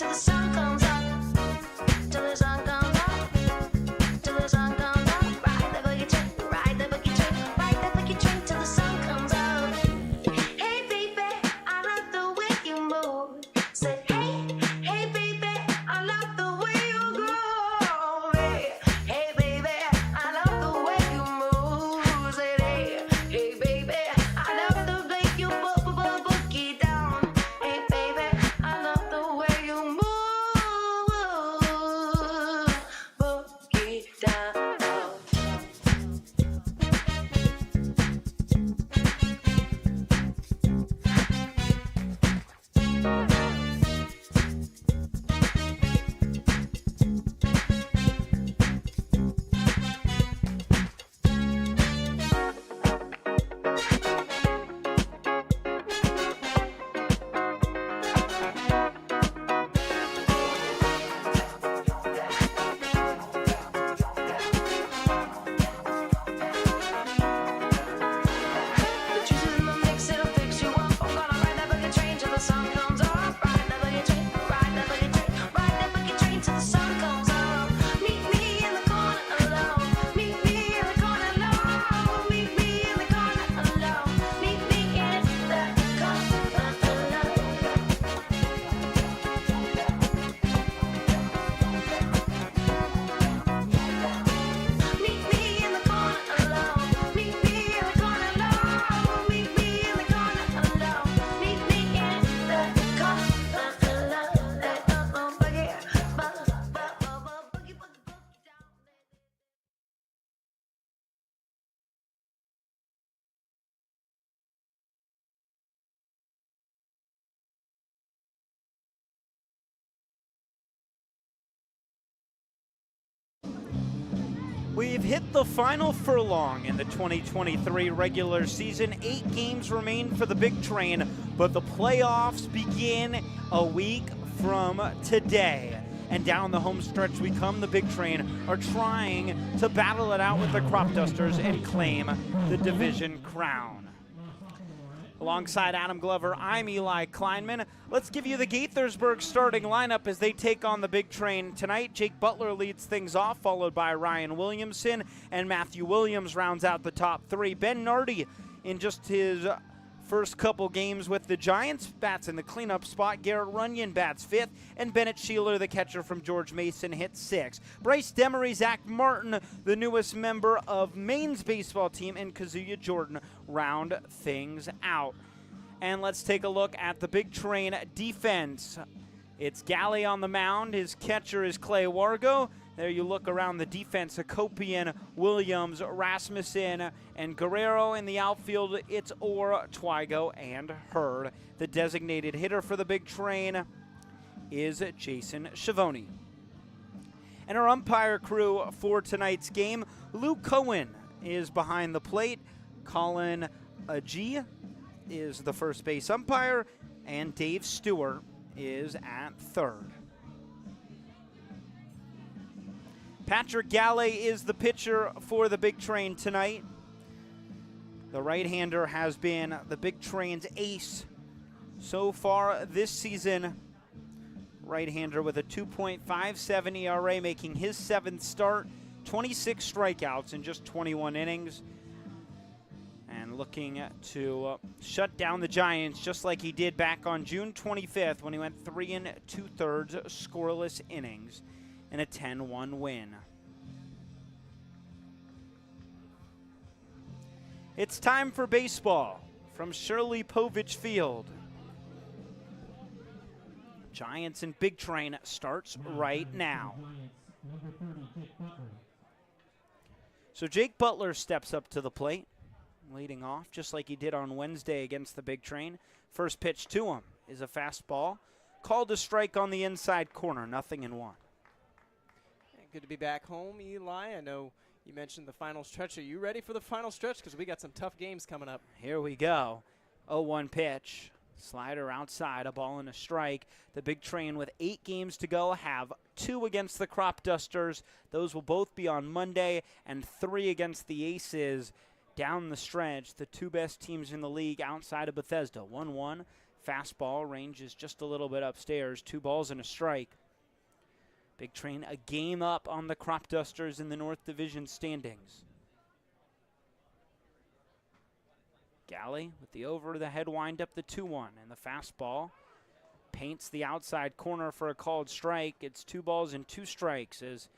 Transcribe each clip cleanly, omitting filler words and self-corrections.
till the sun comes up. Till the sun comes up. Till the sun comes up. Ride the boogie train, ride the boogie train, ride the boogie train till the sun comes up. Hey baby, I love the way you move. Say hey baby, I love the way you groove. Hey baby, I love the way you move. Say hey baby, I love the way you boogie down. Hey baby, I love the way you move, boogie down. The juice in the mix, it'll fix you up. I'm gonna ride that boogie train till the sun comes up. Ride that boogie train, ride that boogie train, ride that boogie train till the sun comes up. Meet me in the corner alone. Meet me in the corner alone. Meet me in the corner alone. Meet me in the corner alone. Meet me in the corner alone. Meet me in the corner alone. Meet me in the corner alone. Meet me in the corner alone. Boogie, boogie down. We've hit the final furlong in the 2023 regular season. 8 games remain for the big train, but the playoffs begin a week from today. And down the home stretch we come. The big train are trying to battle it out with the Crop Dusters and claim the division crown. Alongside Adam Glover, I'm Eli Kleinman. Let's give you the Gaithersburg starting lineup as they take on the big train tonight. Jake Butler leads things off, followed by Ryan Williamson, and Matthew Williams rounds out the top 3. Ben Nardi, in just his first couple games with the Giants, bats in the cleanup spot. Garrett Runyon bats 5th, and Bennett Sheeler, the catcher from George Mason, hits 6th. Bryce Demery, Zach Martin, the newest member of Maine's baseball team, and Kazuya Jordan round things out. And let's take a look at the big train defense. It's Galley on the mound. His catcher is Clay Wargo. There you look around the defense, Hakopian, Williams, Rasmussen, and Guerrero. In the outfield, it's Orr, Twigo, and Hurd. The designated hitter for the big train is Jason Schiavone. And our umpire crew for tonight's game, Lou Cohen is behind the plate. Colin Agee is the first base umpire, and Dave Stewart is at third. Patrick Galley is the pitcher for the big train tonight. The right-hander has been the big train's ace so far this season. Right-hander with a 2.57 ERA, making his 7th start, 26 strikeouts in just 21 innings. And looking to shut down the Giants just like he did back on June 25th when he went 3 2/3 scoreless innings in a 10-1 win. It's time for baseball from Shirley Povich Field. Giants and big train starts right now. So Jake Butler steps up to the plate, leading off just like he did on Wednesday against the big train. First pitch to him is a fastball, called a strike on the inside corner, 0-1. Good to be back home, Eli. I know you mentioned the final stretch. Are you ready for the final stretch? Because we got some tough games coming up. Here we go. 0-1 pitch. Slider outside, a ball and a strike. The big train with 8 games to go have 2 against the Crop Dusters. Those will both be on Monday, and 3 against the Aces down the stretch. The 2 best teams in the league outside of Bethesda. 1-1, Fastball ranges just a little bit upstairs. 2 balls and a strike. Big Train a game up on the Crop Dusters in the North Division standings. Galley with the over-the-head windup, the 2-1, and the fastball paints the outside corner for a called strike. It's 2 balls and 2 strikes as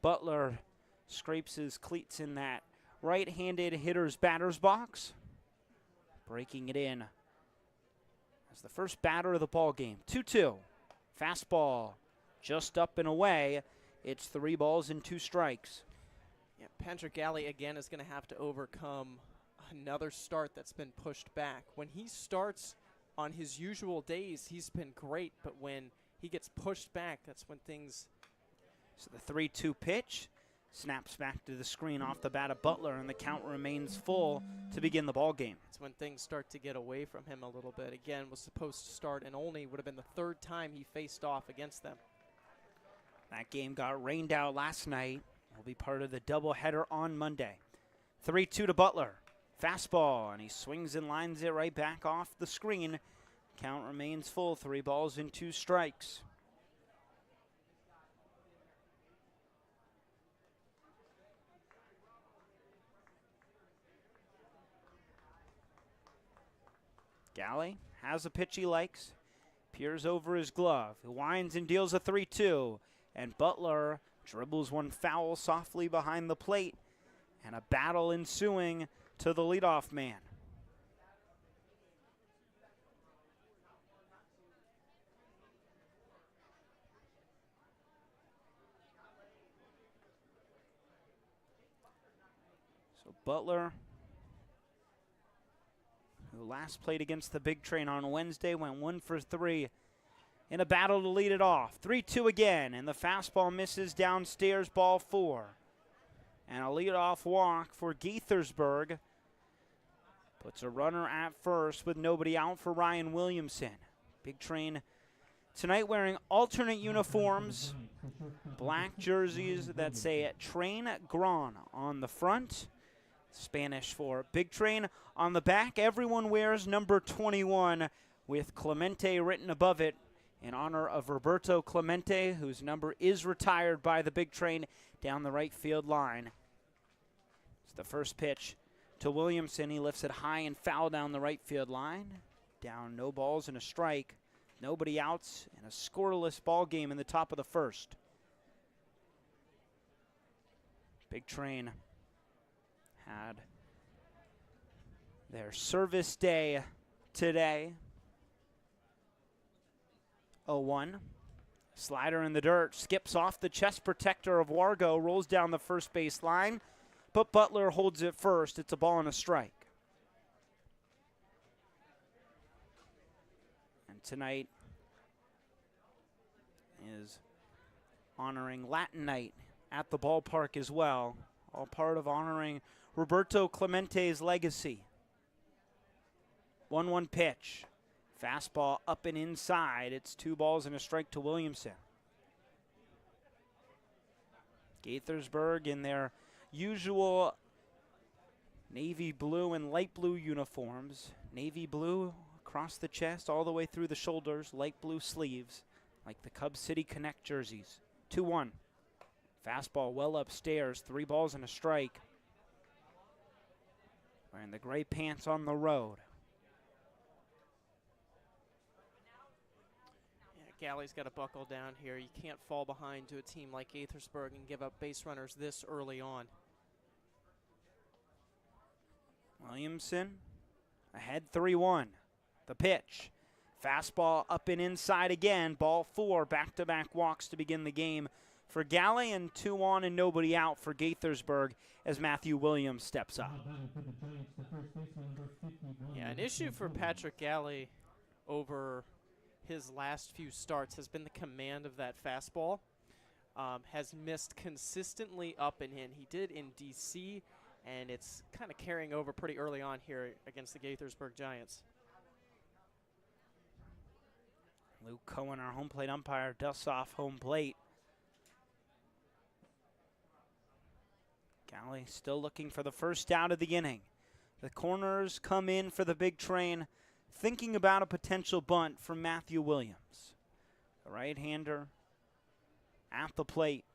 Butler scrapes his cleats in that right-handed hitter's batter's box, breaking it in as the first batter of the ball game. 2-2. Fastball just up and away. It's 3 balls and 2 strikes. Yeah, Patrick Galley again is going to have to overcome another start that's been pushed back. When he starts on his usual days, he's been great, but when he gets pushed back, that's when things... So the 3-2 pitch snaps back to the screen off the bat of Butler, and the count remains full to begin the ball game. It's when things start to get away from him a little bit. Again, was supposed to start and only would have been the 3rd time he faced off against them. That game got rained out last night. Will be part of the doubleheader on Monday. 3-2 to Butler. Fastball, and he swings and lines it right back off the screen. Count remains full, 3 balls and 2 strikes. Galley has a pitch he likes. Peers over his glove. He winds and deals a 3-2. And Butler dribbles one foul softly behind the plate. And a battle ensuing to the leadoff man. So Butler, who last played against the Big Train on Wednesday, went 1 for 3 in a battle to lead it off. 3-2 again, and the fastball misses downstairs, ball 4. And a leadoff walk for Gaithersburg. Puts a runner at first with nobody out for Ryan Williamson. Big Train tonight wearing alternate uniforms. Black jerseys that say Train Gran on the front. Spanish for Big Train. On the back, everyone wears number 21 with Clemente written above it in honor of Roberto Clemente, whose number is retired by the Big Train down the right field line. It's the first pitch to Williamson. He lifts it high and foul down the right field line. Down, no balls and a strike. Nobody outs and a scoreless ball game in the top of the first. Big Train had their service day today. 0-1. Slider in the dirt, skips off the chest protector of Wargo, rolls down the first base line, but Butler holds it first. It's a ball and a strike. And tonight is honoring Latin Night at the ballpark as well, all part of honoring Roberto Clemente's legacy. 1-1 pitch. Fastball up and inside. It's 2 balls and a strike to Williamson. Gaithersburg in their usual navy blue and light blue uniforms. Navy blue across the chest all the way through the shoulders. Light blue sleeves like the Cub City Connect jerseys. 2-1. Fastball well upstairs. 3 balls and a strike. Wearing the gray pants on the road. Galley's got to buckle down here. You can't fall behind to a team like Gaithersburg and give up base runners this early on. Williamson ahead 3-1. The pitch. Fastball up and inside again. Ball 4. Back-to-back walks to begin the game for Galley, and 2 on and nobody out for Gaithersburg as Matthew Williams steps up. Yeah, an issue for Patrick Galley over his last few starts has been the command of that fastball. Has missed consistently up and in. He did in D.C., and it's kind of carrying over pretty early on here against the Gaithersburg Giants. Luke Cohen, our home plate umpire, dusts off home plate. Galley still looking for the first out of the inning. The corners come in for the Big Train thinking about a potential bunt from Matthew Williams. The right-hander at the plate.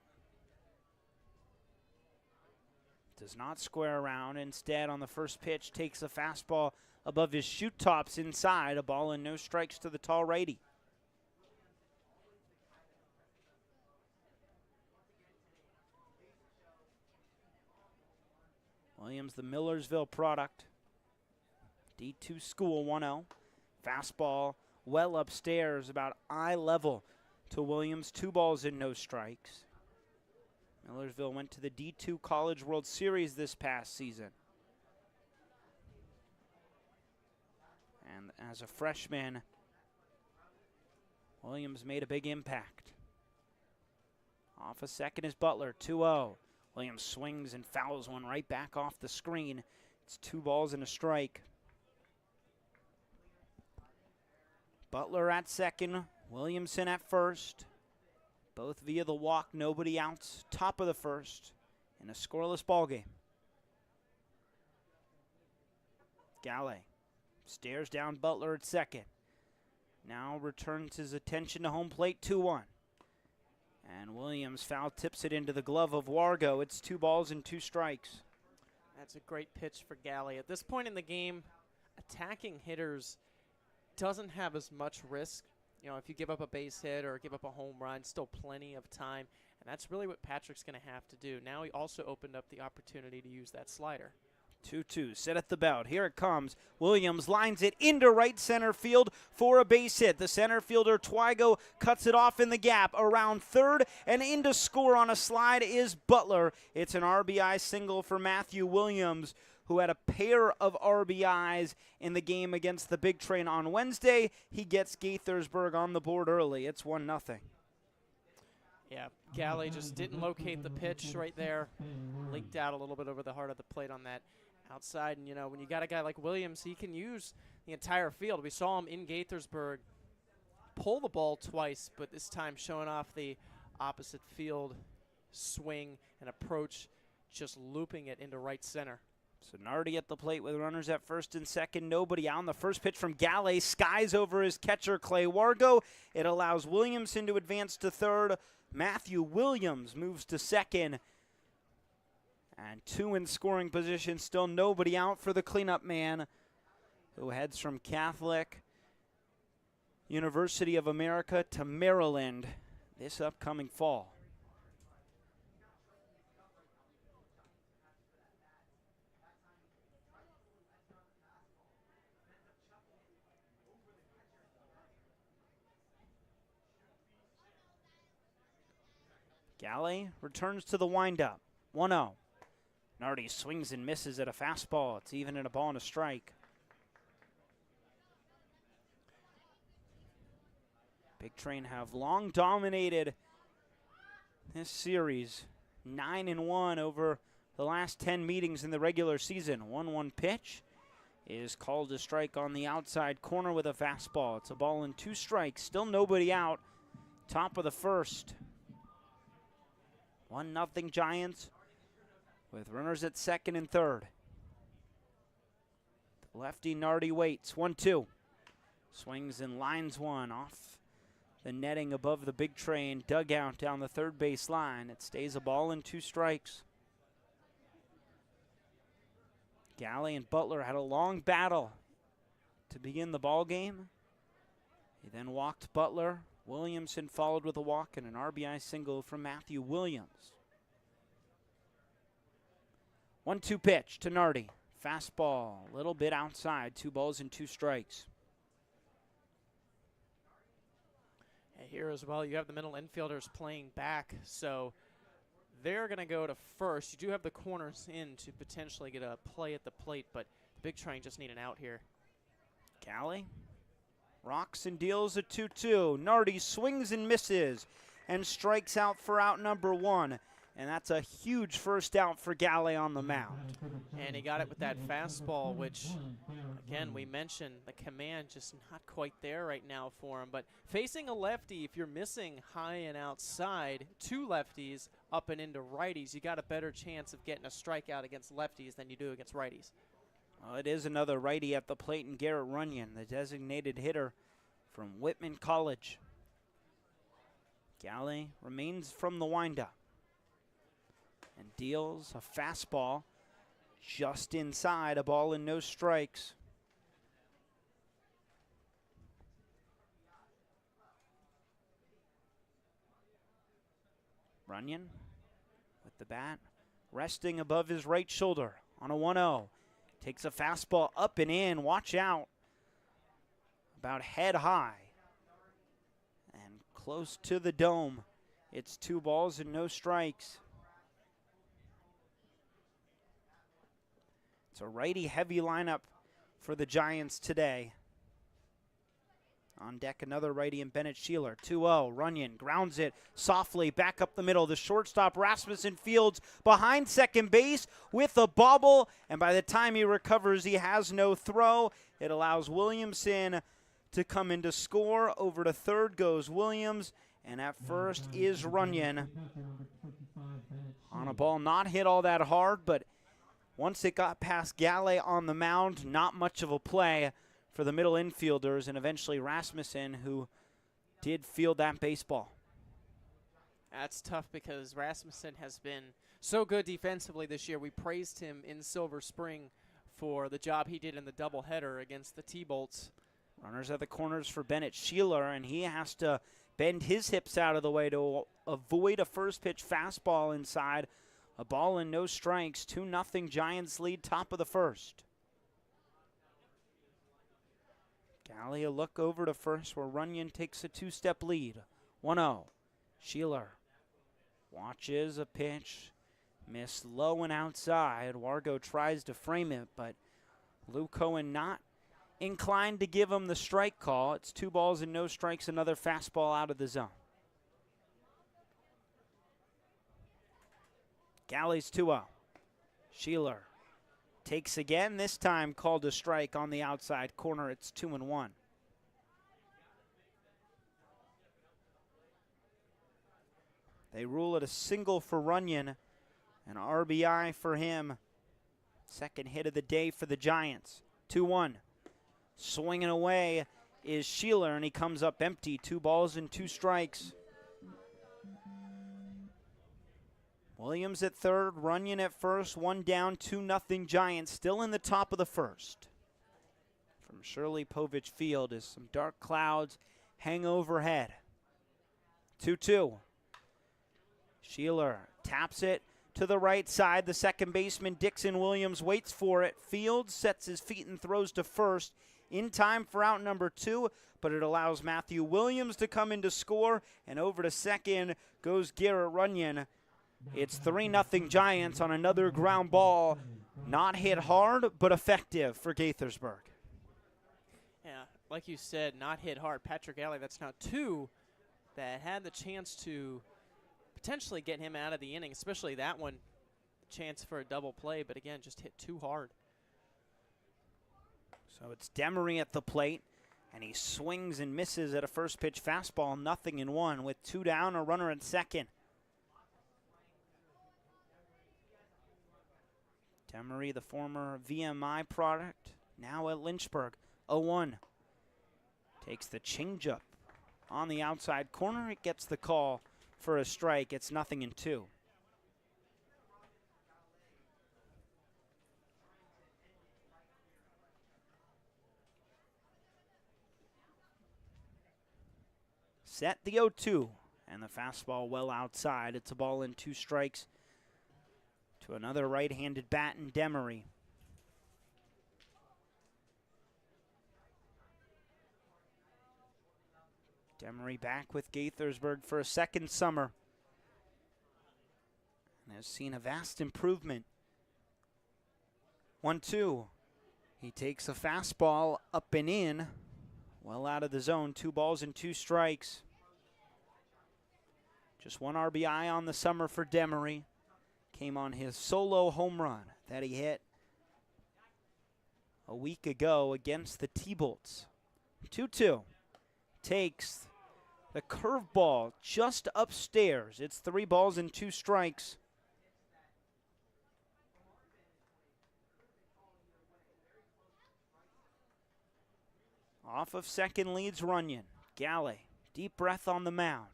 Does not square around. Instead, on the first pitch, takes a fastball above his shoot tops inside. A ball and no strikes to the tall righty. Williams, the Millersville product. D2 school, 1-0. Fastball well upstairs, about eye level to Williams. 2 balls and no strikes. Millersville went to the D2 College World Series this past season. And as a freshman, Williams made a big impact. Off a second is Butler, 2-0. Williams swings and fouls one right back off the screen. It's 2 balls and a strike. Butler at second, Williamson at first. Both via the walk, nobody outs. Top of the first in a scoreless ball game. Galley stares down Butler at second. Now returns his attention to home plate, 2-1. And Williams foul tips it into the glove of Wargo. It's 2 balls and 2 strikes. That's a great pitch for Galley. At this point in the game, attacking hitters doesn't have as much risk. You know, if you give up a base hit or give up a home run, still plenty of time. And that's really what Patrick's going to have to do. Now he also opened up the opportunity to use that slider. 2-2, set at the belt. Here it comes. Williams lines it into right center field for a base hit. The center fielder, Twigo, cuts it off in the gap around third, and in to score on a slide is Butler. It's an RBI single for Matthew Williams, who had a pair of RBIs in the game against the Big Train on Wednesday. He gets Gaithersburg on the board early. It's 1-0. Yeah, Galley just didn't locate the pitch right there. Leaked out a little bit over the heart of the plate on that outside. And, you know, when you got a guy like Williams, he can use the entire field. We saw him in Gaithersburg pull the ball twice, but this time showing off the opposite field swing and approach, just looping it into right center. So Nardi at the plate with runners at first and second. Nobody out. The first pitch from Galley skies over his catcher, Clay Wargo. It allows Williamson to advance to third. Matthew Williams moves to second. And 2 in scoring position. Still nobody out for the cleanup man, who heads from Catholic University of America to Maryland this upcoming fall. Galley returns to the windup. 1-0. Nardi swings and misses at a fastball. It's even at a ball and a strike. Big Train have long dominated this series. 9-1 over the last 10 meetings in the regular season. 1-1 pitch is called a strike on the outside corner with a fastball. It's a ball and 2 strikes. Still nobody out. Top of the first. 1-0 Giants with runners at second and third. The lefty Nardi waits. 1-2. Swings and lines one off the netting above the Big Train dugout down the third base line. It stays a ball and 2 strikes. Galley and Butler had a long battle to begin the ball game. He then walked Butler. Williamson followed with a walk and an RBI single from Matthew Williams. 1-2 pitch to Nardi. Fastball, a little bit outside. 2 balls and 2 strikes. And here as well, you have the middle infielders playing back, so they're going to go to first. You do have the corners in to potentially get a play at the plate, but the Big Train just need an out here. Galley rocks and deals a 2-2. Nardi swings and misses and strikes out for out number 1. And that's a huge first out for Galley on the mound. And he got it with that fastball, which, again, we mentioned the command just not quite there right now for him. But facing a lefty, if you're missing high and outside, 2 lefties up and into righties, you got a better chance of getting a strikeout against lefties than you do against righties. Well, it is another righty at the plate, and Garrett Runyon, the designated hitter from Whitman College. Galley remains from the windup and deals a fastball just inside, a ball and no strikes. Runyon with the bat resting above his right shoulder on a 1-0. Takes a fastball up and in. Watch out. About head high and close to the dome. It's 2 balls and no strikes. It's a righty heavy lineup for the Giants today. On deck, another righty in Bennett Sheeler. 2-0. Runyon grounds it softly back up the middle. The shortstop, Rasmussen Fields, behind second base with a bobble. And by the time he recovers, he has no throw. It allows Williamson to come in to score. Over to third goes Williams. And at first is Runyon. On a ball not hit all that hard, but once it got past Galley on the mound, not much of a play for the middle infielders, and eventually Rasmussen, who did field that baseball. That's tough because Rasmussen has been so good defensively this year. We praised him in Silver Spring for the job he did in the doubleheader against the T-Bolts. Runners at the corners for Bennett Sheeler, and he has to bend his hips out of the way to avoid a first pitch fastball inside. A ball and no strikes. 2-0 Giants lead, top of the first. Galley a look over to first where Runyon takes a 2-step lead. 1-0. Sheeler watches a pitch. Missed low and outside. Wargo tries to frame it, but Lou Cohen not inclined to give him the strike call. It's 2 balls and no strikes, another fastball out of the zone. Galley's 2-0. Sheeler takes again, this time called a strike on the outside corner. It's 2-1. They rule it a single for Runyon, an RBI for him. Second hit of the day for the Giants. 2-1. Swinging away is Sheeler, and he comes up empty. 2 balls and 2 strikes. Williams at third, Runyon at first, 1 down, 2-0 Giants, still in the top of the first. From Shirley Povich Field as some dark clouds hang overhead. 2-2. Sheeler taps it to the right side. The second baseman, Dixon Williams, waits for it. Fields sets his feet and throws to first in time for out number 2, but it allows Matthew Williams to come in to score, and over to second goes Garrett Runyon. It's 3-0 Giants on another ground ball. Not hit hard, but effective for Gaithersburg. Yeah, like you said, not hit hard. Patrick Galley, that's now 2 that had the chance to potentially get him out of the inning, especially that one, chance for a double play, but again, just hit too hard. So it's Demery at the plate, and he swings and misses at a first pitch fastball, 0-1 with 2 down, a runner at second. Demery, the former VMI product, now at Lynchburg. 0-1. Takes the changeup on the outside corner. It gets the call for a strike. It's 0-2. Set the 0-2, and the fastball well outside. It's a ball and 2 strikes to another right-handed bat in Demery. Demery back with Gaithersburg for a second summer and has seen a vast improvement. 1-2. He takes a fastball up and in, well out of the zone. 2 balls and 2 strikes. Just 1 RBI on the summer for Demery. Came on his solo home run that he hit a week ago against the T-Bolts. 2-2. Takes the curveball just upstairs. It's 3 balls and 2 strikes. Off of second leads Runyon. Galley, deep breath on the mound.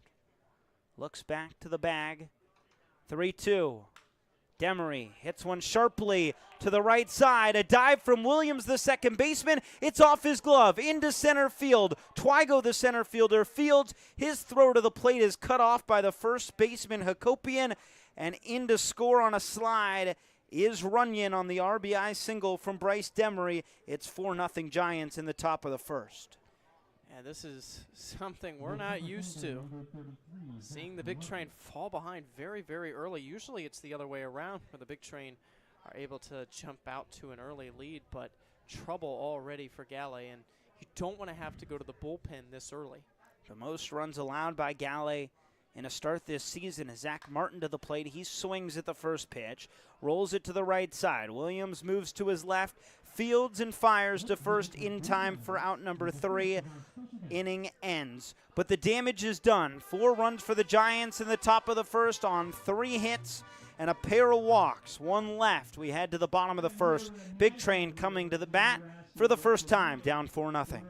Looks back to the bag. 3-2. Demery hits one sharply to the right side. A dive from Williams, the second baseman. It's off his glove into center field. Twygo, the center fielder, fields. His throw to the plate is cut off by the first baseman, Hakopian. And in to score on a slide is Runyon on the RBI single from Bryce Demery. It's 4-0 Giants in the top of the first. Yeah, this is something we're not used to. Seeing the big train fall behind very, very early. Usually it's the other way around where the big train are able to jump out to an early lead, but trouble already for Galley, and you don't want to have to go to the bullpen this early. The most runs allowed by Galley in a start this season is Zach Martin to the plate. He swings at the first pitch, rolls it to the right side. Williams moves to his left, fields and fires to first in time for out number 3. Inning ends. But the damage is done. 4 runs for the Giants in the top of the first on 3 hits and a pair of walks. 1 left. We head to the bottom of the first. Big Train coming to the bat for the first time, down 4-0.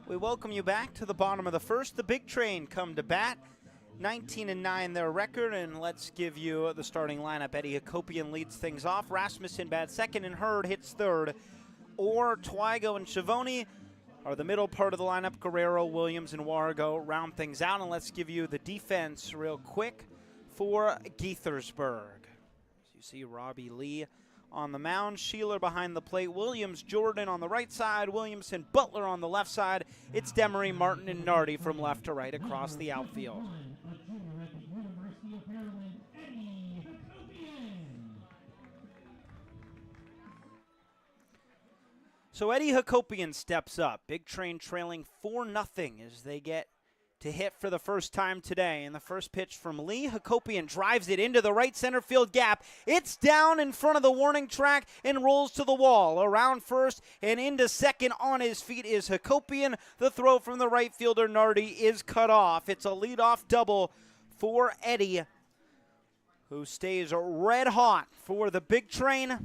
We welcome you back to the bottom of the first. The Big Train come to bat. 19-9 their record, and let's give you the starting lineup. Eddie Hakopian leads things off. Rasmussen bats second, and Hurd hits third. Or Twygo and Schiavone are the middle part of the lineup. Guerrero, Williams, and Wargo round things out, and let's give you the defense real quick for Gaithersburg. As you see, Robbie Lee on the mound, Sheeler behind the plate, Williams, Jordan on the right side, Williamson, Butler on the left side. It's Demery, Martin, and Nardi from left to right across the outfield. So Eddie Hakopian steps up. Big Train trailing 4-0 as they get to hit for the first time today. And the first pitch from Lee, Hakopian drives it into the right center field gap. It's down in front of the warning track and rolls to the wall. Around first and into second on his feet is Hakopian. The throw from the right fielder, Nardi, is cut off. It's a leadoff double for Eddie, who stays red hot for the Big Train.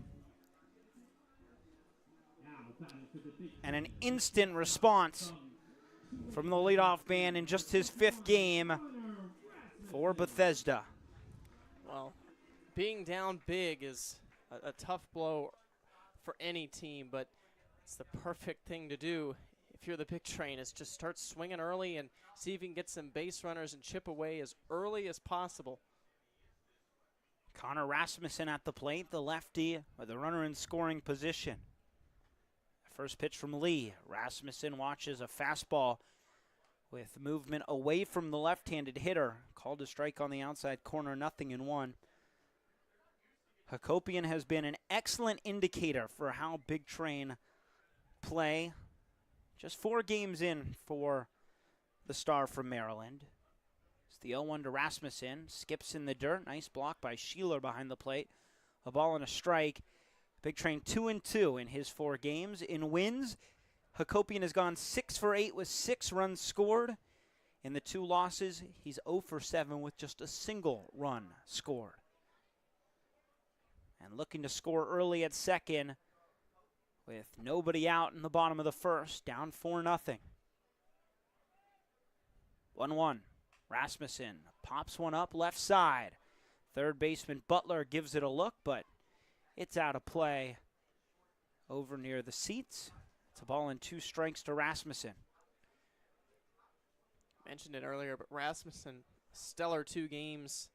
And an instant response from the leadoff man in just his 5th game for Bethesda. Well, being down big is a tough blow for any team, but it's the perfect thing to do if you're the Big Train, is just start swinging early and see if you can get some base runners and chip away as early as possible. Connor Rasmussen at the plate, the lefty with the runner in scoring position. First pitch from Lee. Rasmussen watches a fastball with movement away from the left-handed hitter. Called a strike on the outside corner, 0-1. Hakopian has been an excellent indicator for how Big Train play. Just 4 games in for the star from Maryland. It's the 0-1 to Rasmussen. Skips in the dirt. Nice block by Sheeler behind the plate. A ball and a strike. Big Train 2-2 in his 4 games. In wins, Hakopian has gone 6 for 8 with 6 runs scored. In the 2 losses, he's 0 for 7 with just a single run scored. And looking to score early at second with nobody out in the bottom of the first, down 4-0. 1-1. Rasmussen pops one up left side. Third baseman Butler gives it a look, but it's out of play over near the seats. It's a ball and 2 strikes to Rasmussen. Mentioned it earlier, but Rasmussen, stellar 2 games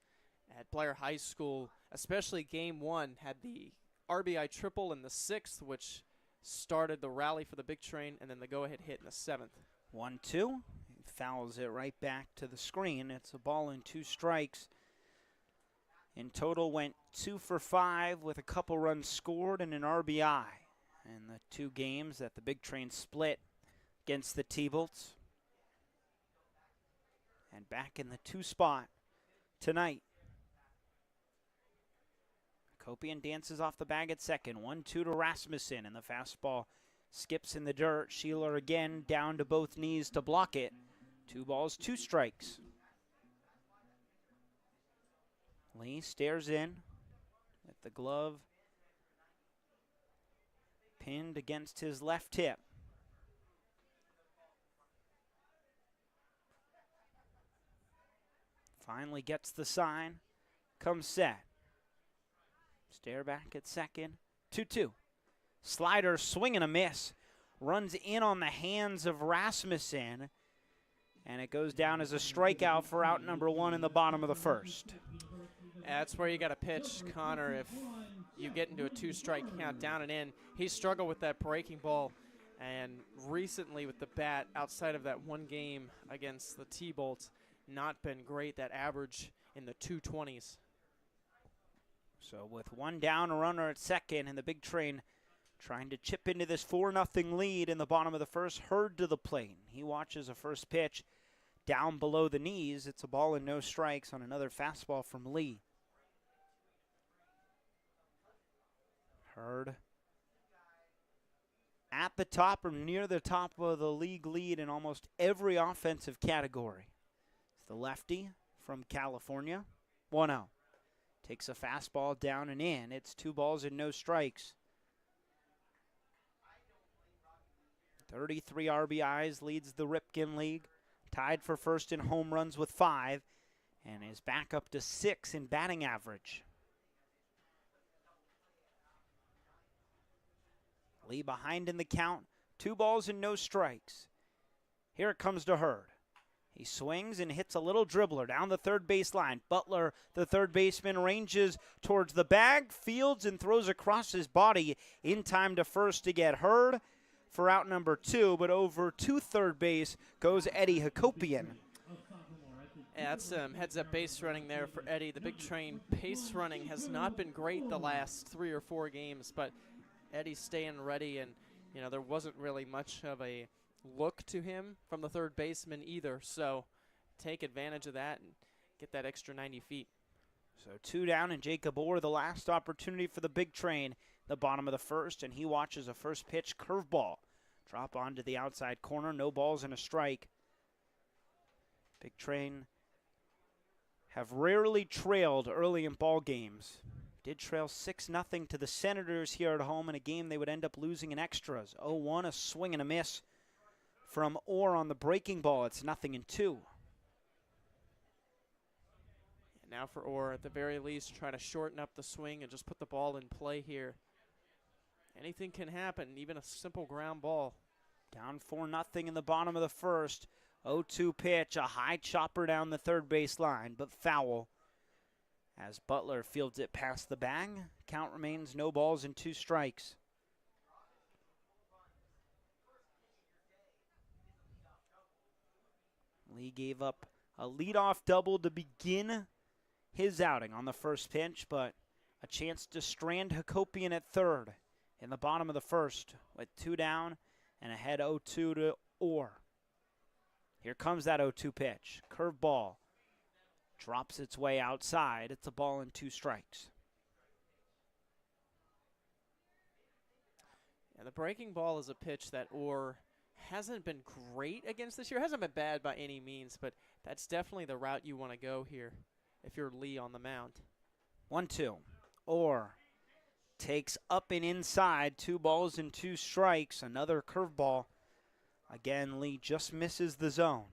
at Blair High School, especially game 1, had the RBI triple in the 6th, which started the rally for the big train, and then the go-ahead hit in the 7th. 1-2. He fouls it right back to the screen. It's a ball and 2 strikes. In total, went 2 for 5 with a couple runs scored and an RBI in the 2 games that the big train split against the T-Bolts. And back in the 2 spot tonight. Hakopian dances off the bag at second. 1-2 to Rasmussen, and the fastball skips in the dirt. Sheeler again down to both knees to block it. 2 balls, 2 strikes. Lee stares in with the glove pinned against his left hip. Finally gets the sign, comes set. Stare back at second, 2-2. Slider, swing and a miss. Runs in on the hands of Rasmussen, and it goes down as a strikeout for out number 1 in the bottom of the first. That's where you got to pitch, Connor, if you get into a 2-strike count down and in. He struggled with that breaking ball, and recently with the bat, outside of that 1 game against the T-Bolts, not been great. That average in the 220s. So with 1 down, a runner at second, and the big train trying to chip into this 4-0 lead in the bottom of the first. Hurd to the plate. He watches a first pitch down below the knees. It's a ball and no strikes on another fastball from Lee. Hurd at the top or near the top of the league lead in almost every offensive category. It's the lefty from California. 1-0. Takes a fastball down and in. It's 2 balls and no strikes. 33 RBIs, leads the Ripken League. Tied for first in home runs with 5, and is back up to 6 in batting average. Lee behind in the count. 2 balls and no strikes. Here it comes to Hurd. He swings and hits a little dribbler down the third baseline. Butler, the third baseman, ranges towards the bag, fields, and throws across his body in time to first to get Hurd for out number 2, but over to third base goes Eddie Hakopian. Yeah, that's some heads-up base running there for Eddie. The big train pace running has not been great the last 3 or 4 games, but Eddie's staying ready, and you know there wasn't really much of a look to him from the third baseman either, so take advantage of that and get that extra 90 feet. So 2 down, and Jacob Orr, the last opportunity for the big train, the bottom of the first, and he watches a first pitch curveball drop onto the outside corner. No balls and a strike. Big train have rarely trailed early in ball games. Did trail 6-0 to the Senators here at home in a game they would end up losing in extras. 0-1, a swing and a miss from Orr on the breaking ball. It's 0-2. And now for Orr, at the very least, trying to shorten up the swing and just put the ball in play here. Anything can happen, even a simple ground ball. Down 4-0 in the bottom of the first. 0-2 pitch, a high chopper down the third base line, but foul. As Butler fields it past the bag, count remains no balls and 2 strikes. Lee gave up a leadoff double to begin his outing on the first pitch, but a chance to strand Hakopian at third in the bottom of the first with 2 down and ahead 0-2 to Orr. Here comes that 0-2 pitch. Curveball drops its way outside. It's a ball and 2 strikes. And the breaking ball is a pitch that Orr hasn't been great against this year. Hasn't been bad by any means, but that's definitely the route you want to go here if you're Lee on the mound. 1-2. Orr takes up and inside. 2 balls and 2 strikes. Another curveball. Again, Lee just misses the zone.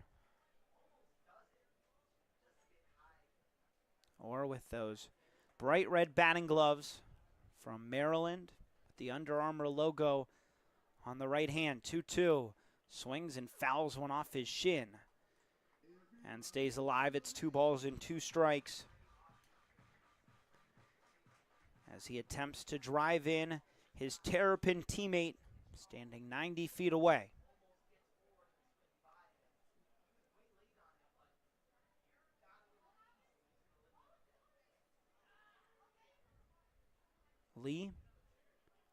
Orr with those bright red batting gloves from Maryland, with the Under Armour logo on the right hand. 2-2. Swings and fouls one off his shin and stays alive. It's 2 balls and 2 strikes as he attempts to drive in his Terrapin teammate standing 90 feet away. Lee,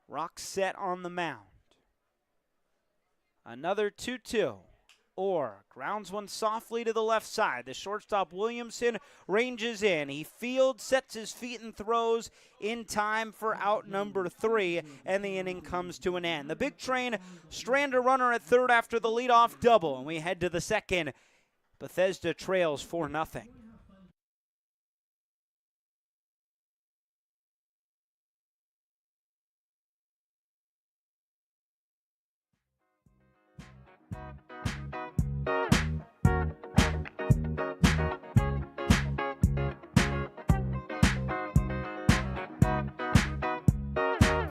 rock set on the mound. Another 2-2. Orr grounds one softly to the left side. The shortstop Williamson ranges in. He fields, sets his feet, and throws in time for out number 3, and the inning comes to an end. The Big Train strand a runner at third after the leadoff double, and we head to the second. Bethesda trails 4-0.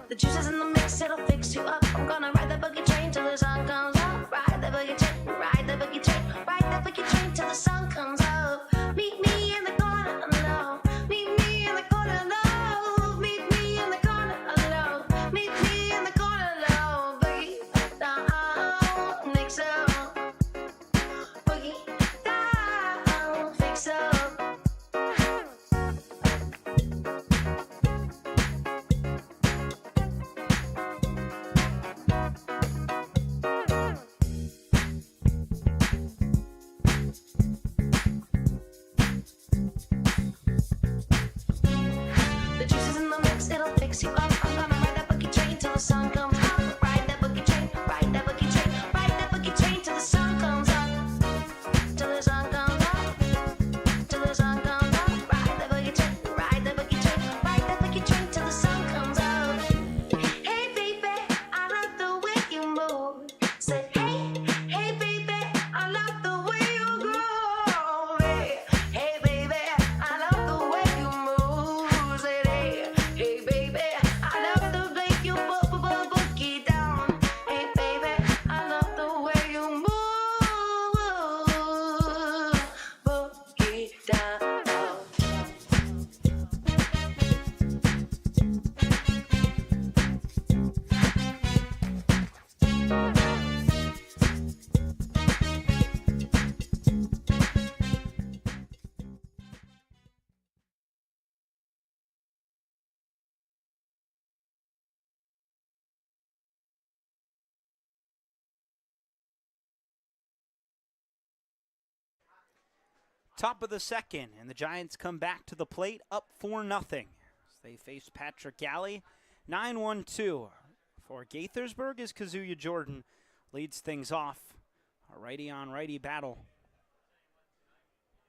The juice is in the mix, it'll fix you up. I'm gonna ride the boogie train till the sun comes up. Ride the boogie train, ride the boogie train, ride the boogie train till the sun comes up. Meet me in the corner, no. Meet me in the corner, no. Meet me in the corner, no. Meet me in the corner, no. Boogie down, mix up. Boogie down, fix up. The juice is in the mix, it'll fix you up. I'm gonna ride that boogie train till the sun comes up. Ride that boogie train, ride that boogie train, ride that boogie train till the sun comes up. Till the sun comes up. Till the sun comes up. Ride that boogie train, ride that boogie train, ride that boogie train till the sun comes up. Hey baby, I love the way you move. Say hey baby, I love the way you groove. Hey baby, I love the way you move. Say hey baby, I love the way you boogie down. Hey baby, I love the way you move. Boogie down. Top of the second, and the Giants come back to the plate up 4-0 as they face Patrick Galley. 9-1-2 for Gaithersburg as Kazuya Jordan leads things off. A righty-on-righty battle.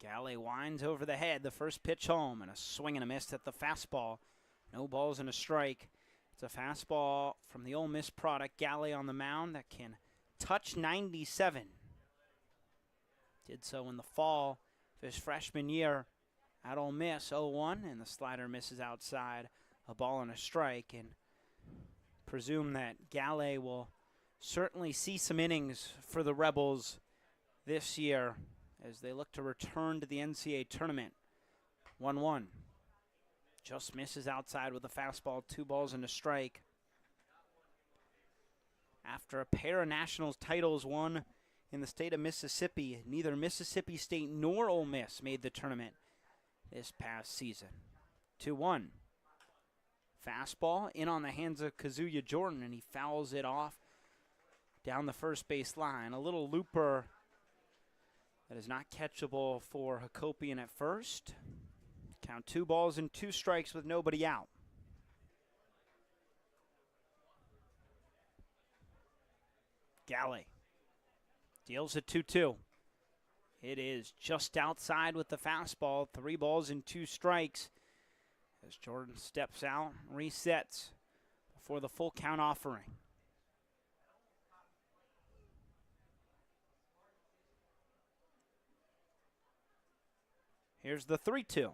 Galley winds over the head, the first pitch home, and a swing and a miss at the fastball. No balls and a strike. It's a fastball from the Ole Miss product, Galley on the mound, that can touch 97. Did so in the fall of his freshman year at Ole Miss, 0-1, and the slider misses outside, a ball and a strike, and presume that Galley will certainly see some innings for the Rebels this year as they look to return to the NCAA tournament. 1-1. Just misses outside with a fastball, 2 balls and a strike. After a pair of Nationals titles won in the state of Mississippi, neither Mississippi State nor Ole Miss made the tournament this past season. 2-1. Fastball in on the hands of Kazuya Jordan, and he fouls it off down the first base line. A little looper that is not catchable for Hakopian at first. Count 2 balls and 2 strikes with nobody out. Galley deals it 2-2. It is just outside with the fastball. 3 balls and 2 strikes as Jordan steps out, resets before the full count offering. Here's the 3-2.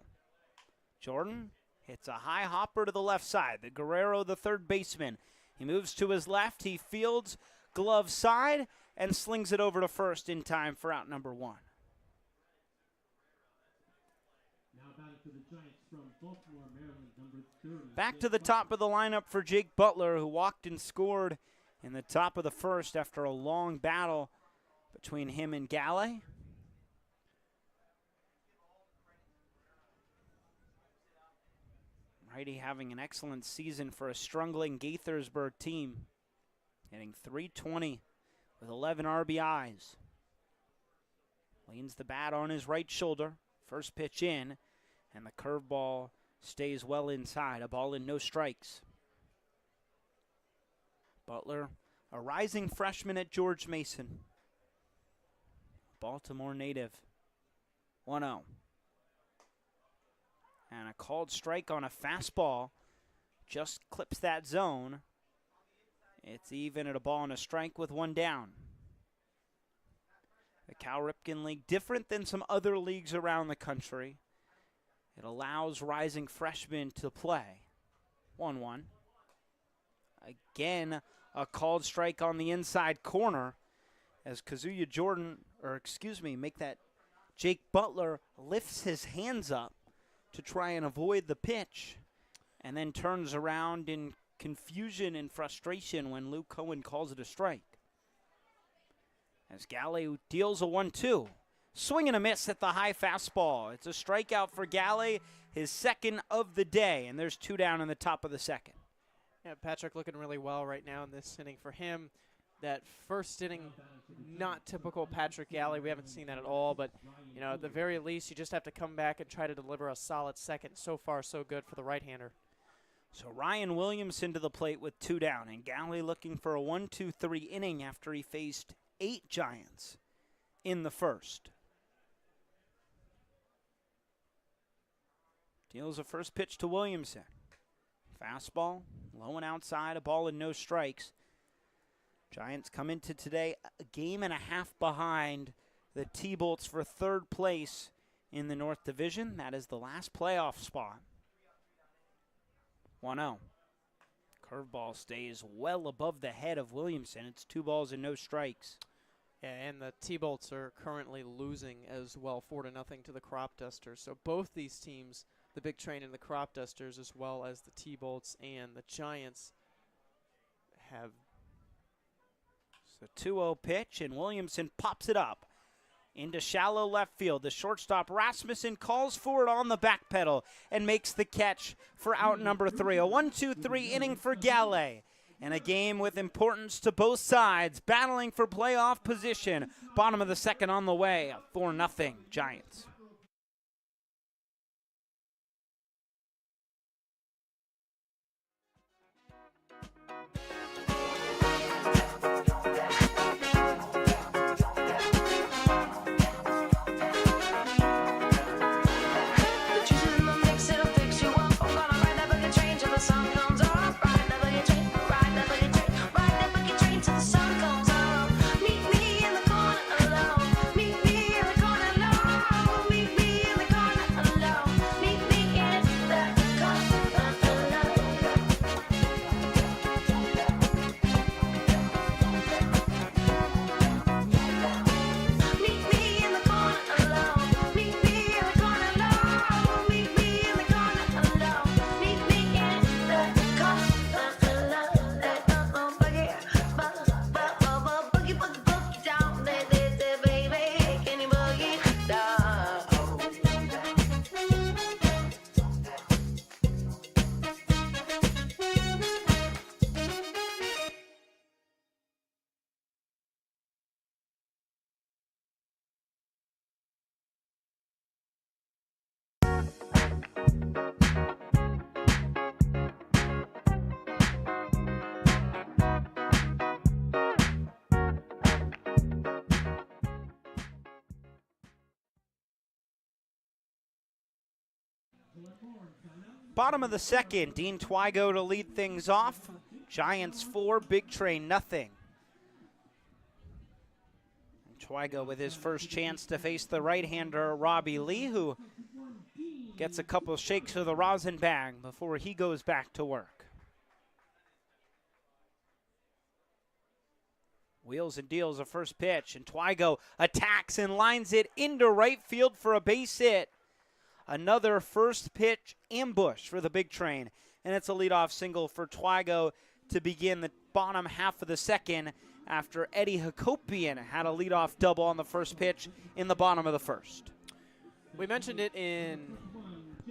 Jordan hits a high hopper to the left side. The Guerrero, the third baseman. He moves to his left. He fields glove side and slings it over to first in time for out number 1. Back to the top of the lineup for Jake Butler, who walked and scored in the top of the first after a long battle between him and Galley. Righty having an excellent season for a struggling Gaithersburg team, hitting .320 with 11 RBIs. Leans the bat on his right shoulder. First pitch in, and the curveball stays well inside. A ball and no strikes. Butler, a rising freshman at George Mason. Baltimore native. 1-0. And a called strike on a fastball. Just clips that zone. It's even at a ball and a strike with 1 down. The Cal Ripken League, different than some other leagues around the country. It allows rising freshmen to play. 1-1. Again, a called strike on the inside corner as Jake Butler lifts his hands up to try and avoid the pitch and then turns around in confusion and frustration when Luke Cohen calls it a strike. As Galley deals a 1-2. Swing and a miss at the high fastball. It's a strikeout for Galley, his second of the day, and there's 2 down in the top of the second. Yeah, Patrick looking really well right now in this inning for him. That first inning, not typical Patrick Galley. We haven't seen that at all, but you know, at the very least, you just have to come back and try to deliver a solid second. So far, so good for the right-hander. So Ryan Williamson to the plate with 2 down, and Galley looking for a 1-2-3 inning after he faced 8 Giants in the first. Deals a first pitch to Williamson. Fastball, low and outside, a ball and no strikes. Giants come into today a game and a half behind the T-Bolts for 3rd place in the North Division. That is the last playoff spot. 1-0. Curveball stays well above the head of Williamson. It's 2 balls and no strikes. Yeah, and the T-Bolts are currently losing as well, 4-0 to the Crop Dusters. So both these teams, the Big Train and the Crop Dusters, as well as the T-Bolts and the Giants, have... It's a 2-0 pitch, and Williamson pops it up into shallow left field. The shortstop, Rasmussen, calls for it on the back pedal and makes the catch for out number 3. A 1-2-3 inning for Galley. And a game with importance to both sides, battling for playoff position. Bottom of the second on the way, 4-0 Giants. The juice in the mix, it'll fix you up. I'm gonna ride that buggy train till the sun comes up. Ride that buggy train, ride that buggy train, ride that buggy train till the sun comes up. Meet me in the corner alone. Meet me in the corner alone. Bottom of the second, Dean Twygo to lead things off. Giants 4, Big Train nothing. Twygo with his first chance to face the right-hander Robbie Lee, who gets a couple shakes of the rosin bag before he goes back to work. Wheels and deals a first pitch, and Twygo attacks and lines it into right field for a base hit. Another first pitch ambush for the Big Train, and it's a leadoff single for Twygo to begin the bottom half of the second after Eddie Hakopian had a leadoff double on the first pitch in the bottom of the first. We mentioned it in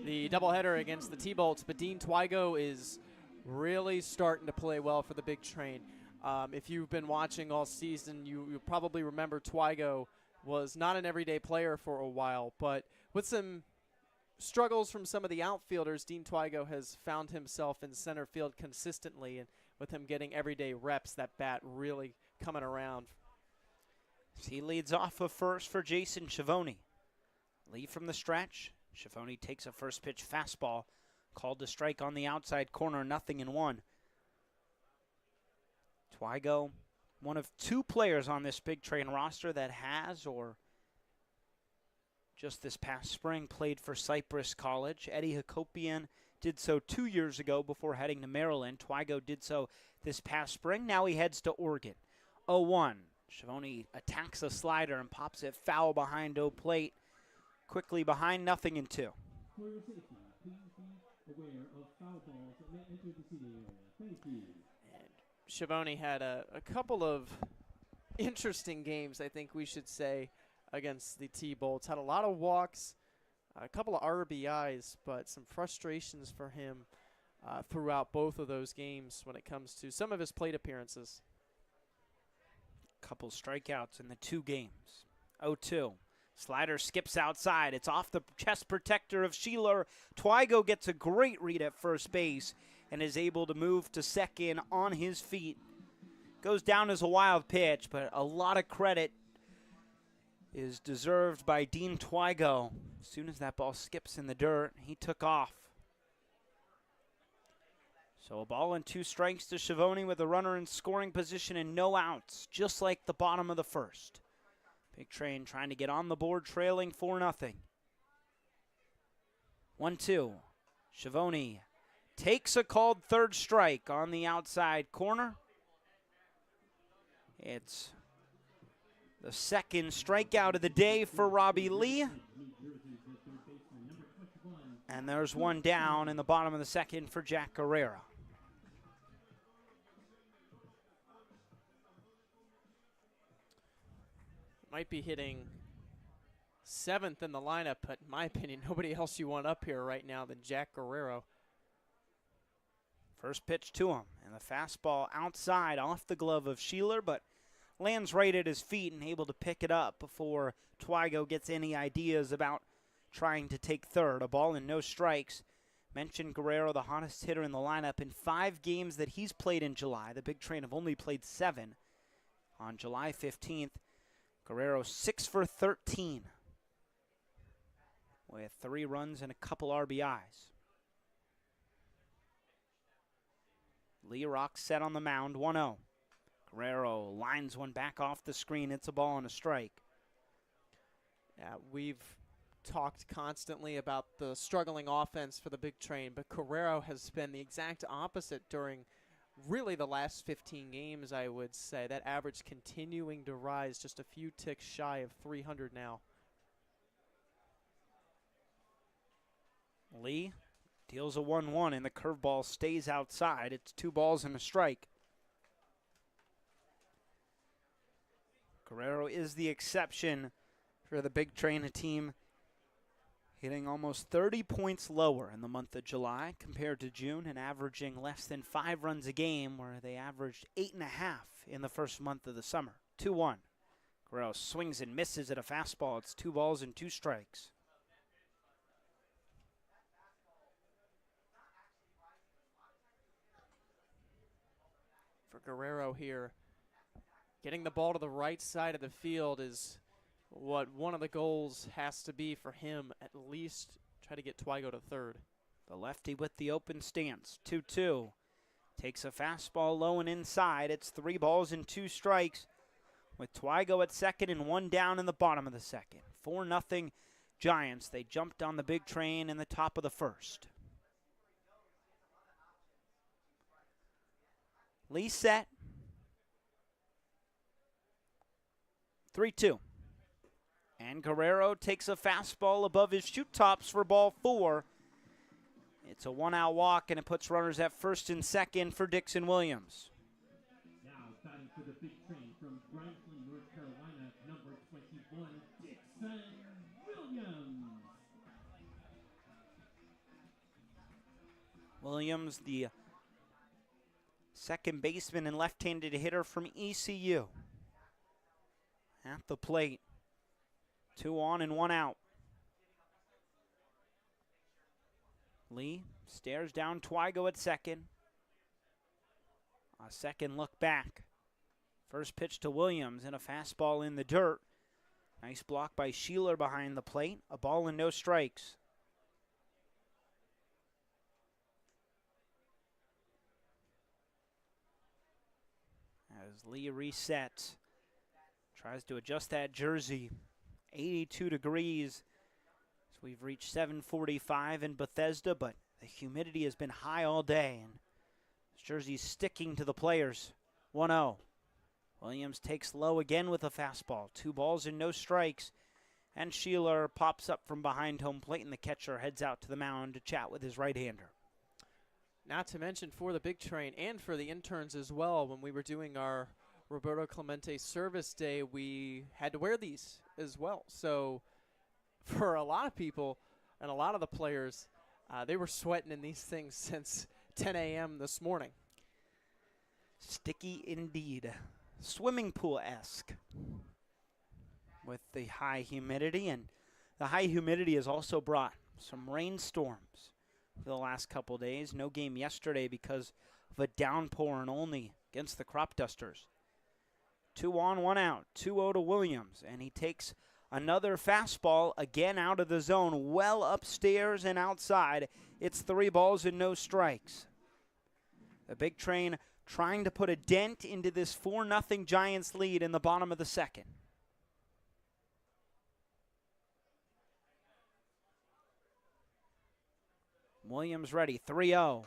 the doubleheader against the T-Bolts, but Dean Twygo is really starting to play well for the Big Train. If you've been watching all season, you probably remember Twygo was not an everyday player for a while, but with some struggles from some of the outfielders, Dean Twygo has found himself in center field consistently, and with him getting everyday reps, that bat really coming around. He leads off of first for Jason Schiavone. Lee from the stretch. Schiavone takes a first pitch fastball, called to strike on the outside corner, 0-1. Twygo, one of two players on this Big Train roster that has, or just this past spring, played for Cypress College. Eddie Hakopian did so 2 years ago before heading to Maryland. Twygo did so this past spring. Now he heads to Oregon. 0-1. Schiavone attacks a slider and pops it foul behind O plate. Quickly behind, 0-2. For your safety, please be aware of foul balls that may enter the seating area. Thank you. Schiavone had a couple of interesting games, I think we should say, against the T-Bolts. Had a lot of walks, a couple of RBIs, but some frustrations for him throughout both of those games when it comes to some of his plate appearances. Couple strikeouts in the two games. 0-2. Slider skips outside. It's off the chest protector of Sheeler. Twygo gets a great read at first base and is able to move to second on his feet. Goes down as a wild pitch, but a lot of credit is deserved by Dean Twygo. As soon as that ball skips in the dirt, he took off. So a ball and 2 strikes to Schiavone with a runner in scoring position and no outs, just like the bottom of the first. Big Train trying to get on the board, trailing 4-0. 1-2. Schiavone takes a called third strike on the outside corner. It's the second strikeout of the day for Robbie Lee. And there's one down in the bottom of the second for Jack Guerrero. Might be hitting 7th in the lineup, but in my opinion, nobody else you want up here right now than Jack Guerrero. First pitch to him, and the fastball outside off the glove of Sheeler, but lands right at his feet and able to pick it up before Twygo gets any ideas about trying to take third. A ball and no strikes. Mentioned Guerrero, the hottest hitter in the lineup in 5 games that he's played in July. The Big Train have only played 7. On July 15th, Guerrero 6 for 13 with 3 runs and a couple RBIs. Lee rocks set on the mound, 1-0. Guerrero lines one back off the screen. It's a ball and a strike. Yeah, we've talked constantly about the struggling offense for the Big Train, but Guerrero has been the exact opposite during really the last 15 games, I would say. That average continuing to rise, just a few ticks shy of 300 now. Lee deals a 1-1, and the curveball stays outside. It's 2 balls and a strike. Guerrero is the exception for the Big Train, a team hitting almost 30 points lower in the month of July compared to June and averaging less than 5 runs a game, where they averaged 8.5 in the first month of the summer. 2-1. Guerrero swings and misses at a fastball. It's 2 balls and 2 strikes. For Guerrero here, getting the ball to the right side of the field is what one of the goals has to be for him, at least try to get Twygo to third. The lefty with the open stance. 2-2. Takes a fastball low and inside. It's 3 balls and 2 strikes with Twygo at second and 1 down in the bottom of the second. 4-0 Giants. They jumped on the big train in the top of the first. Lee set. 3-2. And Guerrero takes a fastball above his shoot tops for ball 4. It's a 1-out walk, and it puts runners at first and second for Dixon Williams. Now batting for the big train from Bryanton, North Carolina, number 21, Dixon Williams. Williams, the second baseman and left-handed hitter from ECU. At the plate. 2 on and 1 out. Lee stares down Twygo at second. A second look back. First pitch to Williams and a fastball in the dirt. Nice block by Sheeler behind the plate. A ball and no strikes. As Lee resets. Tries to adjust that jersey. 82 degrees. So we've reached 7:45 in Bethesda, but the humidity has been high all day, and this jersey's sticking to the players. 1-0. Williams takes low again with a fastball. 2 balls and no strikes. And Sheeler pops up from behind home plate, and the catcher heads out to the mound to chat with his right-hander. Not to mention for the big train and for the interns as well, when we were doing our Roberto Clemente service day, we had to wear these as well. So for a lot of people and a lot of the players, they were sweating in these things since 10 a.m. this morning. Sticky indeed. Swimming pool-esque with the high humidity. And the high humidity has also brought some rainstorms for the last couple days. No game yesterday because of a downpour and only against the Crop Dusters. 2 on, 1 out. 2-0 to Williams. And he takes another fastball again out of the zone, well upstairs and outside. It's 3 balls and no strikes. The big train trying to put a dent into this 4-0 Giants lead in the bottom of the second. Williams ready, 3-0.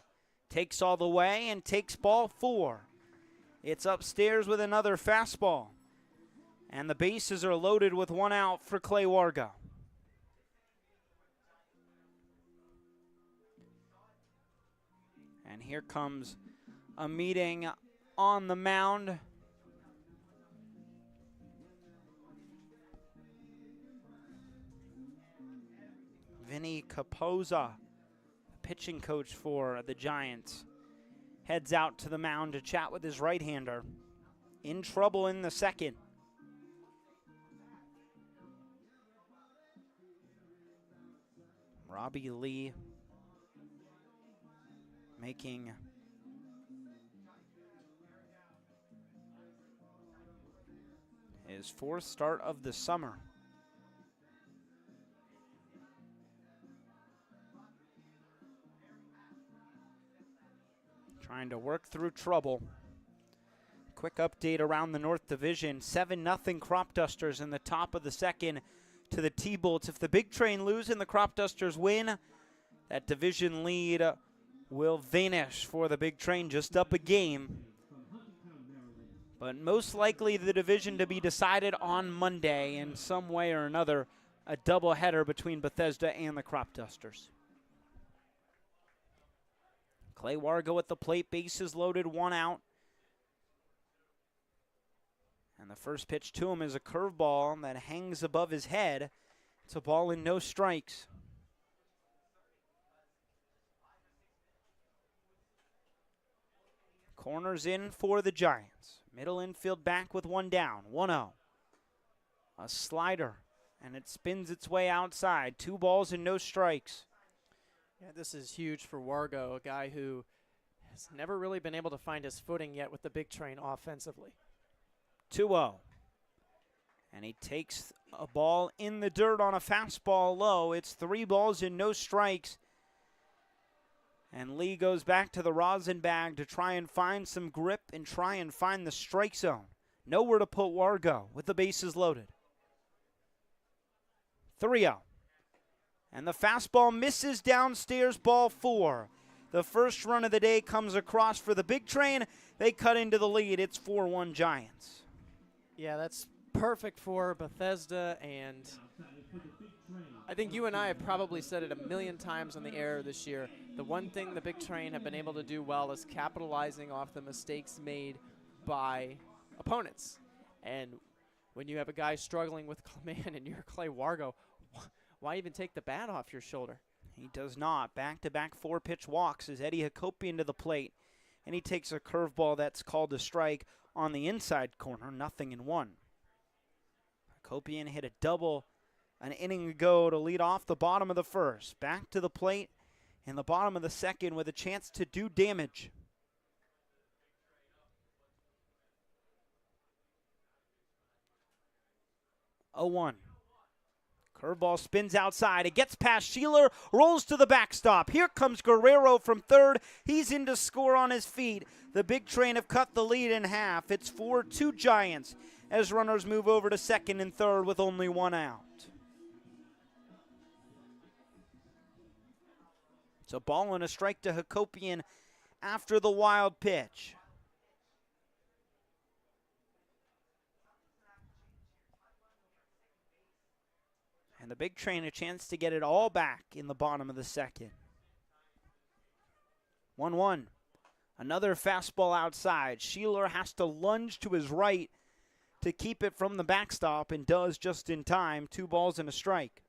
Takes all the way and takes ball 4. It's upstairs with another fastball. And the bases are loaded with 1 out for Clay Wargo. And here comes a meeting on the mound. Vinny Capozza, pitching coach for the Giants, heads out to the mound to chat with his right-hander. In trouble in the second. Robbie Lee making his 4th start of the summer. Trying to work through trouble. Quick update around the North Division. 7-0 Crop Dusters in the top of the second to the T-Bolts. If the big train lose and the Crop Dusters win, that division lead will vanish for the big train, just up a game. But most likely the division to be decided on Monday in some way or another, a doubleheader between Bethesda and the Crop Dusters. Clay Wargo at the plate, bases loaded, 1 out. And the first pitch to him is a curveball that hangs above his head. It's a ball and no strikes. Corners in for the Giants. Middle infield back with 1 down, 1-0. A slider, and it spins its way outside. 2 balls and no strikes. Yeah, this is huge for Wargo, a guy who has never really been able to find his footing yet with the big train offensively. 2-0. And he takes a ball in the dirt on a fastball low. It's 3 balls and no strikes. And Lee goes back to the rosin bag to try and find some grip and try and find the strike zone. Nowhere to put Wargo with the bases loaded. 3-0. And the fastball misses downstairs, ball 4. The first run of the day comes across for the Big Train. They cut into the lead. It's 4-1 Giants. Yeah, that's perfect for Bethesda, and I think you and I have probably said it a million times on the air this year. The one thing the Big Train have been able to do well is capitalizing off the mistakes made by opponents. And when you have a guy struggling with command and you're Clay Wargo, why even take the bat off your shoulder? He does not. Back-to-back 4-pitch walks as Eddie Hakopian to the plate. And he takes a curveball that's called a strike on the inside corner, 0-1. Hakopian hit a double an inning ago to lead off the bottom of the first. Back to the plate in the bottom of the second with a chance to do damage. Oh, 1. Curveball spins outside. It gets past Sheeler, rolls to the backstop. Here comes Guerrero from third. He's in to score on his feet. The Big Train have cut the lead in half. It's 4-2 Giants as runners move over to second and third with only 1 out. It's a ball and a strike to Hakopian after the wild pitch. And the Big Train a chance to get it all back in the bottom of the second. 1-1. Another fastball outside. Sheeler has to lunge to his right to keep it from the backstop and does just in time. 2 balls and a strike.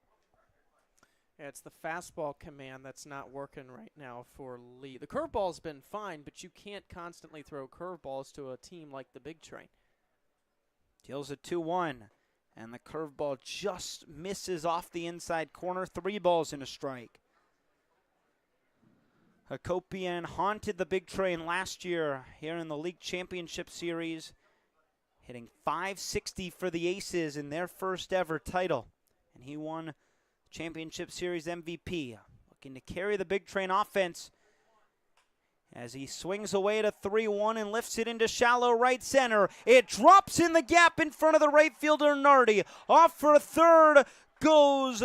Yeah, it's the fastball command that's not working right now for Lee. The curveball's been fine, but you can't constantly throw curveballs to a team like the Big Train. Deals a 2-1. And the curveball just misses off the inside corner. 3 balls and a strike. Hakopian haunted the Big Train last year here in the League Championship Series, hitting .560 for the Aces in their first ever title. And he won Championship Series MVP. Looking to carry the Big Train offense as he swings away to 3-1 and lifts it into shallow right center. It drops in the gap in front of the right fielder, Nardi. Off for third goes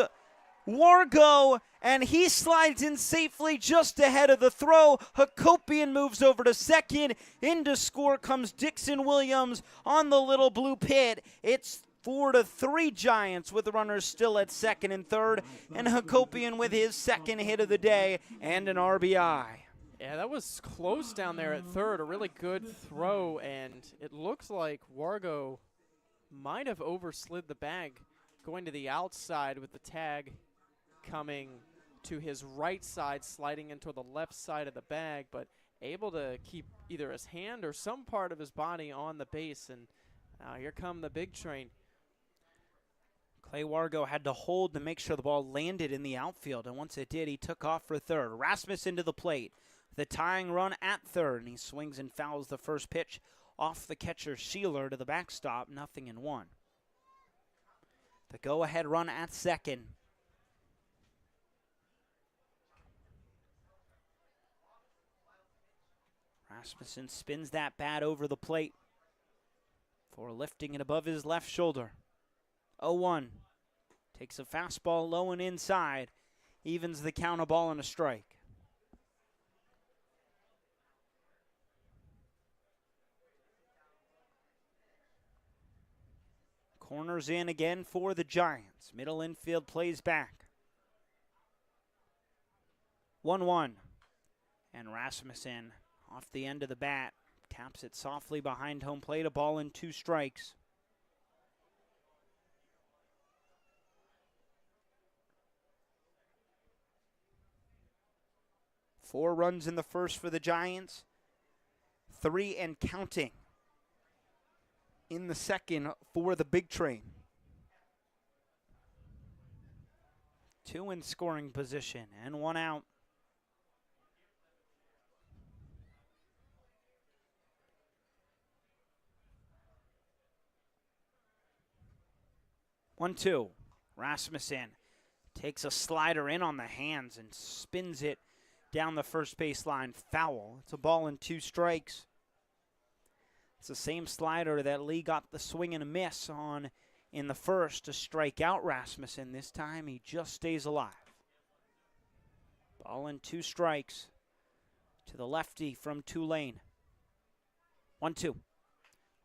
Wargo, and he slides in safely just ahead of the throw. Hakopian moves over to second. Into score comes Dixon Williams on the little blue pit. It's 4-3 Giants with the runners still at second and third, and Hakopian with his second hit of the day and an RBI. Yeah, that was close down there at third. A really good throw, and it looks like Wargo might have overslid the bag, going to the outside with the tag coming to his right side, sliding into the left side of the bag, but able to keep either his hand or some part of his body on the base. And here come the Big Train. Clay Wargo had to hold to make sure the ball landed in the outfield, and once it did, he took off for third. Rasmussen to the plate. The tying run at third, and he swings and fouls the first pitch off the catcher Sheeler to the backstop, 0-1. The go-ahead run at second. Rasmussen spins that bat over the plate for lifting it above his left shoulder. 0-1. Takes a fastball low and inside. Evens the count, a ball and a strike. Corners in again for the Giants. Middle infield plays back. 1-1. And Rasmussen off the end of the bat. Taps it softly behind home plate. A ball and 2 strikes. Four runs in the first for the Giants. 3 and counting in the second for the Big Train. 2 in scoring position and 1 out. 1-2. Rasmussen takes a slider in on the hands and spins it down the first baseline. Foul. It's a ball and 2 strikes. It's the same slider that Lee got the swing and a miss on in the first to strike out Rasmussen. This time he just stays alive. Ball and 2 strikes to the lefty from Tulane. 1-2.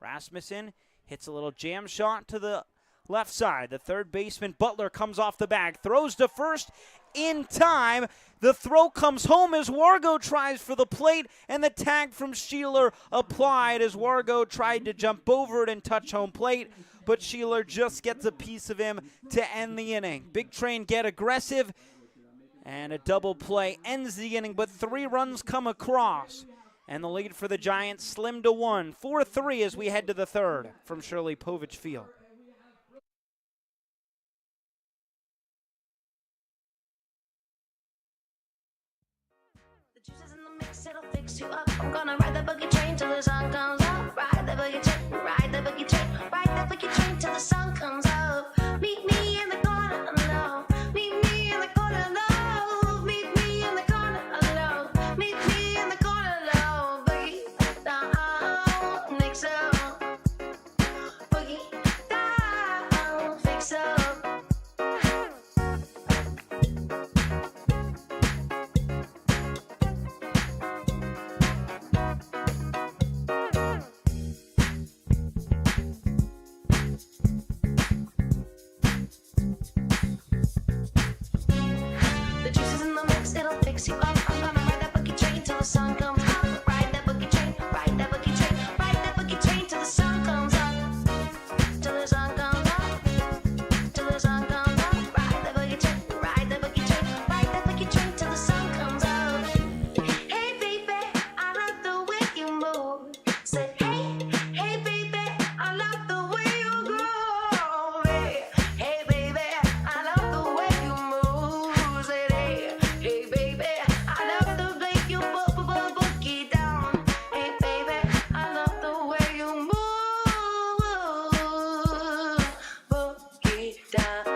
Rasmussen hits a little jam shot to the left side. The third baseman, Butler, comes off the bag, throws to first in time. The throw comes home as Wargo tries for the plate, and the tag from Sheeler applied as Wargo tried to jump over it and touch home plate, but Sheeler just gets a piece of him to end the inning. Big Train get aggressive, and a double play ends the inning, but 3 runs come across. And the lead for the Giants slimmed to 1. 4-3 as we head to the third from Shirley Povich Field. The juice is in the mix, it'll fix you up. I'm gonna ride the boogie train till the sun comes up. Ride the boogie train, ride the boogie train, ride the boogie train till the sun comes up. Meet me in the corner alone. Meet me in the corner alone. Meet me in the corner alone. Meet me in the corner alone. Boogie down, mix up. Boogie down, fix up. The juice is in the mix, it'll fix you up. I'm gonna ride that boogie train till the sun comes up. Ride that boogie train, ride that boogie train, ride that boogie train till the sun comes up. Till the sun comes up. Till the sun comes up. Ride that boogie train, ride that boogie train, ride that boogie train till the sun comes up. Hey baby, I love the way you move. Say hey, hey baby, I love the way you groove. Hey baby, I love the way you move. Say hey baby, I love the way you boogie down. Hey baby, I love the way you move, boogie down.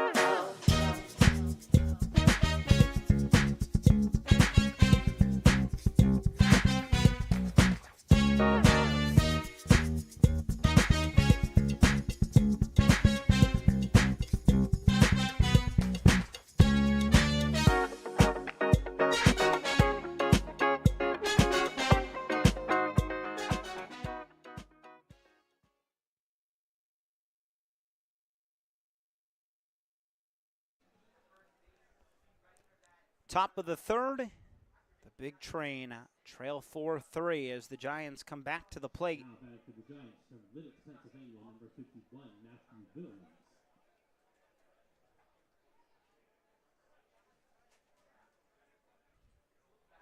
Top of the third, the Big Train trail 4-3 as the Giants come back to the plate. Now back to the Giants from Lititz, Pennsylvania, number 51, Matthew Williams.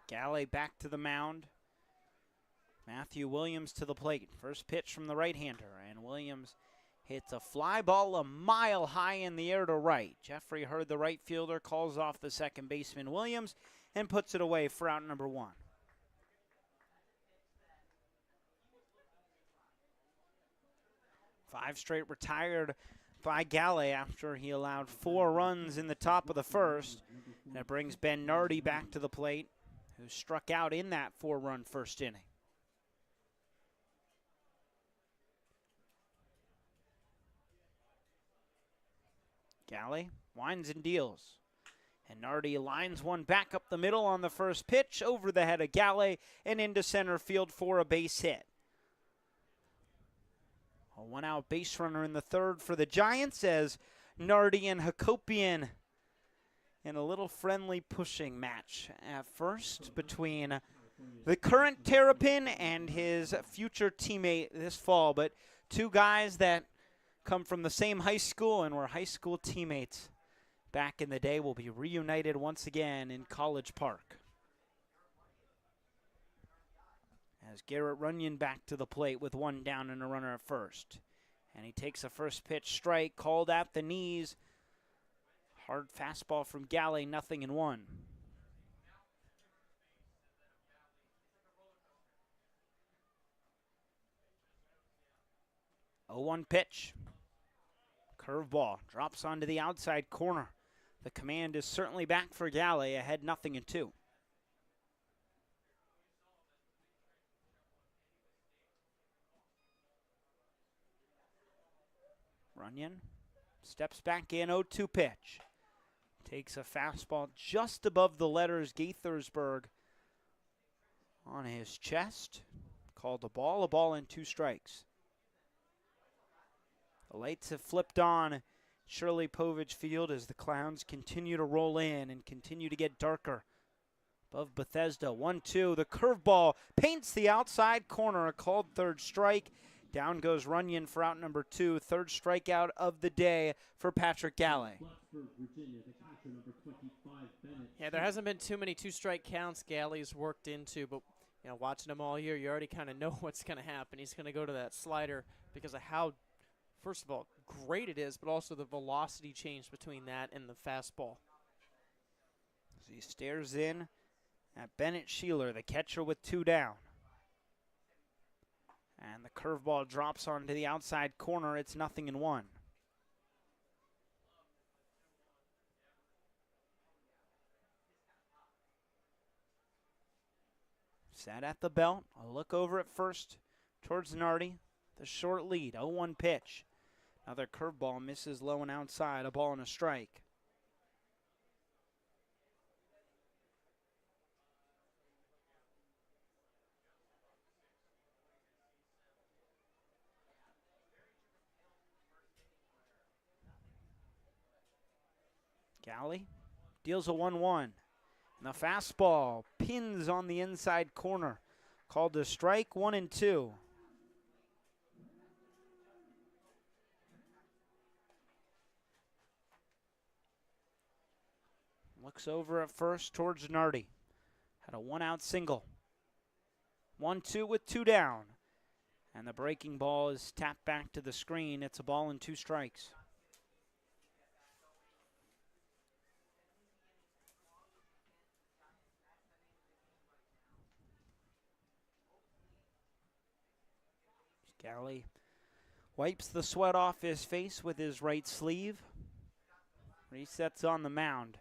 Galley back to the mound. Matthew Williams to the plate. First pitch from the right-hander, and Williams hits a fly ball a mile high in the air to right. Jeffrey Hurd, the right fielder, calls off the second baseman Williams and puts it away for out number 1. 5 straight retired by Galley after he allowed 4 runs in the top of the first. And it brings Ben Nardi back to the plate, who struck out in that 4-run first inning. Galley winds and deals. And Nardi lines one back up the middle on the first pitch, over the head of Galley and into center field for a base hit. A 1-out base runner in the third for the Giants as Nardi and Hakopian in a little friendly pushing match at first between the current Terrapin and his future teammate this fall. But 2 guys that come from the same high school and were high school teammates back in the day will be reunited once again in College Park. As Garrett Runyon back to the plate with 1 down and a runner at first. And he takes a first pitch strike, called at the knees. Hard fastball from Galley, 0-1. 0-1 pitch. Curveball drops onto the outside corner. The command is certainly back for Galley, ahead 0-2. Runyon steps back in, 0-2 pitch. Takes a fastball just above the letters Gaithersburg on his chest. Called a ball and 2 strikes. The lights have flipped on Shirley Povich Field as the clouds continue to roll in and continue to get darker. Above Bethesda, 1-2. The curveball paints the outside corner, a called third strike. Down goes Runyon for out number 2. Third strikeout of the day for Patrick Galley. Yeah, there hasn't been too many 2-strike counts Galley's worked into, but watching him all year, you already kind of know what's going to happen. He's going to go to that slider because of how, first of all, great it is, but also the velocity change between that and the fastball. As he stares in at Bennett Sheeler, the catcher with 2 down. And the curveball drops onto the outside corner. It's 0-1. Sat at the belt. A look over at first towards Nardi. The short lead, 0-1 pitch. Another curveball misses low and outside. A ball and a strike. Galley deals a 1-1. And the fastball pins on the inside corner. Called a strike, 1-2. Looks over at first towards Nardi. Had a 1-out single. 1-2 with 2 down. And the breaking ball is tapped back to the screen. It's a ball and 2 strikes. Galley wipes the sweat off his face with his right sleeve. Resets on the mound.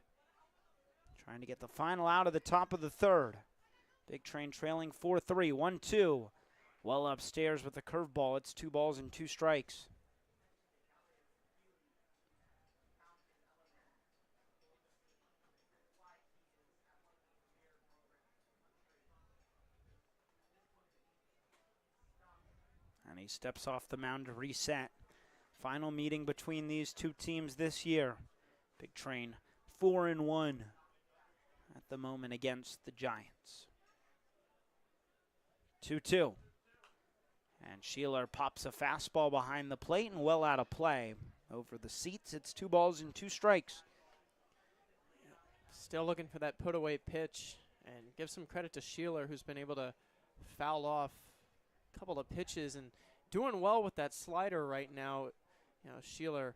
Trying to get the final out of the top of the third. Big Train trailing 4-3, 1-2. Well upstairs with the curveball. It's 2 balls and 2 strikes. And he steps off the mound to reset. Final meeting between these two teams this year. Big Train 4-1 at the moment against the Giants. 2-2. And Sheeler pops a fastball behind the plate and well out of play. Over the seats, it's 2 balls and 2 strikes. Still looking for that put-away pitch. And give some credit to Sheeler, who's been able to foul off a couple of pitches and doing well with that slider right now. Sheeler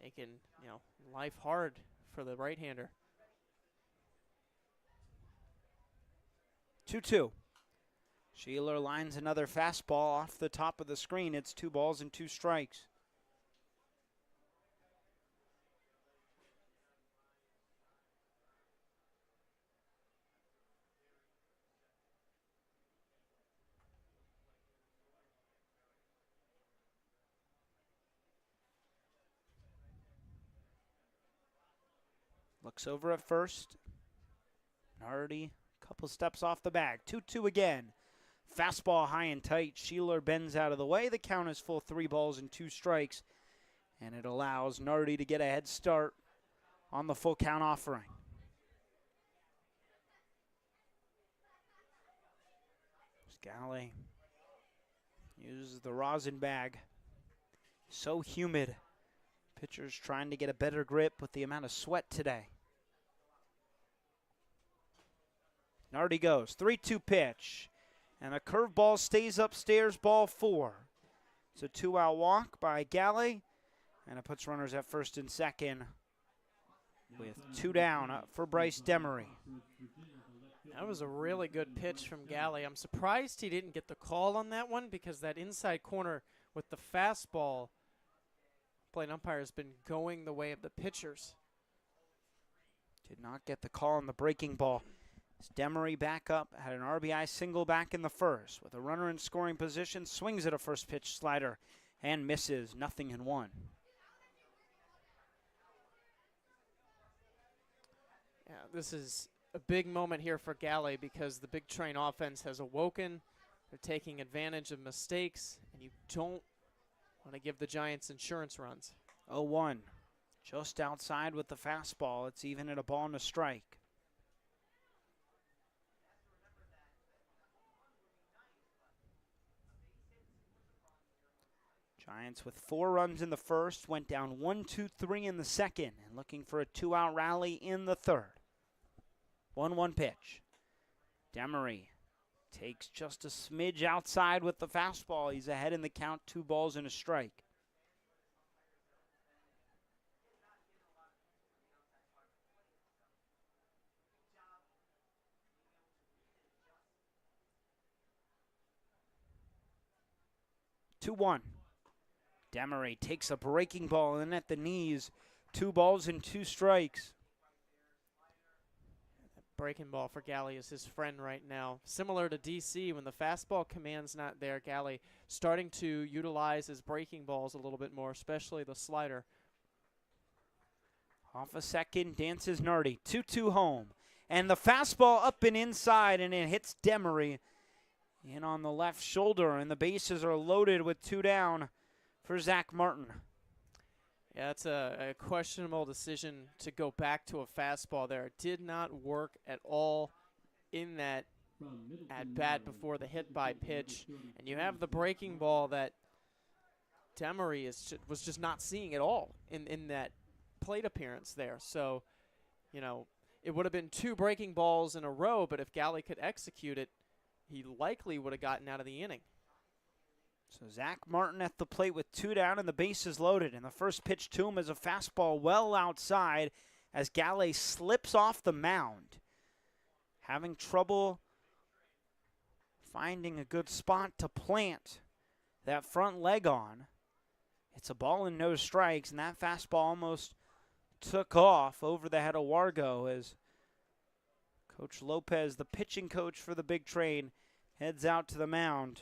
making, life hard for the right-hander. 2-2. Sheeler lines another fastball off the top of the screen. It's 2 balls and 2 strikes. Looks over at first. Nardi, couple steps off the bag. 2-2 again. Fastball high and tight. Sheeler bends out of the way. The count is full, 3 balls and 2 strikes. And it allows Nardi to get a head start on the full count offering. Galley uses the rosin bag. So humid. Pitcher's trying to get a better grip with the amount of sweat today. Nardi goes, 3-2 pitch. And a curveball stays upstairs, ball 4. It's a 2-out walk by Galley. And it puts runners at first and second with 2 down for Bryce Demery. That was a really good pitch from Galley. I'm surprised he didn't get the call on that one because that inside corner with the fastball plate umpire has been going the way of the pitchers. Did not get the call on the breaking ball. As Demery back up, had an RBI single back in the first. With a runner in scoring position, swings at a first pitch slider and misses. 0-1. Yeah, this is a big moment here for Galley because the Big Train offense has awoken. They're taking advantage of mistakes, and you don't want to give the Giants insurance runs. 0-1. Just outside with the fastball. It's even at a ball and a strike. Giants with 4 runs in the first, went down 1-2-3 in the second, and looking for a 2-out rally in the third. 1-1 pitch. Demery takes just a smidge outside with the fastball. He's ahead in the count, 2 balls and a strike. Demery takes a breaking ball in at the knees. 2 balls and 2 strikes. Breaking ball for Galley is his friend right now. Similar to DC, when the fastball command's not there, Galley starting to utilize his breaking balls a little bit more, especially the slider. Off a second, dances Nardi. 2-2 home. And the fastball up and inside, and it hits Demery in on the left shoulder, and the bases are loaded with 2 down for Zach Martin. Yeah, it's a questionable decision to go back to a fastball there. It did not work at all in that at-bat before the hit by pitch. And you have the breaking ball that Demery was just not seeing at all in that plate appearance there. So, you know, it would have been 2 breaking balls in a row, but if Galley could execute it, he likely would have gotten out of the inning. So Zach Martin at the plate with 2 down and the bases loaded. And the first pitch to him is a fastball well outside as Galley slips off the mound. Having trouble finding a good spot to plant that front leg on. It's a ball and no strikes, and that fastball almost took off over the head of Wargo as Coach Lopez, the pitching coach for the Big Train, heads out to the mound.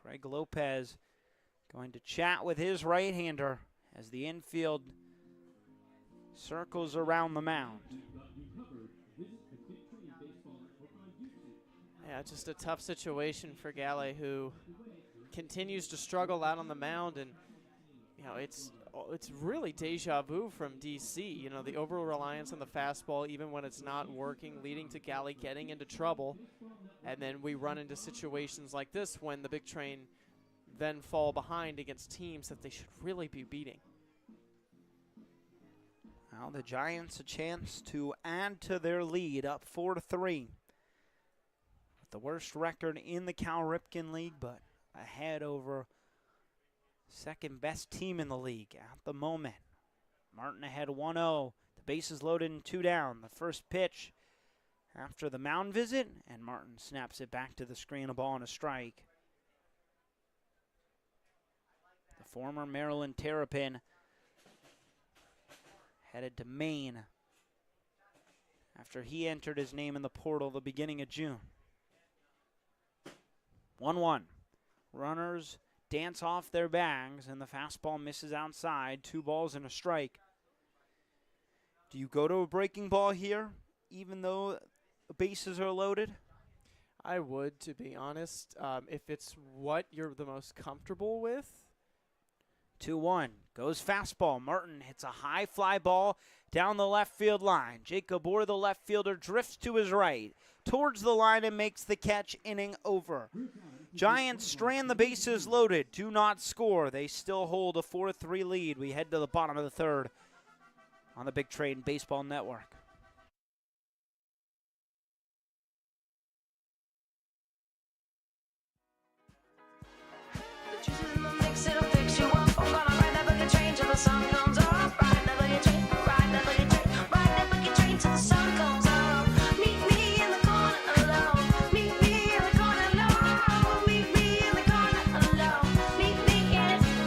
Craig Lopez going to chat with his right-hander as the infield circles around the mound. Yeah, just a tough situation for Galley, who continues to struggle out on the mound, and you know it's really deja vu from DC. You know, the over-reliance on the fastball, even when it's not working, leading to Galley getting into trouble. And then we run into situations like this when the Big Train then fall behind against teams that they should really be beating. Now the Giants a chance to add to their lead, up 4-3. With the worst record in the Cal Ripken League, but ahead over second best team in the league at the moment. Martin ahead 1-0. The bases loaded and 2 down. The first pitch after the mound visit, and Martin snaps it back to the screen, a ball and a strike. The former Maryland Terrapin headed to Maine after he entered his name in the portal the beginning of June. 1-1. Runners dance off their bags, and the fastball misses outside. 2 balls and a strike. Do you go to a breaking ball here, even though the bases are loaded? I would, to be honest, if it's what you're the most comfortable with. 2-1. Goes fastball. Martin hits a high fly ball down the left field line. Jacob Orr, the left fielder, drifts to his right, towards the line, and makes the catch. Inning over. Giants strand the bases loaded. Do not score. They still hold a 4-3 lead. We head to the bottom of the third on the Big Train Baseball Network. The juice in the mix, it'll fix you up. I'm gonna ride that boogie train till the sun comes up. Ride that boogie train, ride that boogie train, ride that boogie train till the sun comes up. Meet me in the corner alone. Meet me in the corner alone. Meet me in the corner alone. Meet me in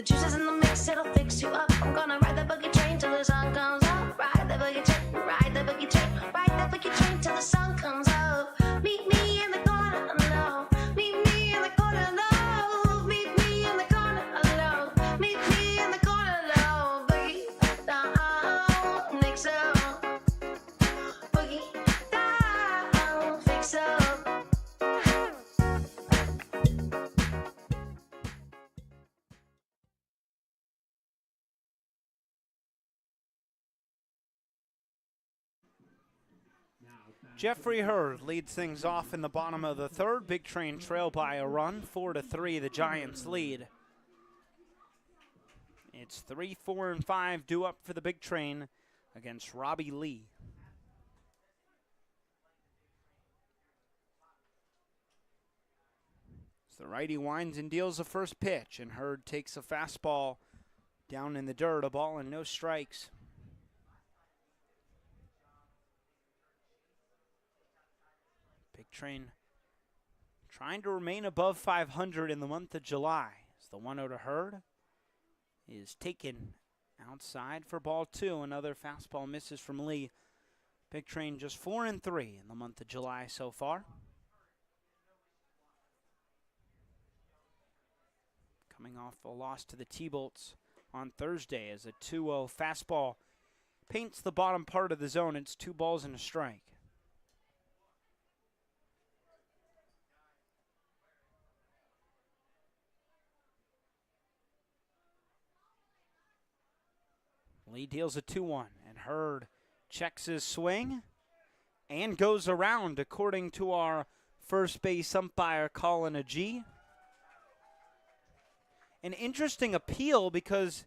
The juice is in the mix, it'll fix you up. I'm gonna ride the boogie train till the sun comes up. Ride the boogie train, ride the boogie train, ride the boogie train till the sun comes up. Meet me in the corner, no. Meet me in the corner, no. Meet me in the corner, no. Meet me in the corner, no. Boogie down, mix up. Boogie down, fix up. Jeffrey Hurd leads things off in the bottom of the third. Big Train trail by a run, 4-3, the Giants lead. It's 3, 4, and 5 due up for the Big Train against Robbie Lee. As the righty winds and deals the first pitch, and Hurd takes a fastball down in the dirt, a ball and no strikes. Big Train trying to remain above 500 in the month of July. As the 1-0 to Hurd is taken outside for ball 2. Another fastball misses from Lee. Big Train just 4 and 3 in the month of July so far. Coming off a loss to the T-Bolts on Thursday as a 2-0 fastball paints the bottom part of the zone. It's 2 balls and a strike. Lee deals a 2-1, and Hurd checks his swing and goes around, according to our first base umpire, Colin a G. An interesting appeal because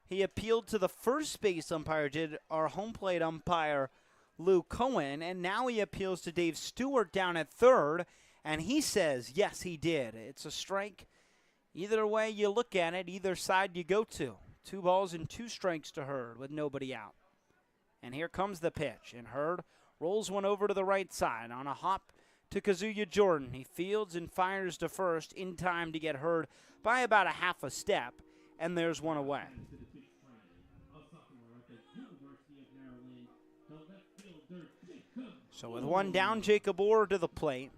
he appealed to the first base umpire, did our home plate umpire, Lou Cohen, and now he appeals to Dave Stewart down at third, and he says, yes, he did. It's a strike. Either way you look at it, either side you go to. 2 balls and 2 strikes to Hurd with nobody out. And here comes the pitch, and Hurd rolls one over to the right side on a hop to Kazuya Jordan. He fields and fires to first in time to get Hurd by about a half a step, and there's one away. So with one down, Jacob Orr to the plate.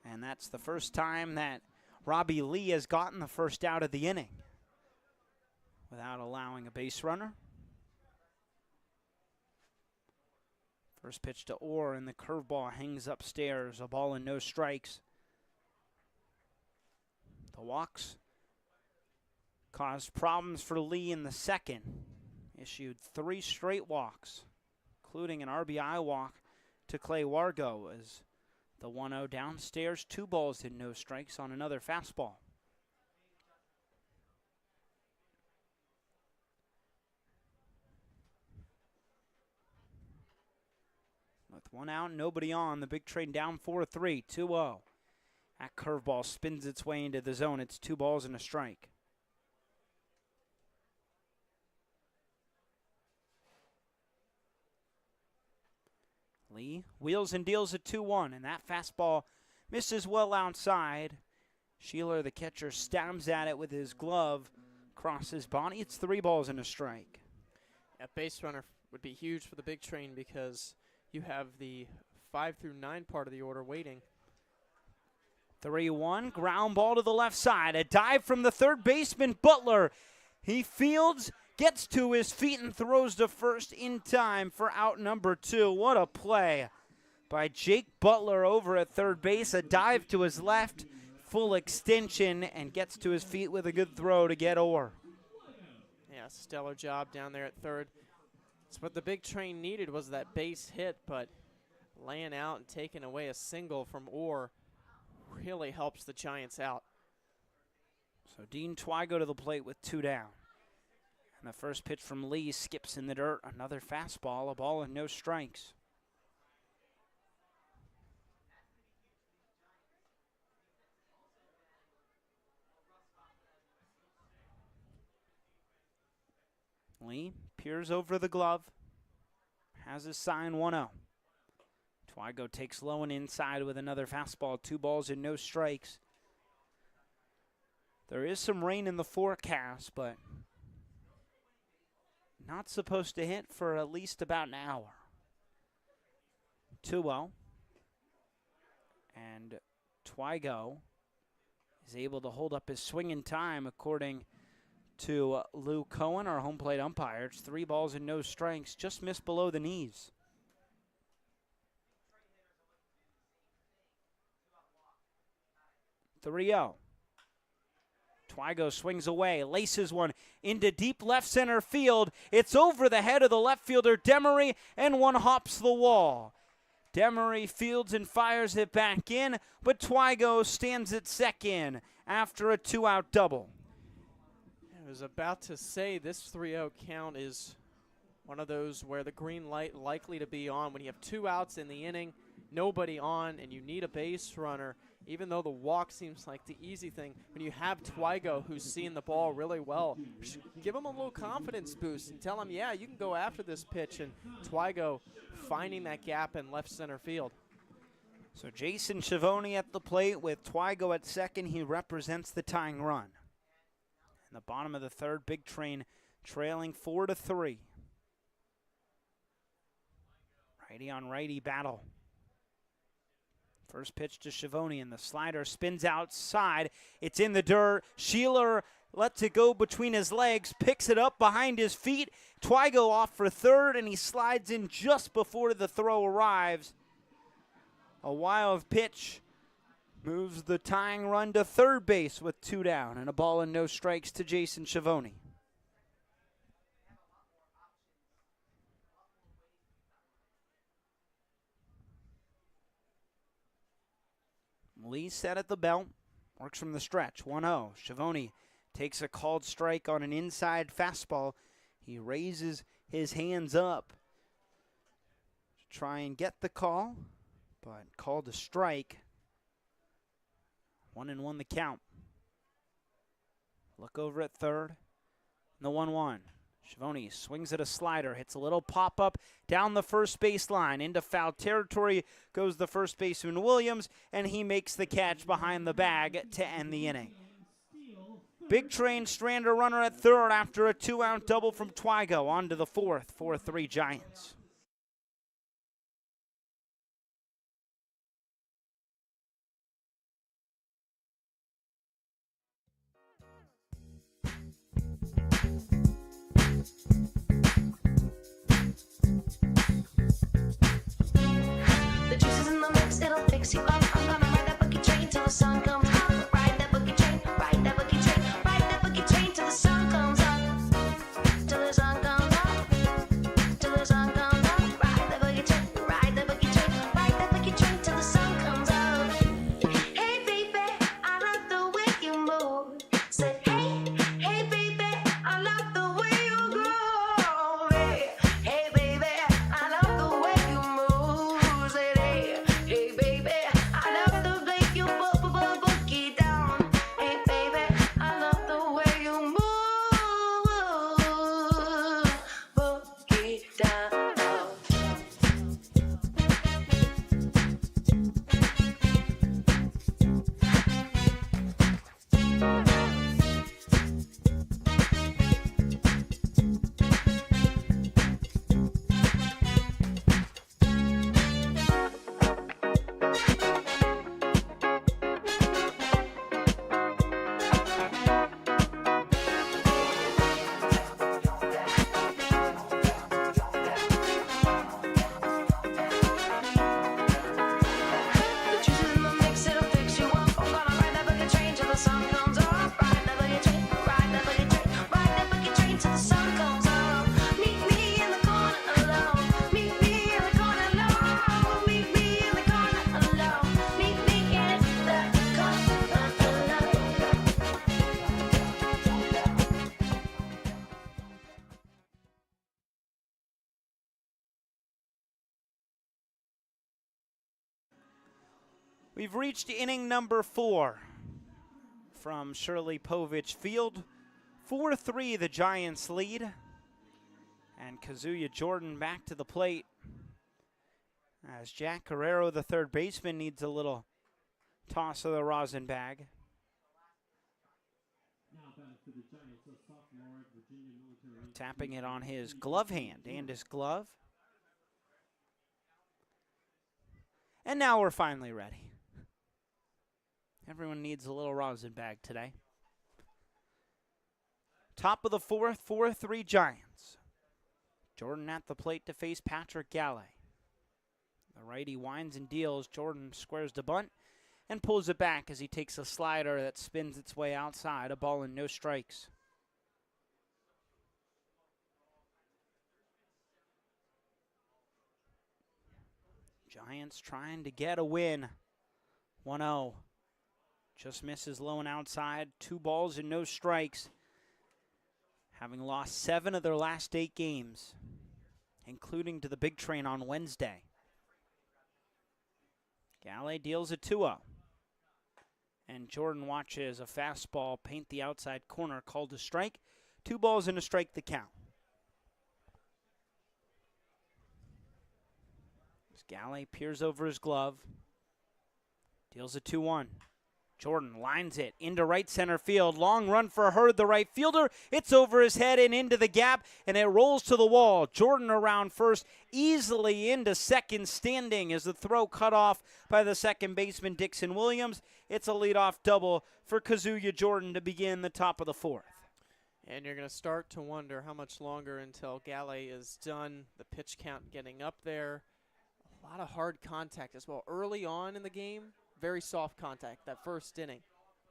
And that's the first time that Robbie Lee has gotten the first out of the inning without allowing a base runner. First pitch to Orr, and the curveball hangs upstairs. A ball and no strikes. The walks caused problems for Lee in the second. Issued 3 straight walks, including an RBI walk to Clay Wargo as the 1-0 downstairs, 2 balls and no strikes on another fastball. With 1 out, nobody on, the Big Train down 4-3, 2-0. That curveball spins its way into the zone. It's 2 balls and a strike. Lee wheels and deals a 2-1, and that fastball misses well outside. Sheeler, the catcher, stabs at it with his glove across his body. It's 3 balls and a strike. A base runner would be huge for the Big Train because you have the 5 through 9 part of the order waiting. 3-1, ground ball to the left side. A dive from the third baseman, Butler. He fields, gets to his feet, and throws to first in time for out number 2. What a play by Jake Butler over at third base. A dive to his left, full extension, and gets to his feet with a good throw to get Orr. Yeah, stellar job down there at third. That's what the Big Train needed, was that base hit, but laying out and taking away a single from Orr really helps the Giants out. So Dean Twygo to the plate with 2 down. And the first pitch from Lee skips in the dirt. Another fastball, a ball and no strikes. Lee peers over the glove. Has his sign 1-0. Twygo takes low and inside with another fastball. 2 balls and no strikes. There is some rain in the forecast, but not supposed to hit for at least about an hour. 2-0. And Twygo is able to hold up his swing in time, according to Lou Cohen, our home plate umpire. It's 3 balls and no strikes, just missed below the knees. 3-0. Twygo swings away, laces one into deep left center field. It's over the head of the left fielder, Demery, and one hops the wall. Demery fields and fires it back in, but Twygo stands at second after a 2-out double. I was about to say this 3-0 count is one of those where the green light likely to be on when you have 2 outs in the inning, nobody on, and you need a base runner. Even though the walk seems like the easy thing, when you have Twygo, who's seeing the ball really well, give him a little confidence boost and tell him, yeah, you can go after this pitch. And Twygo finding that gap in left center field. So Jason Schiavone at the plate with Twygo at second. He represents the tying run. In the bottom of the third, Big Train trailing 4-3. Righty on righty battle. First pitch to Schiavone, and the slider spins outside. It's in the dirt. Sheeler lets it go between his legs, picks it up behind his feet. Twygo off for third, and he slides in just before the throw arrives. A wild pitch moves the tying run to third base with 2 down, and a ball and no strikes to Jason Schiavone. Lee set at the belt, works from the stretch, 1-0. Schiavone takes a called strike on an inside fastball. He raises his hands up to try and get the call, but called a strike. 1-1 the count. Look over at third, and the 1-1. Schiavone swings at a slider, hits a little pop-up down the first base line. Into foul territory goes the first baseman Williams, and he makes the catch behind the bag to end the inning. Big Train strand a runner at third after a 2-out double from Twygo. On to the fourth, 4-3 Giants. The juice is in the mix, it'll fix you up. I'm gonna ride that boogie train till the sun comes up. Ride that boogie train, ride that boogie train, ride that boogie train till the sun comes up. Till the sun comes up. Till the sun comes up. Ride that boogie train, ride that boogie train, ride that boogie train till the sun comes up. Hey baby, I love the way you move. Say hey baby, I love the way you groove. Hey baby, I love the way you move. Say hey baby, I love the way you boogie down. Hey baby, I love the way you move. Boogie down. The juice is in the mix, it'll fix you up. I'm gonna ride that boogie train till the sun comes up. Ride that boogie train, ride that boogie train, ride that boogie train till the sun comes up. Meet me in the corner alone. Meet me in the corner alone. Meet me in the corner alone. Meet me in the corner alone. We've reached inning number 4 from Shirley Povich Field. 4-3 the Giants lead. And Kazuya Jordan back to the plate As Jack Guerrero, the third baseman, needs a little toss of the rosin bag. Now back to the Giants, a sophomore, Virginia military. Tapping it on his glove hand and his glove. And now we're finally ready. Everyone needs a little rosin bag today. Top of the fourth, 4-3 Giants. Jordan at the plate to face Patrick Galley. The righty winds and deals. Jordan squares the bunt and pulls it back as he takes a slider that spins its way outside. A ball and no strikes. Giants trying to get a win. 1-0. Just misses low and outside. 2 balls and no strikes. Having lost 7 of their last 8 games, including to the Big Train on Wednesday. Galley deals a 2-0. And Jordan watches a fastball paint the outside corner, called a strike. 2 balls and a strike the count. As Galley peers over his glove, deals a 2-1. Jordan lines it into right center field. Long run for Hurd, the right fielder. It's over his head and into the gap, and it rolls to the wall. Jordan around first, easily into second, standing as the throw cut off by the second baseman, Dixon Williams. It's a leadoff double for Kazuya Jordan to begin the top of the fourth. And you're going to start to wonder how much longer until Galley is done. The pitch count getting up there. A lot of hard contact as well. Early on in the game, very soft contact, that first inning.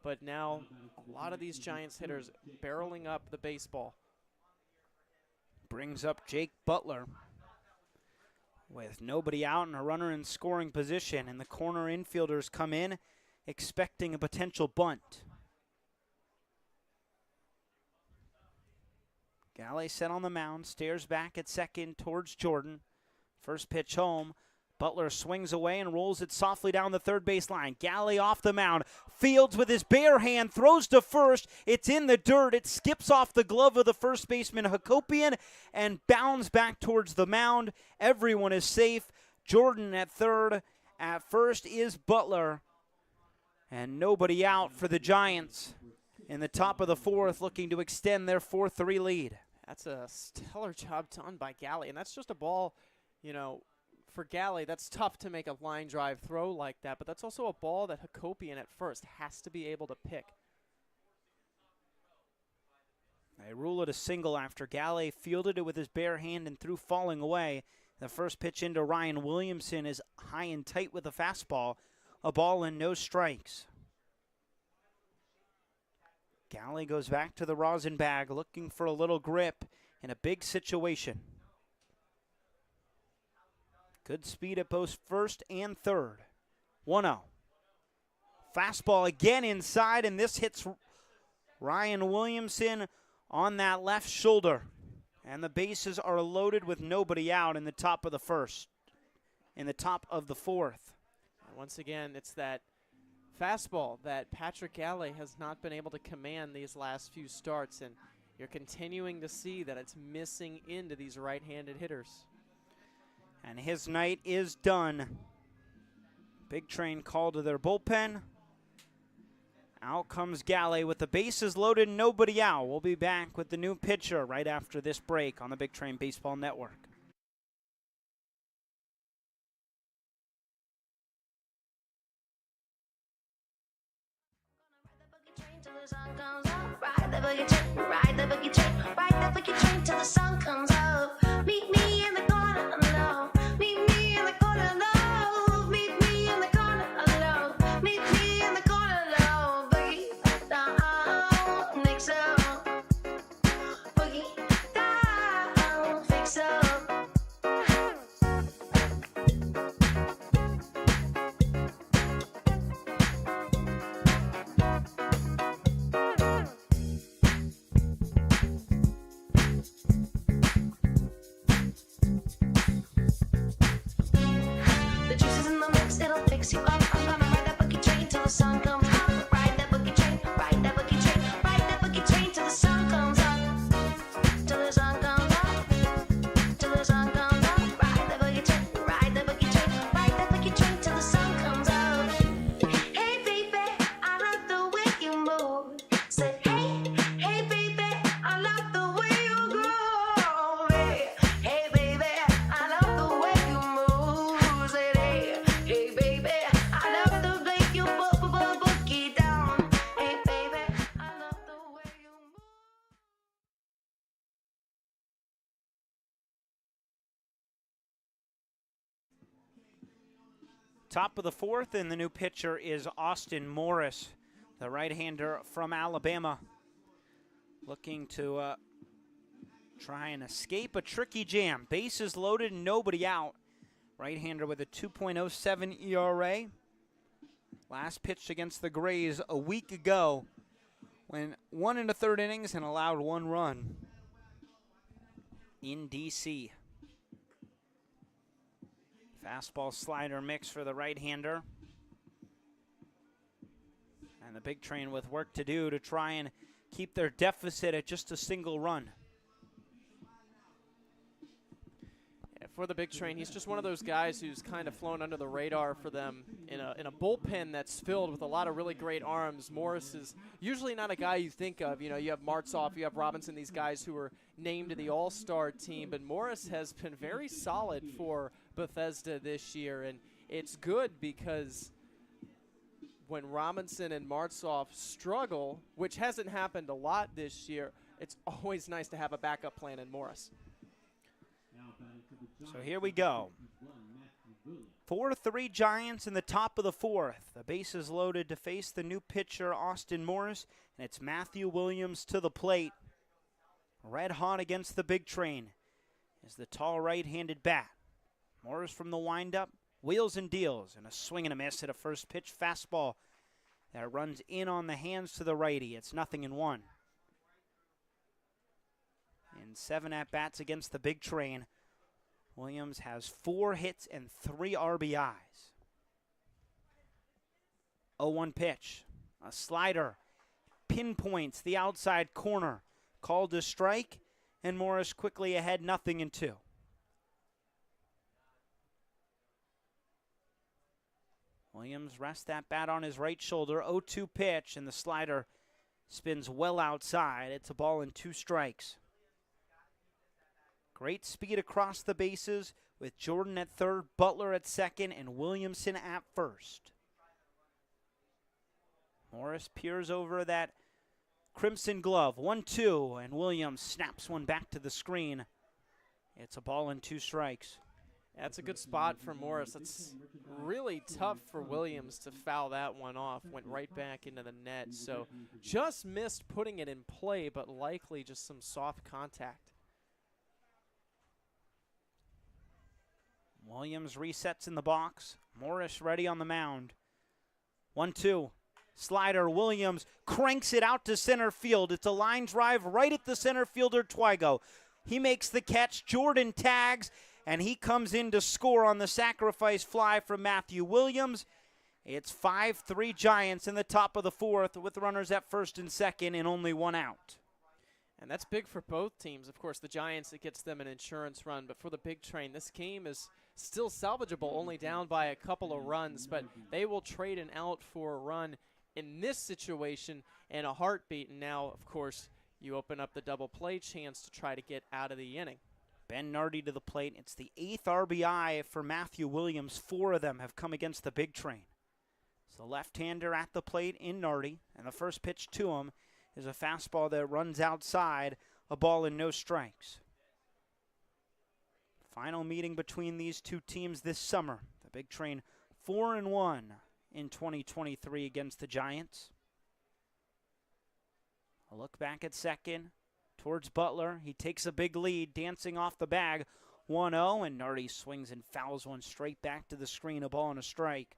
But now a lot of these Giants hitters barreling up the baseball. Brings up Jake Butler with nobody out and a runner in scoring position. And the corner infielders come in expecting a potential bunt. Galley set on the mound, stares back at second towards Jordan. First pitch home. Butler swings away and rolls it softly down the third base line. Galley off the mound. Fields with his bare hand, throws to first. It's in the dirt. It skips off the glove of the first baseman, Hakopian, and bounds back towards the mound. Everyone is safe. Jordan at third. At first is Butler. And nobody out for the Giants in the top of the fourth, looking to extend their 4-3 lead. That's a stellar job done by Galley. And that's just a ball, you know, for Galley, that's tough to make a line drive throw like that, but that's also a ball that Hakopian at first has to be able to pick. They rule it a single after Galley fielded it with his bare hand and threw falling away. The first pitch into Ryan Williamson is high and tight with a fastball. A ball and no strikes. Galley goes back to the rosin bag looking for a little grip in a big situation. Good speed at both first and third. 1-0. Fastball again inside, and this hits Ryan Williamson on that left shoulder. And the bases are loaded with nobody out in the top of the first, in the top of the fourth. And once again, it's that fastball that Patrick Galley has not been able to command these last few starts, and you're continuing to see that it's missing into these right-handed hitters. And his night is done. Big Train called to their bullpen. Out comes Galley with the bases loaded, nobody out. We'll be back with the new pitcher right after this break on the Big Train Baseball Network. Till the sun comes up, ride the boogie train, ride the boogie train, ride the boogie train till the sun comes up. Meet me in the corner, no. Meet me in the corner, no. Meet me in the corner, no. Meet me in the corner, no. Boogie down, mix up. Boogie down, fix up. The juice is in the mix, it'll fix you up. I'm gonna ride that boogie train till the sun comes up. Ride that boogie train, ride that boogie train, ride that boogie train till the sun comes up. Till the sun comes up, till the sun comes up. Ride that boogie train, ride that boogie train, Top of the fourth, and the new pitcher is Austin Morris, the right-hander from Alabama, looking to try and escape a tricky jam. Bases loaded, nobody out. Right-hander with a 2.07 ERA. Last pitched against the Grays a week ago, when 1 1/3 innings and allowed 1 run in D.C. Fastball slider mix for the right-hander. And the Big Train with work to do to try and keep their deficit at just a single run. Yeah, for the Big Train, he's just one of those guys who's kind of flown under the radar for them in a bullpen that's filled with a lot of really great arms. Morris is usually not a guy you think of. You know, you have Martzoff, you have Robinson, these guys who were named to the All-Star team, but Morris has been very solid for Bethesda this year, and it's good because when Robinson and Martzoff struggle, which hasn't happened a lot this year, it's always nice to have a backup plan in Morris. So here we go. 4-3 Giants in the top of the fourth. The bases loaded to face the new pitcher, Austin Morris, and it's Matthew Williams to the plate. Red hot against the Big Train is the tall right-handed bat. Morris from the windup, wheels and deals, and a swing and a miss at a first pitch fastball that runs in on the hands to the righty. It's 0-1. In 7 at-bats against the Big Train, Williams has 4 hits and 3 RBIs. 0-1 pitch. A slider pinpoints the outside corner. Called to strike, and Morris quickly ahead 0-2. Williams rests that bat on his right shoulder. 0-2 pitch, and the slider spins well outside. It's a ball and 2 strikes. Great speed across the bases with Jordan at third, Butler at second, and Williamson at first. Morris peers over that crimson glove. 1-2, and Williams snaps one back to the screen. It's a ball and 2 strikes. That's a good spot for Morris. It's really tough for Williams to foul that one off. Went right back into the net. So just missed putting it in play, but likely just some soft contact. Williams resets in the box. Morris ready on the mound. 1-2. Slider. Williams cranks it out to center field. It's a line drive right at the center fielder, Twigo. He makes the catch. Jordan tags, and he comes in to score on the sacrifice fly from Matthew Williams. It's 5-3 Giants in the top of the fourth with runners at first and second and only 1 out. And that's big for both teams. Of course, the Giants, it gets them an insurance run. But for the Big Train, this game is still salvageable, only down by a couple of runs. But they will trade an out for a run in this situation in a heartbeat. And now, of course, you open up the double play chance to try to get out of the inning. Ben Nardi to the plate. It's the 8th RBI for Matthew Williams. 4 of them have come against the Big Train. It's the left-hander at the plate in Nardi, and the first pitch to him is a fastball that runs outside, a ball and no strikes. Final meeting between these two teams this summer. The Big Train 4-1 in 2023 against the Giants. A look back at second towards Butler. He takes a big lead, dancing off the bag. 1-0, and Nardi swings and fouls one straight back to the screen, a ball and a strike.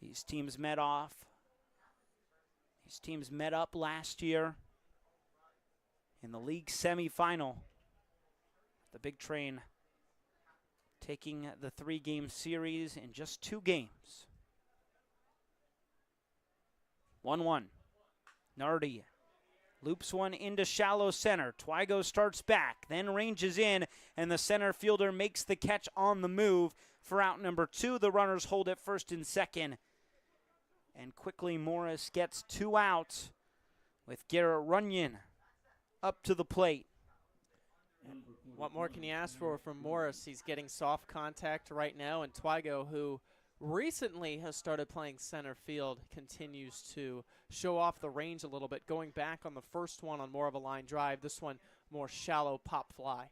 These teams met up last year in the league semifinal. The Big Train taking the 3-game series in just 2 games. 1-1. Nardi loops one into shallow center. Twigo starts back, then ranges in, and the center fielder makes the catch on the move for out number 2. The runners hold at first and second. And quickly Morris gets 2 outs with Garrett Runyon up to the plate. And what more can you ask for from Morris? He's getting soft contact right now, and Twigo, who recently has started playing center field, continues to show off the range a little bit, going back on the first one on more of a line drive. This one, more shallow pop fly.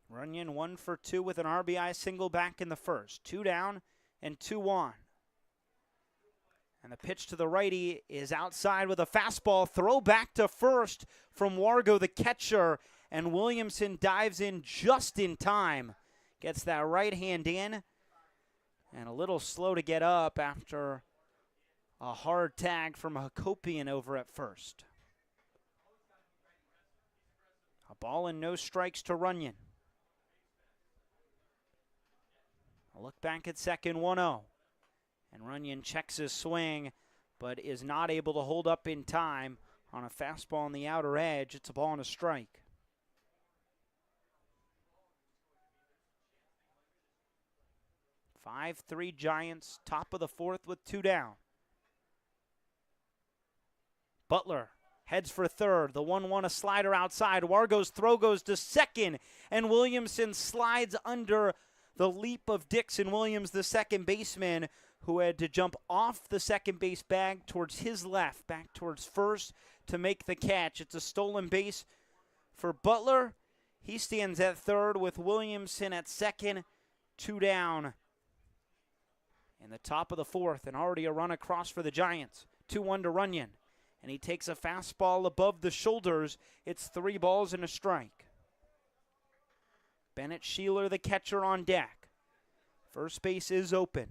Runyon 1 for 2 with an RBI single back in the first. 2 down and 2 on. And the pitch to the righty is outside with a fastball. Throw back to first from Wargo, the catcher. And Williamson dives in just in time. Gets that right hand in. And a little slow to get up after a hard tag from Hakopian over at first. A ball and no strikes to Runyon. A look back at second, 1-0. And Runyon checks his swing, but is not able to hold up in time on a fastball on the outer edge. It's a ball and a strike. 5-3 Giants, top of the fourth with 2 down. Butler heads for third. The 1-1, a slider outside. Wargo's throw goes to second, and Williamson slides under the leap of Dixon Williams, the second baseman, who had to jump off the second base bag towards his left, back towards first to make the catch. It's a stolen base for Butler. He stands at third with Williamson at second, 2 down. In the top of the fourth, and already a run across for the Giants. 2-1 to Runyon. And he takes a fastball above the shoulders. It's 3 balls and a strike. Bennett Sheeler, the catcher, on deck. First base is open.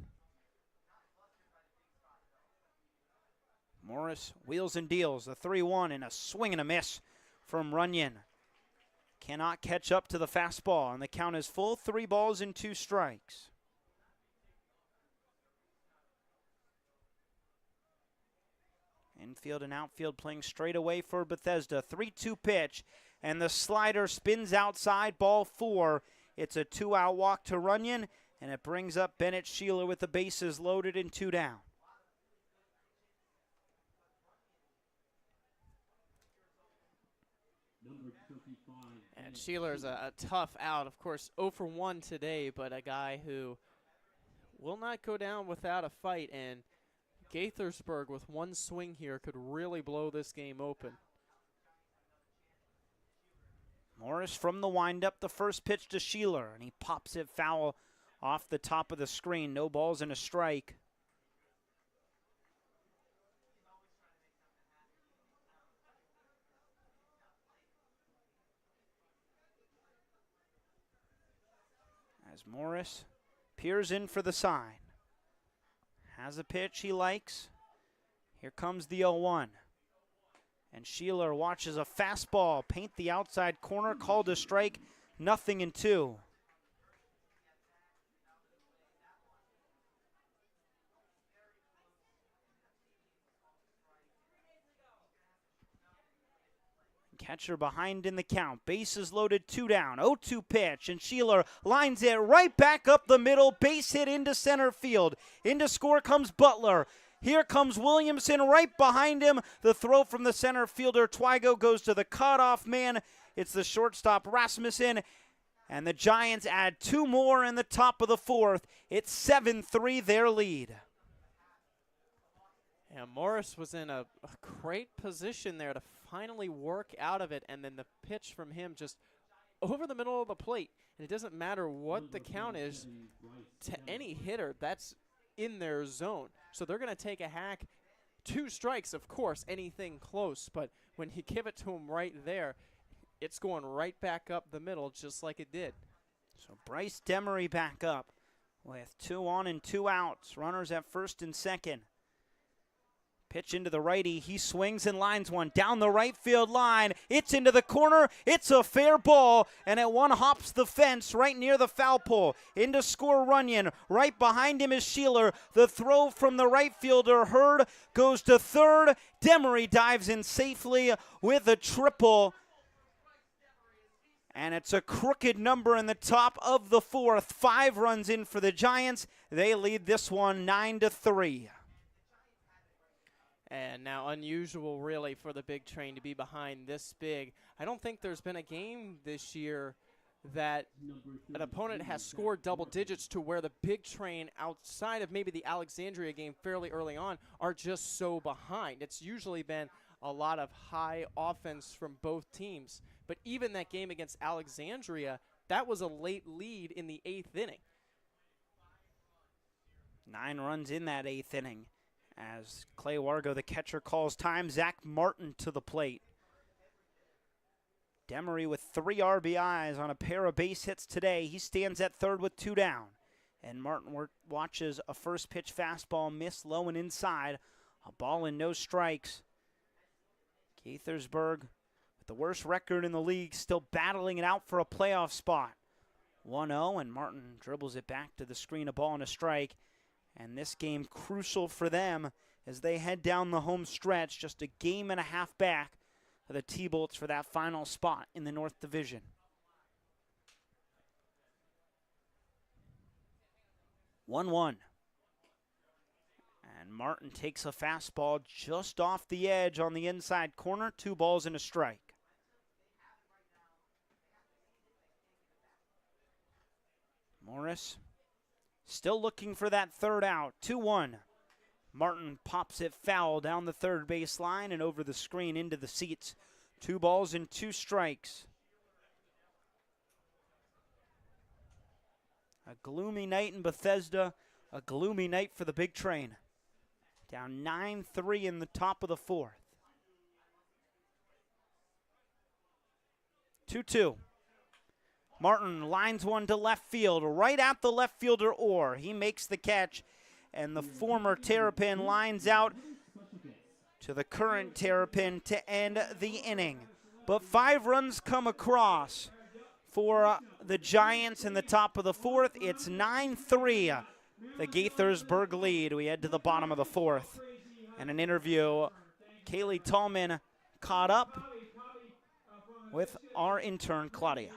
Morris wheels and deals. A 3-1 and a swing and a miss from Runyon. Cannot catch up to the fastball, and the count is full. 3 balls and 2 strikes. Infield and outfield playing straight away for Bethesda. 3-2 pitch, and the slider spins outside, ball 4. It's a 2-out walk to Runyon, and it brings up Bennett Sheeler with the bases loaded and 2 down. And Sheeler's a tough out. Of course, 0 for 1 today, but a guy who will not go down without a fight, and Gaithersburg with one swing here could really blow this game open. Morris from the windup, the first pitch to Sheeler, and he pops it foul off the top of the screen. No balls and a strike. As Morris peers in for the sign. Has a pitch he likes. Here comes the 0-1. And Sheeler watches a fastball paint the outside corner, called a strike, 0-2. Catcher behind in the count. Bases loaded, 2 down. 0-2 pitch, and Sheeler lines it right back up the middle. Base hit into center field. Into score comes Butler. Here comes Williamson right behind him. The throw from the center fielder, Twigo, goes to the cutoff man. It's the shortstop, Rasmussen. And the Giants add 2 more in the top of the fourth. It's 7-3, their lead. And Morris was in a great position there to finally work out of it, and then the pitch from him just over the middle of the plate. And it doesn't matter what the count is to any hitter, that's in their zone. So they're going to take a hack. 2 strikes, of course, anything close, but when you give it to him right there, it's going right back up the middle just like it did. So Bryce Demery back up with 2 on and 2 outs. Runners at first and second. Pitch into the righty. He swings and lines one down the right field line. It's into the corner. It's a fair ball, and it one hops the fence right near the foul pole. Into score Runyon. Right behind him is Sheeler. The throw from the right fielder, Hurd, goes to third. Demery dives in safely with a triple. And it's a crooked number in the top of the fourth. 5 runs in for the Giants. They lead this one 9-3. And now unusual really for the big train to be behind this big. I don't think there's been a game this year that an opponent has scored double digits to where the big train, outside of maybe the Alexandria game fairly early on, are just so behind. It's usually been a lot of high offense from both teams. But even that game against Alexandria, that was a late lead in the 8th inning. 9 runs in that 8th inning. As Clay Wargo, the catcher, calls time. Zach Martin to the plate. Demery with 3 RBIs on a pair of base hits today. He stands at third with 2 down. And Martin watches a first pitch fastball miss low and inside. A ball and no strikes. Gaithersburg, with the worst record in the league, still battling it out for a playoff spot. 1-0, and Martin dribbles it back to the screen, a ball and a strike. And this game crucial for them as they head down the home stretch, just a game and a half back of the T-Bolts for that final spot in the North Division. 1-1. And Martin takes a fastball just off the edge on the inside corner. 2 balls and a strike. Morris still looking for that third out. 2-1. Martin pops it foul down the third base line and over the screen into the seats. 2 balls and 2 strikes. A gloomy night in Bethesda, a gloomy night for the Big Train. Down 9-3 in the top of the 4th. 2-2. Martin lines one to left field, right at the left fielder Orr. He makes the catch, and the former Terrapin lines out to the current Terrapin to end the inning. But 5 runs come across for the Giants in the top of the 4th. It's 9-3, the Gaithersburg lead. We head to the bottom of the 4th. And an interview, Kaylee Tallman caught up with our intern, Claudia.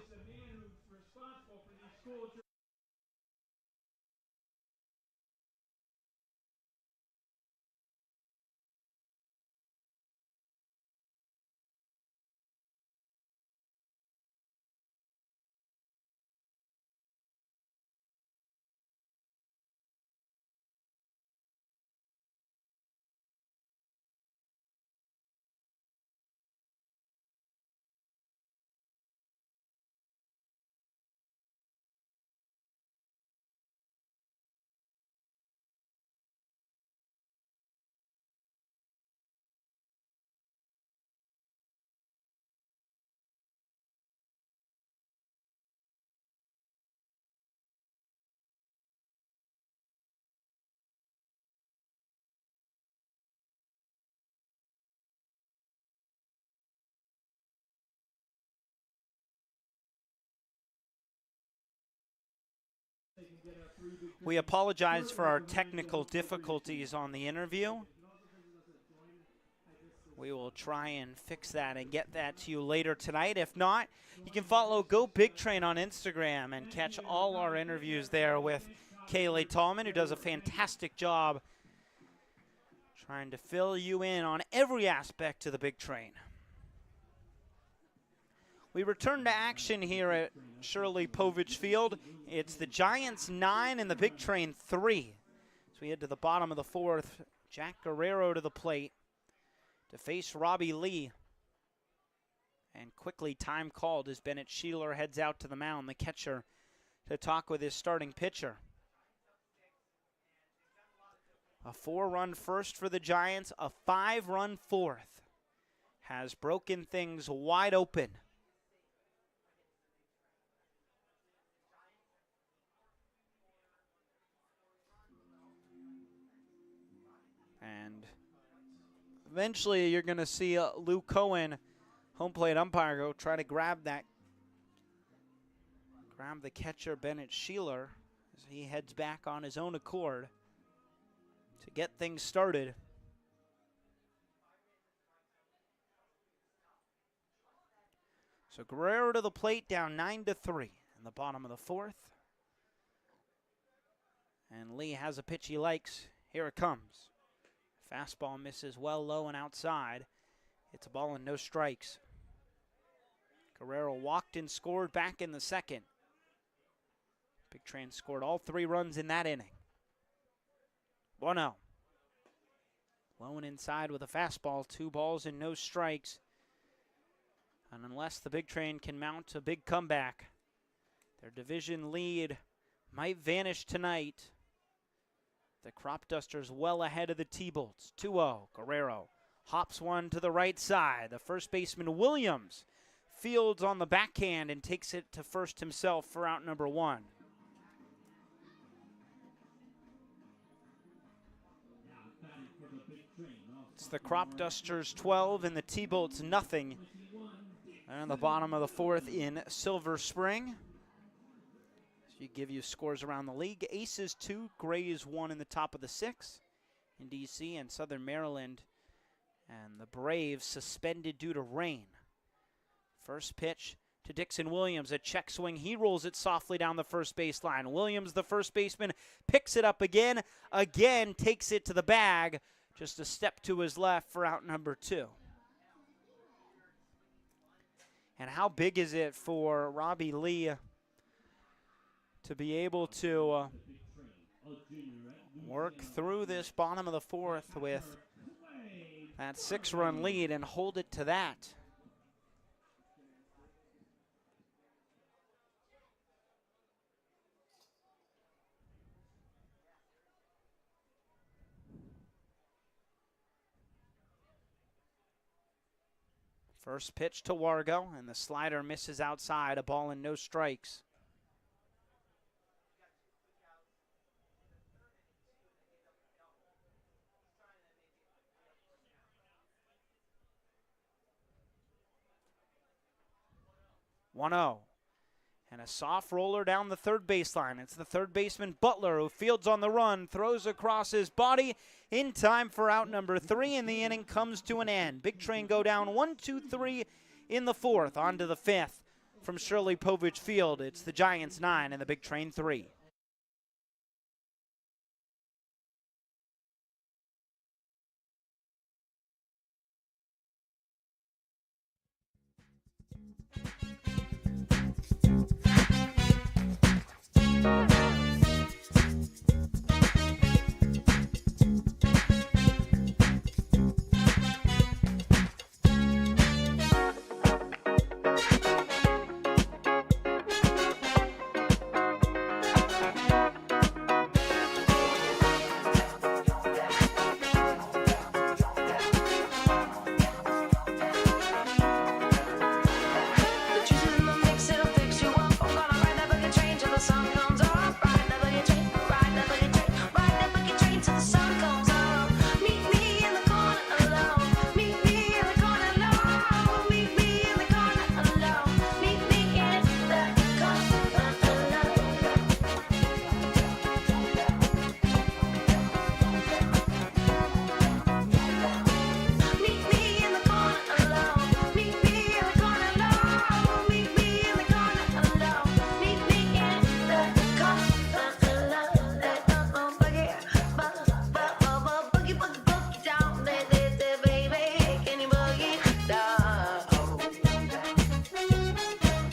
We apologize for our technical difficulties on the interview. We will try and fix that and get that to you later tonight. If not, you can follow Go Big Train on Instagram and catch all our interviews there with Kaylee Tallman, who does a fantastic job trying to fill you in on every aspect of the Big Train. We return to action here at Shirley Povich Field. It's the Giants 9 and the Big Train 3. So we head to the bottom of the 4th. Jack Guerrero to the plate to face Robbie Lee. And quickly time called as Bennett Sheeler heads out to the mound, the catcher, to talk with his starting pitcher. A 4-run first for the Giants, a 5-run 4th has broken things wide open. And eventually you're going to see Lou Cohen, home plate umpire, go try to grab the catcher Bennett Sheeler as he heads back on his own accord to get things started. So Guerrero to the plate, down 9-3 in the bottom of the 4th. And Lee has a pitch he likes. Here it comes. Fastball misses well low and outside. It's a ball and no strikes. Guerrero walked and scored back in the 2nd. Big Train scored all 3 runs in that inning. 1-0. Low and inside with a fastball, 2 balls and no strikes. And unless the Big Train can mount a big comeback, Their division lead might vanish tonight. The Crop Dusters well ahead of the T-Bolts. 2-0. Guerrero hops one to the right side. The first baseman, Williams, fields on the backhand and takes it to first himself for out number 1. It's the Crop Dusters 12 and the T-Bolts nothing. And the bottom of the 4th in Silver Spring. So you give you scores around the league. Aces 2, Grays 1 in the top of the 6th in D.C. and Southern Maryland. And the Braves suspended due to rain. First pitch to Dixon Williams, a check swing. He rolls it softly down the first baseline. Williams, the first baseman, picks it up again, takes it to the bag, just a step to his left for out number 2. And how big is it for Robbie Lee to be able to work through this bottom of the 4th with that 6-run lead and hold it to that? First pitch to Wargo, and the slider misses outside, a ball and no strikes. One 0. And a soft roller down the third baseline. It's the third baseman, Butler, who fields on the run, throws across his body in time for out number 3, and the inning comes to an end. Big Train go down 1-2-3 in the 4th. On to the 5th from Shirley Povich Field. It's the Giants 9 and the Big Train 3. The juice in the mix, it'll fix you up. I'm gonna ride that boogie train till the sun comes up. Ride that boogie train, ride that boogie train, ride that boogie train till the sun comes up. Meet me in the corner alone. Meet me in the corner alone. Meet me in the corner alone. Meet me in the corner alone. Meet me in the corner alone. Meet me in the corner alone. Meet me in the corner alone. Meet me in the corner alone. Boogie, boogie, boogie down, baby. Can you boogie down? The juice is in the mix.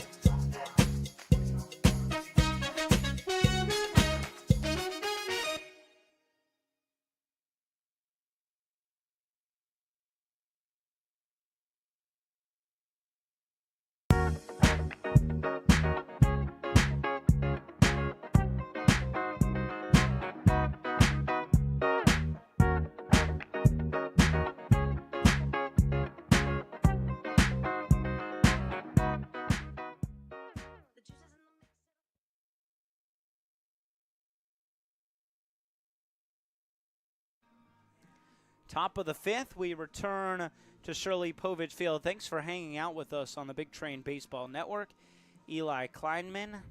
Top of the 5th, we return to Shirley Povich Field. Thanks for hanging out with us on the Big Train Baseball Network. Eli Kleinman,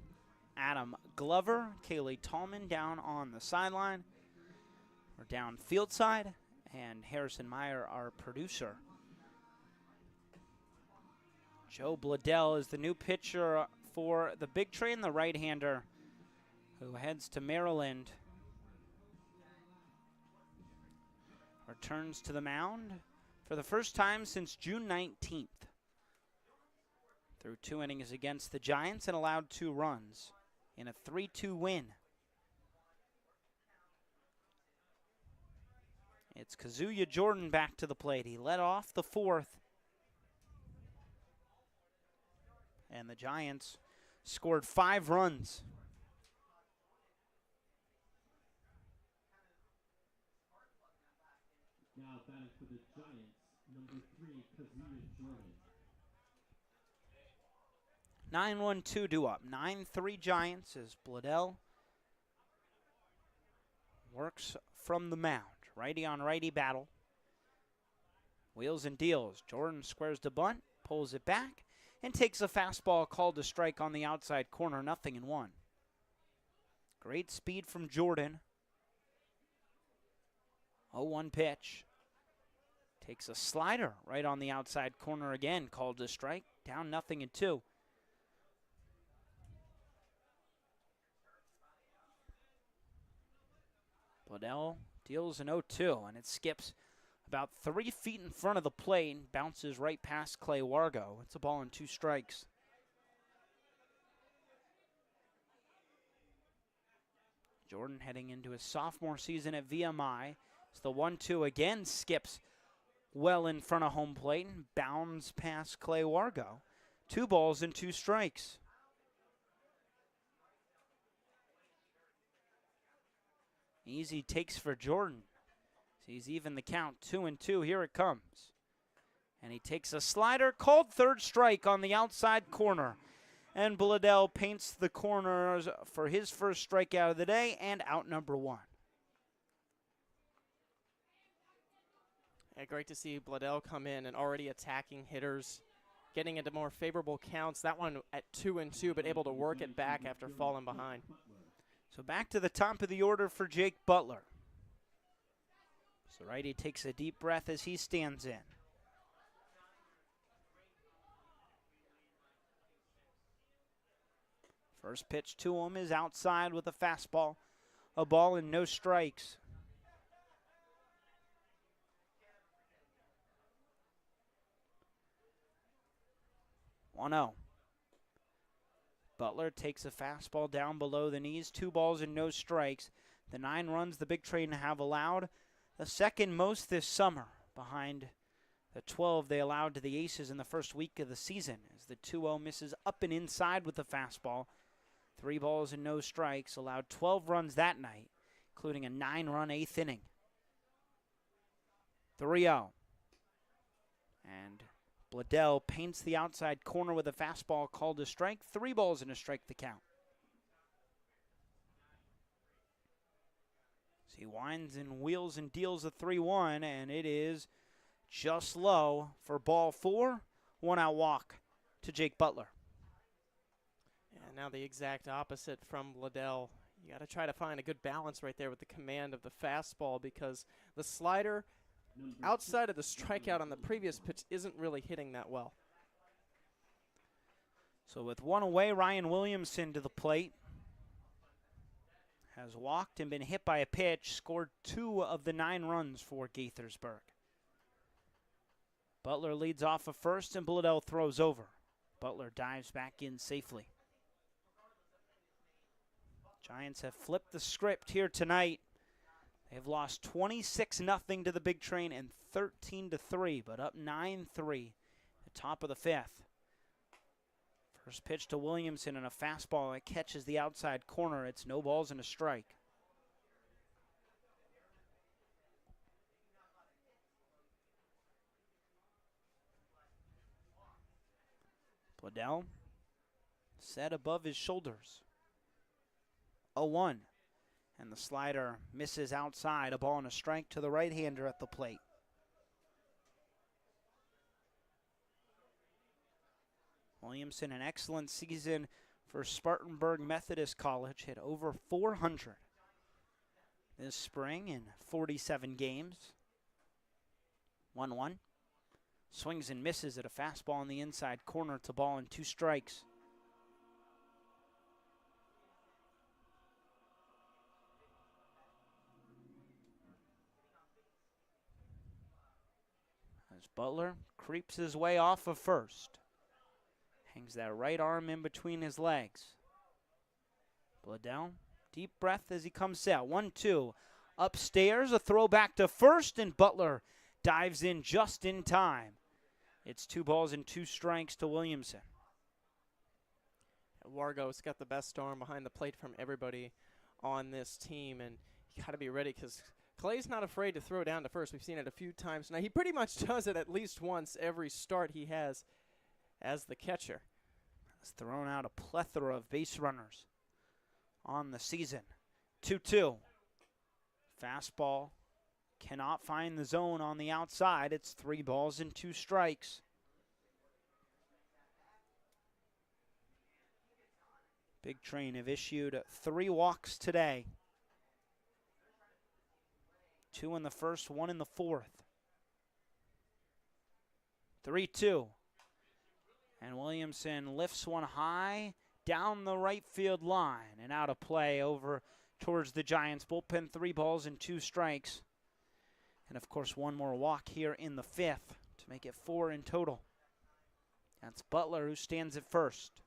Adam Glover, Kaylee Tallman down on the sideline. We're down field side, and Harrison Meyer, our producer. Joe Bladell is the new pitcher for the Big Train, the right-hander who heads to Maryland. Returns to the mound for the first time since June 19th. Through 2 innings against the Giants and allowed 2 runs in a 3-2 win. It's Kazuya Jordan back to the plate. He led off the 4th. And the Giants scored 5 runs. Now batting for the Giants, number 3, Kazuya Jordan. 9-1-2 due up. 9-3 Giants as Bladell works from the mound. Righty on righty battle. Wheels and deals. Jordan squares the bunt, pulls it back, and takes a fastball called to strike on the outside corner, 0-1. Great speed from Jordan. 0-1 pitch. Takes a slider right on the outside corner again, called to strike, down 0-2. Bladell deals an 0-2, and it skips about 3 feet in front of the plate and bounces right past Clay Wargo. It's a ball and 2 strikes. Jordan heading into his sophomore season at VMI. As the 1-2 again skips well in front of home plate and bounds past Clay Wargo. 2 balls and 2 strikes. Easy takes for Jordan. He's even the count, 2-2. Here it comes. And he takes a slider, called third strike on the outside corner. And Bladell paints the corners for his first strikeout of the day and out number 1. Yeah, great to see Bladell come in and already attacking hitters, getting into more favorable counts. That one at 2-2, but able to work it back after falling behind. So back to the top of the order for Jake Butler. So righty takes a deep breath as he stands in. First pitch to him is outside with a fastball. A ball and no strikes. 1-0. Butler takes a fastball down below the knees. 2 balls and no strikes. The 9 runs the Big Train have allowed, the second most this summer, behind the 12 they allowed to the Aces in the first week of the season. As the 2-0 misses up and inside with the fastball. 3 balls and no strikes. Allowed 12 runs that night, including a 9-run 8th inning. 3-0. And Bladell paints the outside corner with a fastball called to strike. 3 balls and a strike the count. So he winds and wheels and deals a 3-1, and it is just low for ball 4. 1 out walk to Jake Butler. And now the exact opposite from Bladell. You got to try to find a good balance right there with the command of the fastball, because the slider outside of the strikeout on the previous pitch isn't really hitting that well. So with 1 away, Ryan Williamson to the plate. Has walked and been hit by a pitch, scored 2 of the 9 runs for Gaithersburg. Butler leads off of first and Bladell throws over. Butler dives back in safely. Giants have flipped the script here tonight. They've lost 26-0 to the Big Train and 13-3, but up 9-3 at the top of the 5th. First pitch to Williamson and a fastball that catches the outside corner. It's no balls and a strike. Bladell set above his shoulders. 0-1. And the slider misses outside. A ball and a strike to the right-hander at the plate. Williamson, an excellent season for Spartanburg Methodist College. Hit over 400 this spring in 47 games. 1-1. Swings and misses at a fastball on the inside corner. It's a ball and 2 strikes. As Butler creeps his way off of first. Hangs that right arm in between his legs. Bladell, deep breath as he comes out. 1-2. Upstairs, a throw back to first, and Butler dives in just in time. It's 2 balls and 2 strikes to Williamson. Wargo's got the best arm behind the plate from everybody on this team, and you got to be ready because Clay's not afraid to throw down to first. We've seen it a few times now. He pretty much does it at least once every start he has as the catcher. Has thrown out a plethora of base runners on the season. 2-2. Fastball cannot find the zone on the outside. It's 3 balls and 2 strikes. Big Train have issued 3 walks today. 2 in the first, 1 in the fourth. 3-2. And Williamson lifts one high down the right field line and out of play over towards the Giants bullpen. 3 balls and 2 strikes. And of course, 1 more walk here in the 5th to make it 4 in total. That's Butler who stands at first.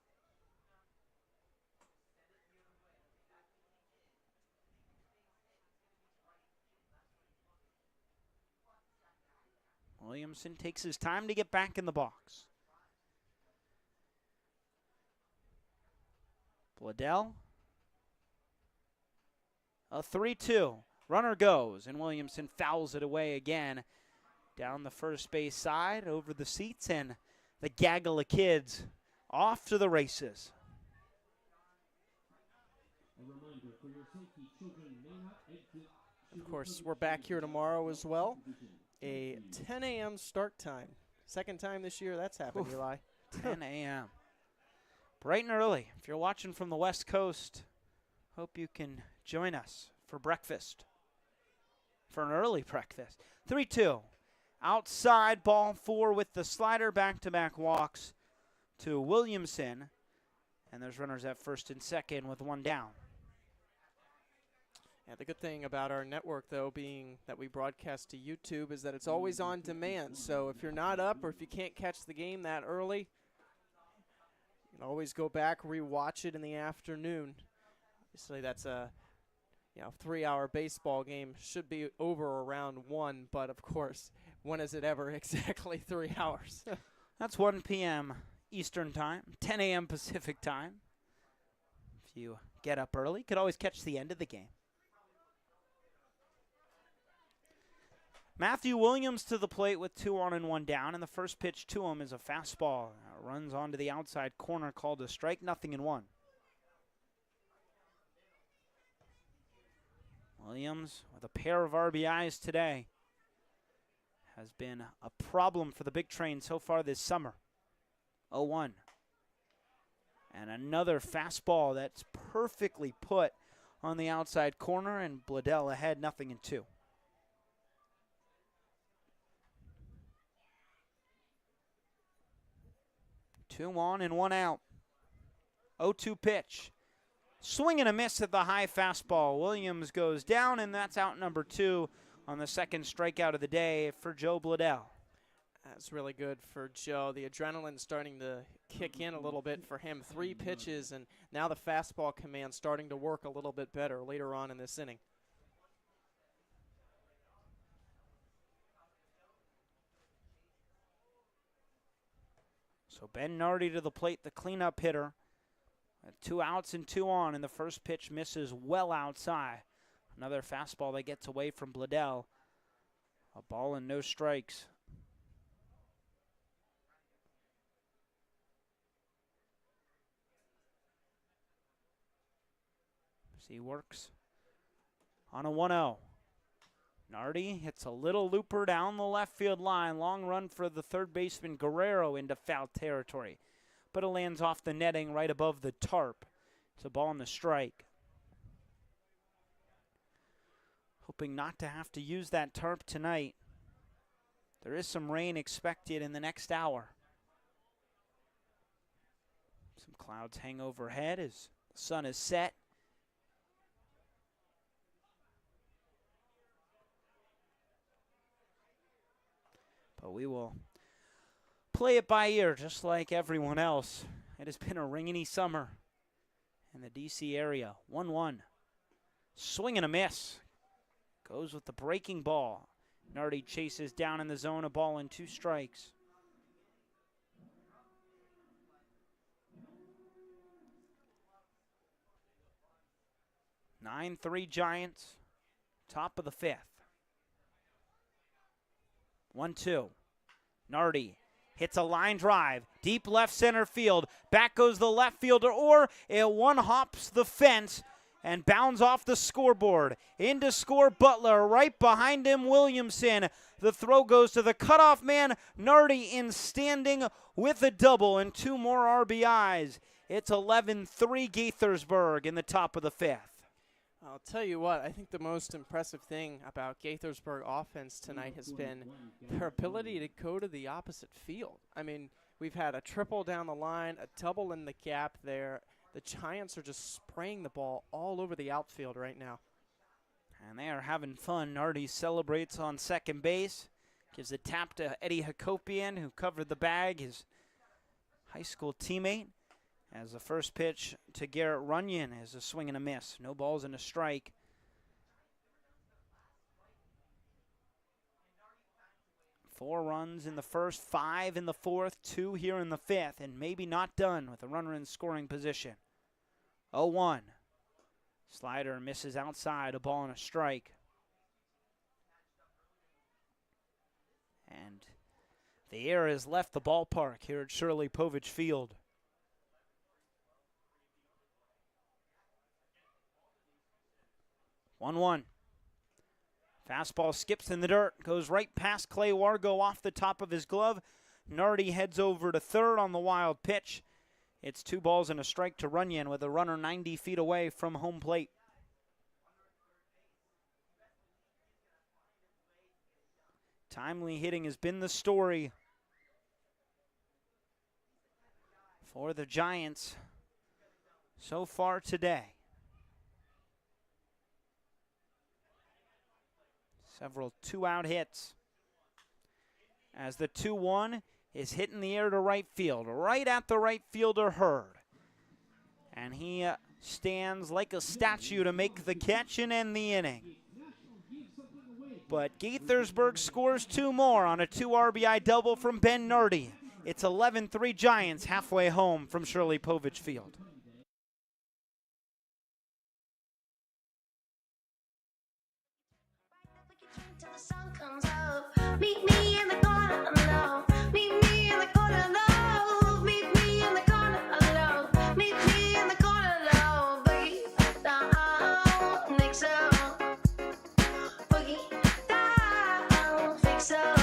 Williamson takes his time to get back in the box. Bledell. A 3-2. Runner goes, and Williamson fouls it away again. Down the first base side, over the seats, and the gaggle of kids off to the races. A reminder for your safety, children may not exit. Of course, we're back here tomorrow as well. A 10 a.m. start time. Second time this year that's happened, Oof. Eli. 10 a.m. Bright and early. If you're watching from the West Coast, hope you can join us for breakfast. For an early breakfast. 3-2. Outside, ball 4 with the slider, back-to-back walks to Williamson. And there's runners at first and second with 1 down. Yeah, the good thing about our network, though, being that we broadcast to YouTube, is that it's always on demand. So if you're not up or if you can't catch the game that early, you can always go back, rewatch it in the afternoon. Obviously, that's a 3-hour baseball game. Should be over around 1, but of course, when is it ever exactly 3 hours? That's 1 p.m. Eastern Time, 10 a.m. Pacific Time. If you get up early, you could always catch the end of the game. Matthew Williams to the plate with 2 on and 1 down, and the first pitch to him is a fastball. Runs onto the outside corner, called a strike, 0-1. Williams with a pair of RBIs today has been a problem for the Big Train so far this summer. 0-1. And another fastball that's perfectly put on the outside corner, and Bledell ahead, 0-2. Two on and 1 out. 0-2 pitch. Swing and a miss at the high fastball. Williams goes down, and that's out number 2 on the second strikeout of the day for Joe Bledell. That's really good for Joe. The adrenaline's starting to kick in a little bit for him. 3 pitches, and now the fastball command starting to work a little bit better later on in this inning. So Ben Nardi to the plate, the cleanup hitter. 2 outs and 2 on, and the first pitch misses well outside. Another fastball that gets away from Bledell. A ball and no strikes. As he works on a 1-0. Nardi hits a little looper down the left field line. Long run for the third baseman Guerrero into foul territory. But it lands off the netting right above the tarp. It's a ball and a strike. Hoping not to have to use that tarp tonight. There is some rain expected in the next hour. Some clouds hang overhead as the sun is set. But we will play it by ear just like everyone else. It has been a rainy summer in the D.C. area. 1-1. Swing and a miss. Goes with the breaking ball. Nardi chases down in the zone, a ball and 2 strikes. 9-3 Giants, top of the 5th. 1-2. Nardi hits a line drive, deep left center field. Back goes the left fielder, or it one-hops the fence and bounds off the scoreboard. In to score Butler, right behind him Williamson. The throw goes to the cutoff man, Nardi in standing with a double and 2 more RBIs. It's 11-3 Gaithersburg in the top of the 5th. I'll tell you what, I think the most impressive thing about Gaithersburg offense tonight has been their ability to go to the opposite field. I mean, we've had a triple down the line, a double in the gap there. The Giants are just spraying the ball all over the outfield right now. And they are having fun. Nardi celebrates on second base, gives a tap to Eddie Hakopian, who covered the bag, his high school teammate. As the first pitch to Garrett Runyon is a swing and a miss. No balls and a strike. Four runs in the first, 5 in the fourth, 2 here in the 5th, and maybe not done with a runner in scoring position. 0-1. Slider misses outside, a ball and a strike. And the air has left the ballpark here at Shirley Povich Field. 1-1. Fastball skips in the dirt, goes right past Clay Wargo off the top of his glove. Nardi heads over to third on the wild pitch. It's 2 balls and a strike to Runyon with a runner 90 feet away from home plate. Timely hitting has been the story for the Giants so far today. Several 2-out hits. As the 2-1 is hit in the air to right field, right at the right fielder Hurd. And he stands like a statue to make the catch and end the inning. But Gaithersburg scores 2 more on a 2 RBI double from Ben Nardi. It's 11-3 Giants halfway home from Shirley Povich Field. Till the sun comes up. Meet me in the corner alone. Meet me in the corner alone. Meet me in the corner alone. Meet me in the corner alone. Boogie down, mix up. Boogie down, fix up.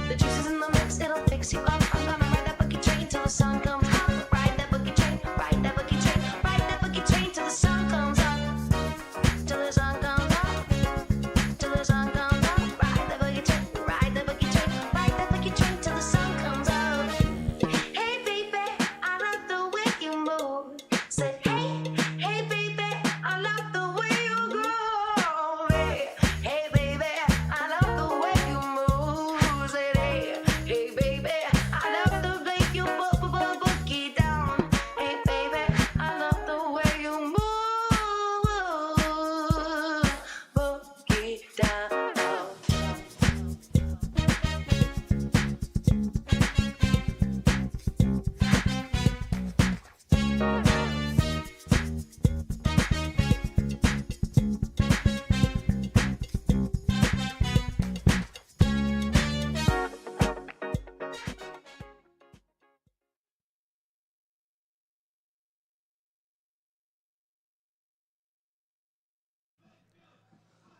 The juice is in the mix, it'll fix you up. I'm gonna ride that boogie train till the sun comes up. Ride that boogie train, ride that boogie train, ride that boogie train till the sun comes up. Till the sun comes up. Till the sun comes up. Ride that boogie train, ride that boogie train, ride that boogie train till the sun comes up. Hey baby, I love the way you move. Said hey baby, I love the way you groove. Hey baby, I love the way you move. Said hey baby, I love the way you boogie down. Hey baby, I love the way you move. Boogie down.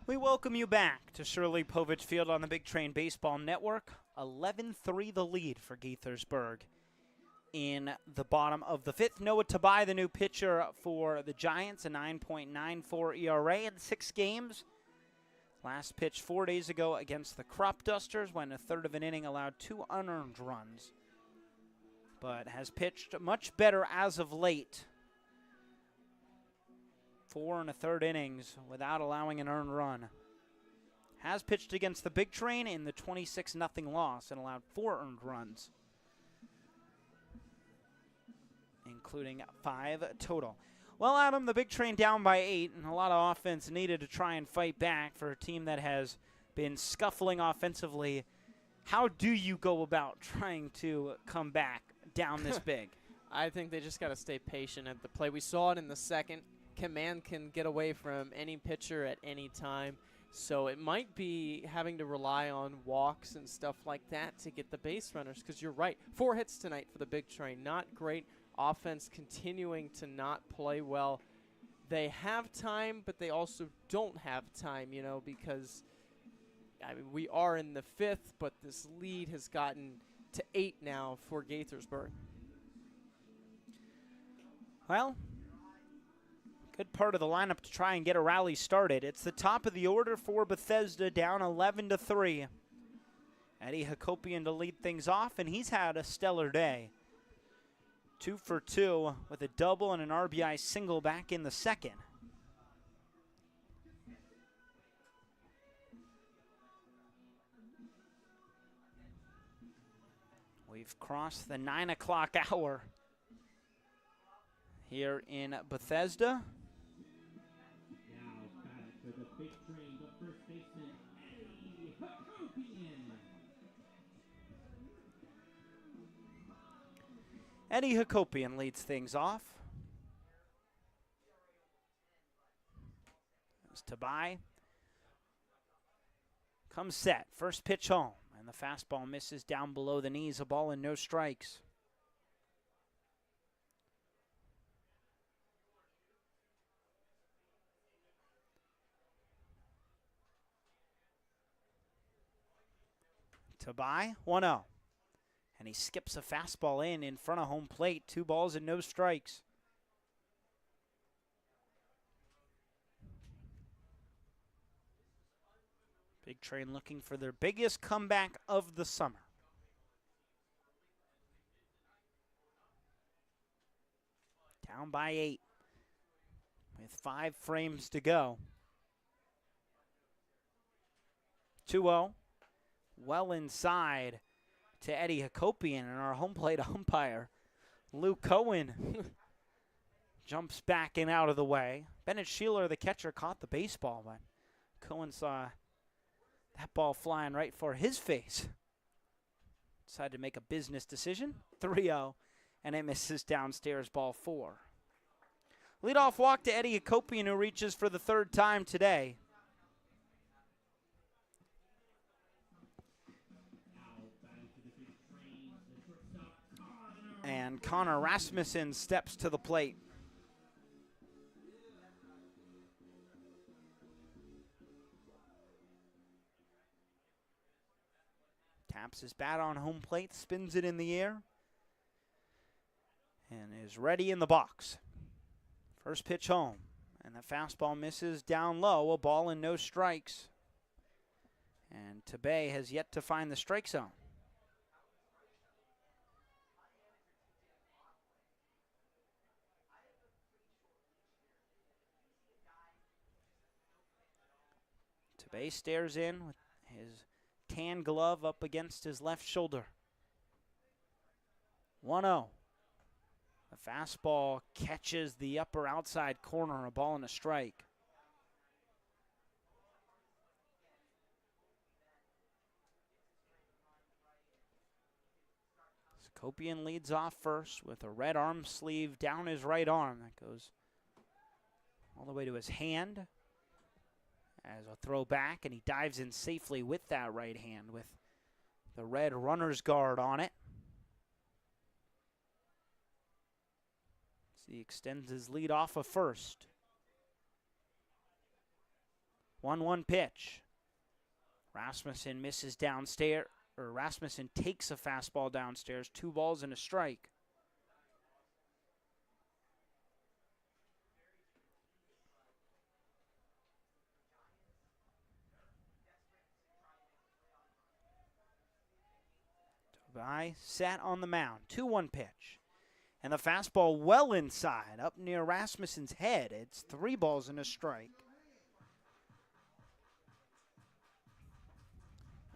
We welcome you back to Shirley Povich Field on the Big Train Baseball Network. 11-3 the lead for Gaithersburg in the bottom of the 5th. Noah Tabai, the new pitcher for the Giants, a 9.94 ERA in 6 games. Last pitch 4 days ago against the Crop Dusters, went a third of an inning, allowed 2 unearned runs, but has pitched much better as of late. 4 1/3 innings without allowing an earned run. Has pitched against the Big Train in the 26-0 loss and allowed 4 earned runs, including 5 total. Well, Adam, the Big Train down by 8, and a lot of offense needed to try and fight back for a team that has been scuffling offensively. How do you go about trying to come back down this big? I think they just got to stay patient at the play. We saw it in the second. Command can get away from any pitcher at any time. So it might be having to rely on walks and stuff like that to get the base runners, because you're right. 4 hits tonight for the Big Train. Not great. Offense continuing to not play well. They have time, but they also don't have time, you know, because I mean, we are in the 5th, but this lead has gotten to 8 now for Gaithersburg. Well, good part of the lineup to try and get a rally started. It's the top of the order for Bethesda, down 11-3. Eddie Hakopian to lead things off, and he's had a stellar day. 2 for 2 with a double and an RBI single back in the second. We've crossed the 9 o'clock hour here in Bethesda. Now batting for the Big Train, the first baseman, Eddie Hakopian. Eddie Hakopian leads things off. As Tabai comes set. First pitch home. And the fastball misses down below the knees. A ball and no strikes. Tabai, 1-0. And he skips a fastball in front of home plate. 2 balls and no strikes. Big Train looking for their biggest comeback of the summer. Down by 8 with 5 frames to go. 2-0. Well inside to Eddie Hakopian, and our home plate umpire, Luke Cohen, jumps back and out of the way. Bennett Sheeler, the catcher, caught the baseball, but Cohen saw that ball flying right for his face. Decided to make a business decision. 3-0, and it misses downstairs, ball 4. Leadoff walk to Eddie Hakopian, who reaches for the 3rd time today. And Connor Rasmussen steps to the plate. Taps his bat on home plate, spins it in the air, and is ready in the box. First pitch home, and the fastball misses down low, a ball and no strikes. And Tabay has yet to find the strike zone. Tabay stares in with his tan glove up against his left shoulder. 1-0. The fastball catches the upper outside corner, a ball and a strike. Hakopian leads off first with a red arm sleeve down his right arm that goes all the way to his hand. As a throw back, and he dives in safely with that right hand with the red runner's guard on it. So he extends his lead off of first. 1-1 pitch. Rasmussen misses downstairs, or Rasmussen takes a fastball downstairs. 2 balls and a strike. Sat on the mound. 2-1 pitch. And the fastball well inside, up near Rasmussen's head. It's 3 balls and a strike.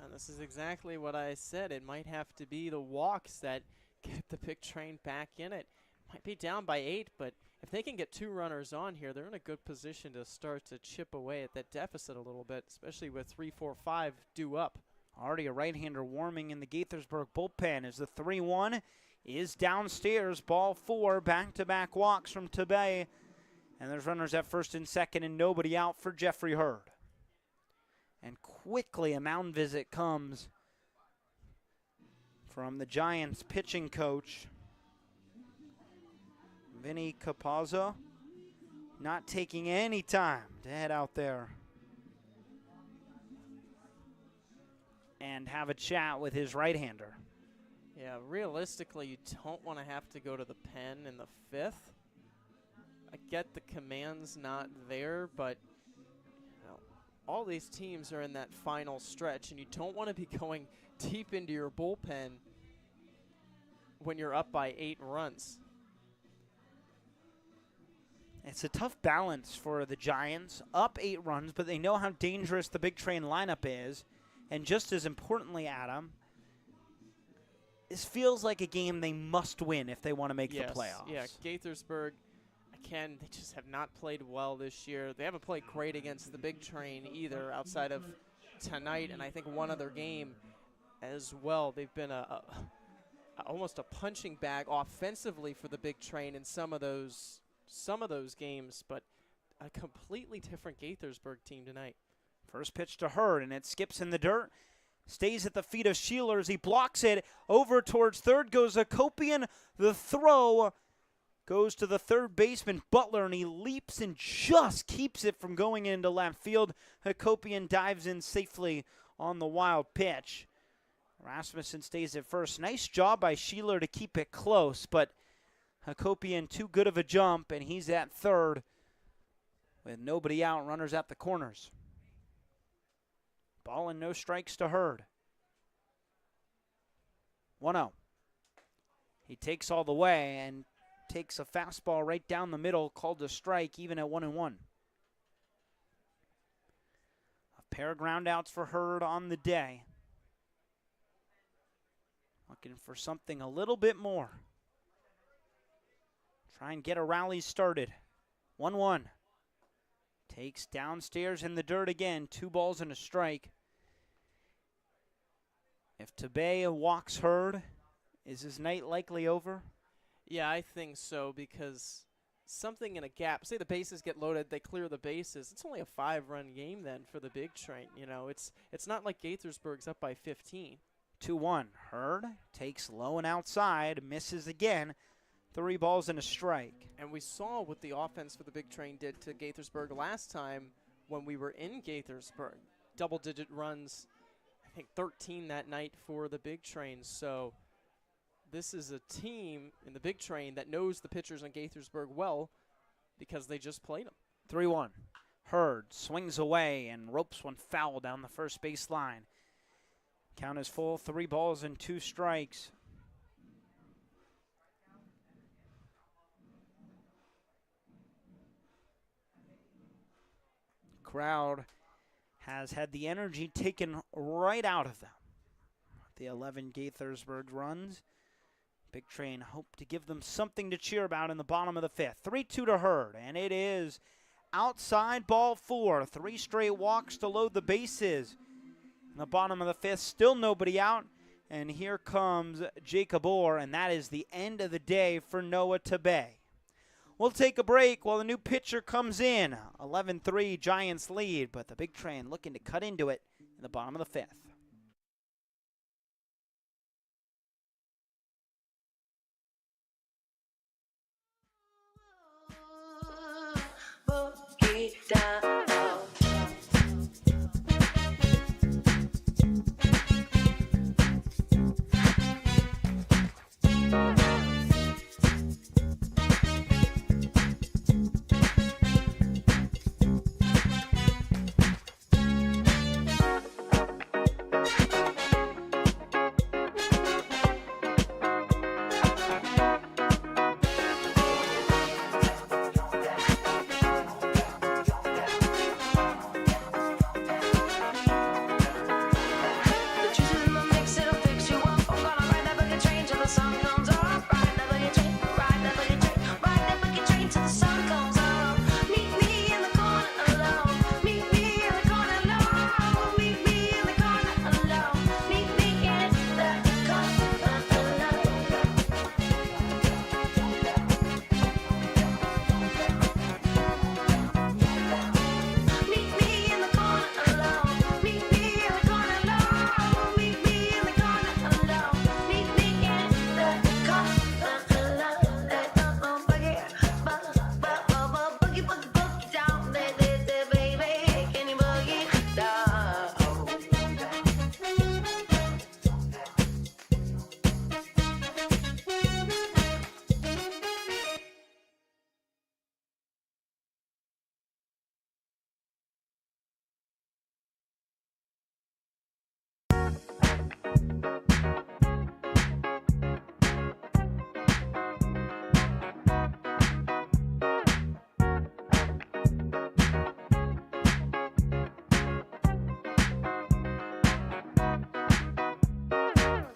And this is exactly what I said. It might have to be the walks that get the Big Train back in it. might be down by 8, but if they can get 2 runners on here, they're in a good position to start to chip away at that deficit a little bit, especially with 3, 4, 5 due up. Already a right-hander warming in the Gaithersburg bullpen as the 3-1 is downstairs. Ball 4, back-to-back walks from Tabay. And there's runners at first and second and nobody out for Jeffrey Hurd. And quickly a mound visit comes from the Giants pitching coach, Vinny Capazzo, not taking any time to head out there and have a chat with his right-hander. Yeah, realistically, you don't want to have to go to the pen in the 5th. I get the command's not there, but all these teams are in that final stretch, and you don't want to be going deep into your bullpen when you're up by 8 runs. It's a tough balance for the Giants, up 8 runs, but they know how dangerous the Big Train lineup is. And just as importantly, Adam, this feels like a game they must win if they want to make the playoffs. Yeah, Gaithersburg, again, they just have not played well this year. They haven't played great against the Big Train either outside of tonight and I think one other game as well. They've been almost a punching bag offensively for the Big Train in some of those games, but a completely different Gaithersburg team tonight. First pitch to Hurd, and it skips in the dirt. Stays at the feet of Sheeler as he blocks it. Over towards third goes Hakopian. The throw goes to the third baseman, Butler, and he leaps and just keeps it from going into left field. Hakopian dives in safely on the wild pitch. Rasmussen stays at first. Nice job by Sheeler to keep it close, but Hakopian too good of a jump, and he's at third with nobody out, runners at the corners. Ball and no strikes to Hurd. 1-0. He takes all the way and takes a fastball right down the middle, called a strike even at 1-1. A pair of groundouts for Hurd on the day. Looking for something a little bit more. Try and get a rally started. 1-1. Takes downstairs in the dirt again. 2 balls and a strike. If Tabay walks Hurd, is his night likely over? Yeah, I think so, because something in a gap. Say the bases get loaded, they clear the bases. It's only a 5-run game then for the Big Train. You know, it's not like Gaithersburg's up by 15. 2-1. Hurd takes low and outside, misses again. 3 balls and a strike. And we saw what the offense for the Big Train did to Gaithersburg last time when we were in Gaithersburg. Double-digit runs, I think 13 that night for the Big Train. So this is a team in the Big Train that knows the pitchers in Gaithersburg well because they just played them. 3-1. Hurd swings away and ropes one foul down the first base line. Count is full, 3 balls and 2 strikes. Crowd has had the energy taken right out of them. The 11 Gaithersburg runs. Big Train hope to give them something to cheer about in the bottom of the 5th. 3-2 to Hurd, and it is outside ball 4. 3 straight walks to load the bases. In the bottom of the 5th, still nobody out. And here comes Jacob Orr, and that is the end of the day for Noah Tabay. We'll take a break while the new pitcher comes in. 11-3 Giants lead, but the Big Train looking to cut into it in the bottom of the 5th. Boogie down.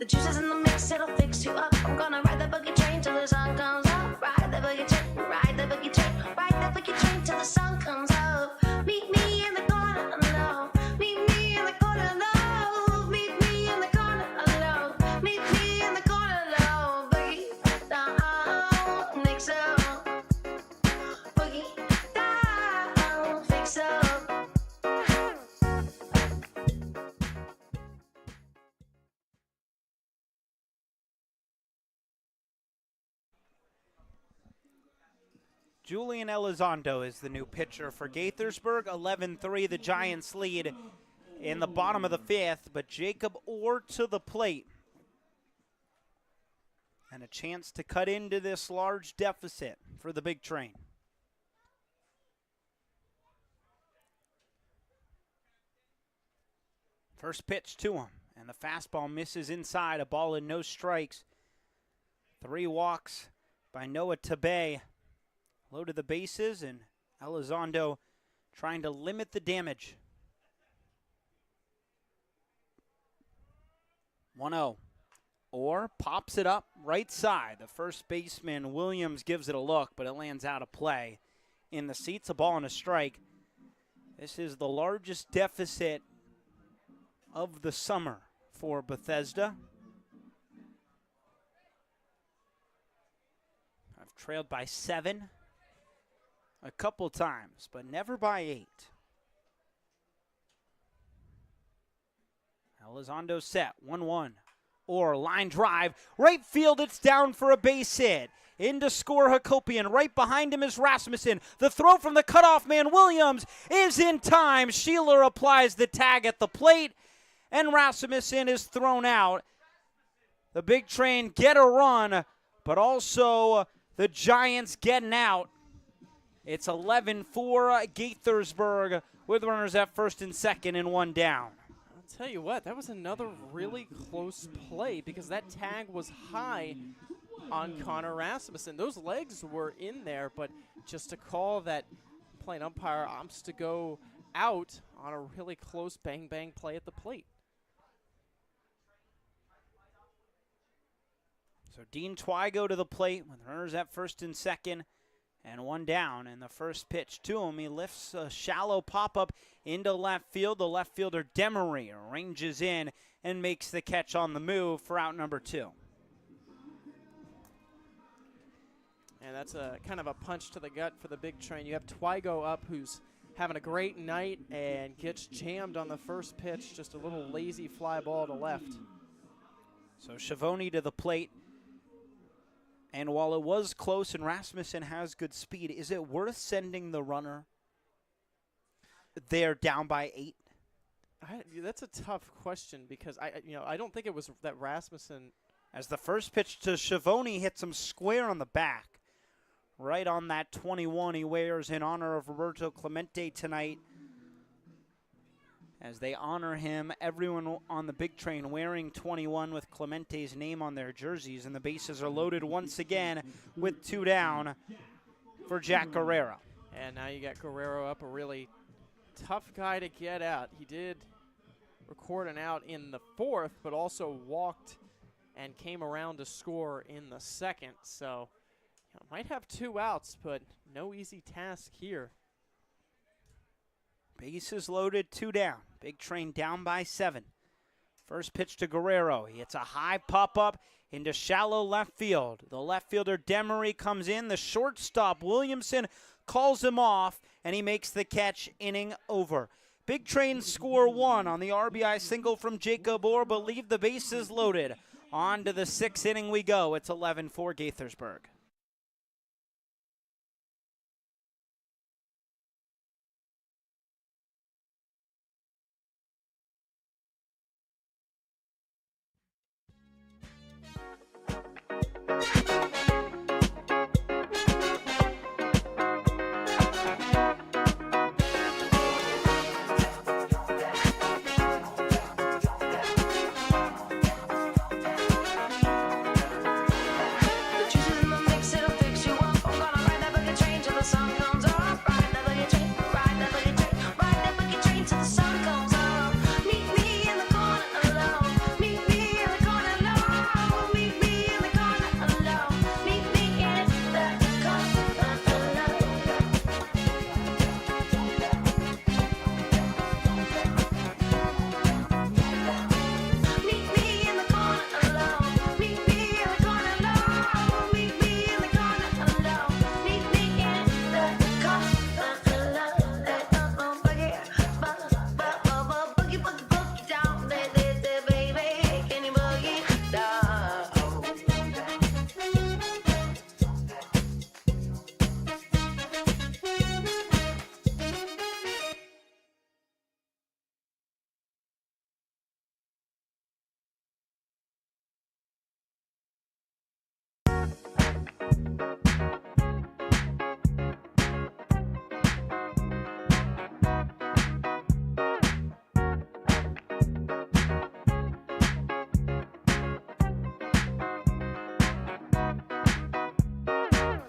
The juice is in the mix, it'll fix you up. I'm gonna ride the boogie train till the sun comes up. Ride the boogie train, ride the boogie train, ride the boogie train till the sun comes up. Meet me in the corner alone. Meet me in the corner alone. Meet me in the corner alone. Meet me in the corner alone. Boogie down, mix up. Boogie down, fix up. Julian Elizondo is the new pitcher for Gaithersburg. 11-3, the Giants lead in the bottom of the fifth, but Jacob Orr to the plate. And a chance to cut into this large deficit for the big train. First pitch to him, and the fastball misses inside. A ball and no strikes. 3 walks by Noah Tabay. Loaded the bases, and Elizondo trying to limit the damage. 1-0. Orr pops it up right side. The first baseman, Williams, gives it a look, but it lands out of play. In the seats, a ball and a strike. This is the largest deficit of the summer for Bethesda. I've trailed by 7 a couple times, but never by 8. Elizondo set, 1-1. Or line drive, right field, it's down for a base hit. In to score Hakopian. Right behind him is Rasmussen. The throw from the cutoff man, Williams, is in time. Sheeler applies the tag at the plate, and Rasmussen is thrown out. The big train get a run, but also the Giants getting out. It's 11-4 Gaithersburg with runners at first and second and 1 down. I'll tell you what, that was another really close play because that tag was high on Connor Rasmussen. Those legs were in there, but just to call that plate umpire opts to go out on a really close bang-bang play at the plate. So Dean Twygo to the plate with runners at first and second and 1 down. And the first pitch to him, he lifts a shallow pop-up into left field. The left fielder, Demery, ranges in and makes the catch on the move for out number 2. And that's a kind of a punch to the gut for the big train. You have Twygo up, who's having a great night and gets jammed on the first pitch. Just a little lazy fly ball to left. So Schiavone to the plate. And while it was close and Rasmussen has good speed, is it worth sending the runner there down by 8? That's a tough question because I don't think it was that Rasmussen. As the first pitch to Schiavone hits him square on the back. Right on that 21 he wears in honor of Roberto Clemente tonight. As they honor him, everyone on the big train wearing 21 with Clemente's name on their jerseys. And the bases are loaded once again with 2 down for Jack Guerrero. And now you got Guerrero up, a really tough guy to get out. He did record an out in the 4th, but also walked and came around to score in the 2nd. So might have 2 outs, but no easy task here. Bases loaded, 2 down. Big train down by 7. First pitch to Guerrero. He hits a high pop-up into shallow left field. The left fielder, Demery, comes in. The shortstop, Williamson, calls him off, and he makes the catch, inning over. Big train score 1 on the RBI single from Jacob Orr, but leave the bases loaded. On to the 6th inning we go. It's 11-4 Gaithersburg. The juice is in the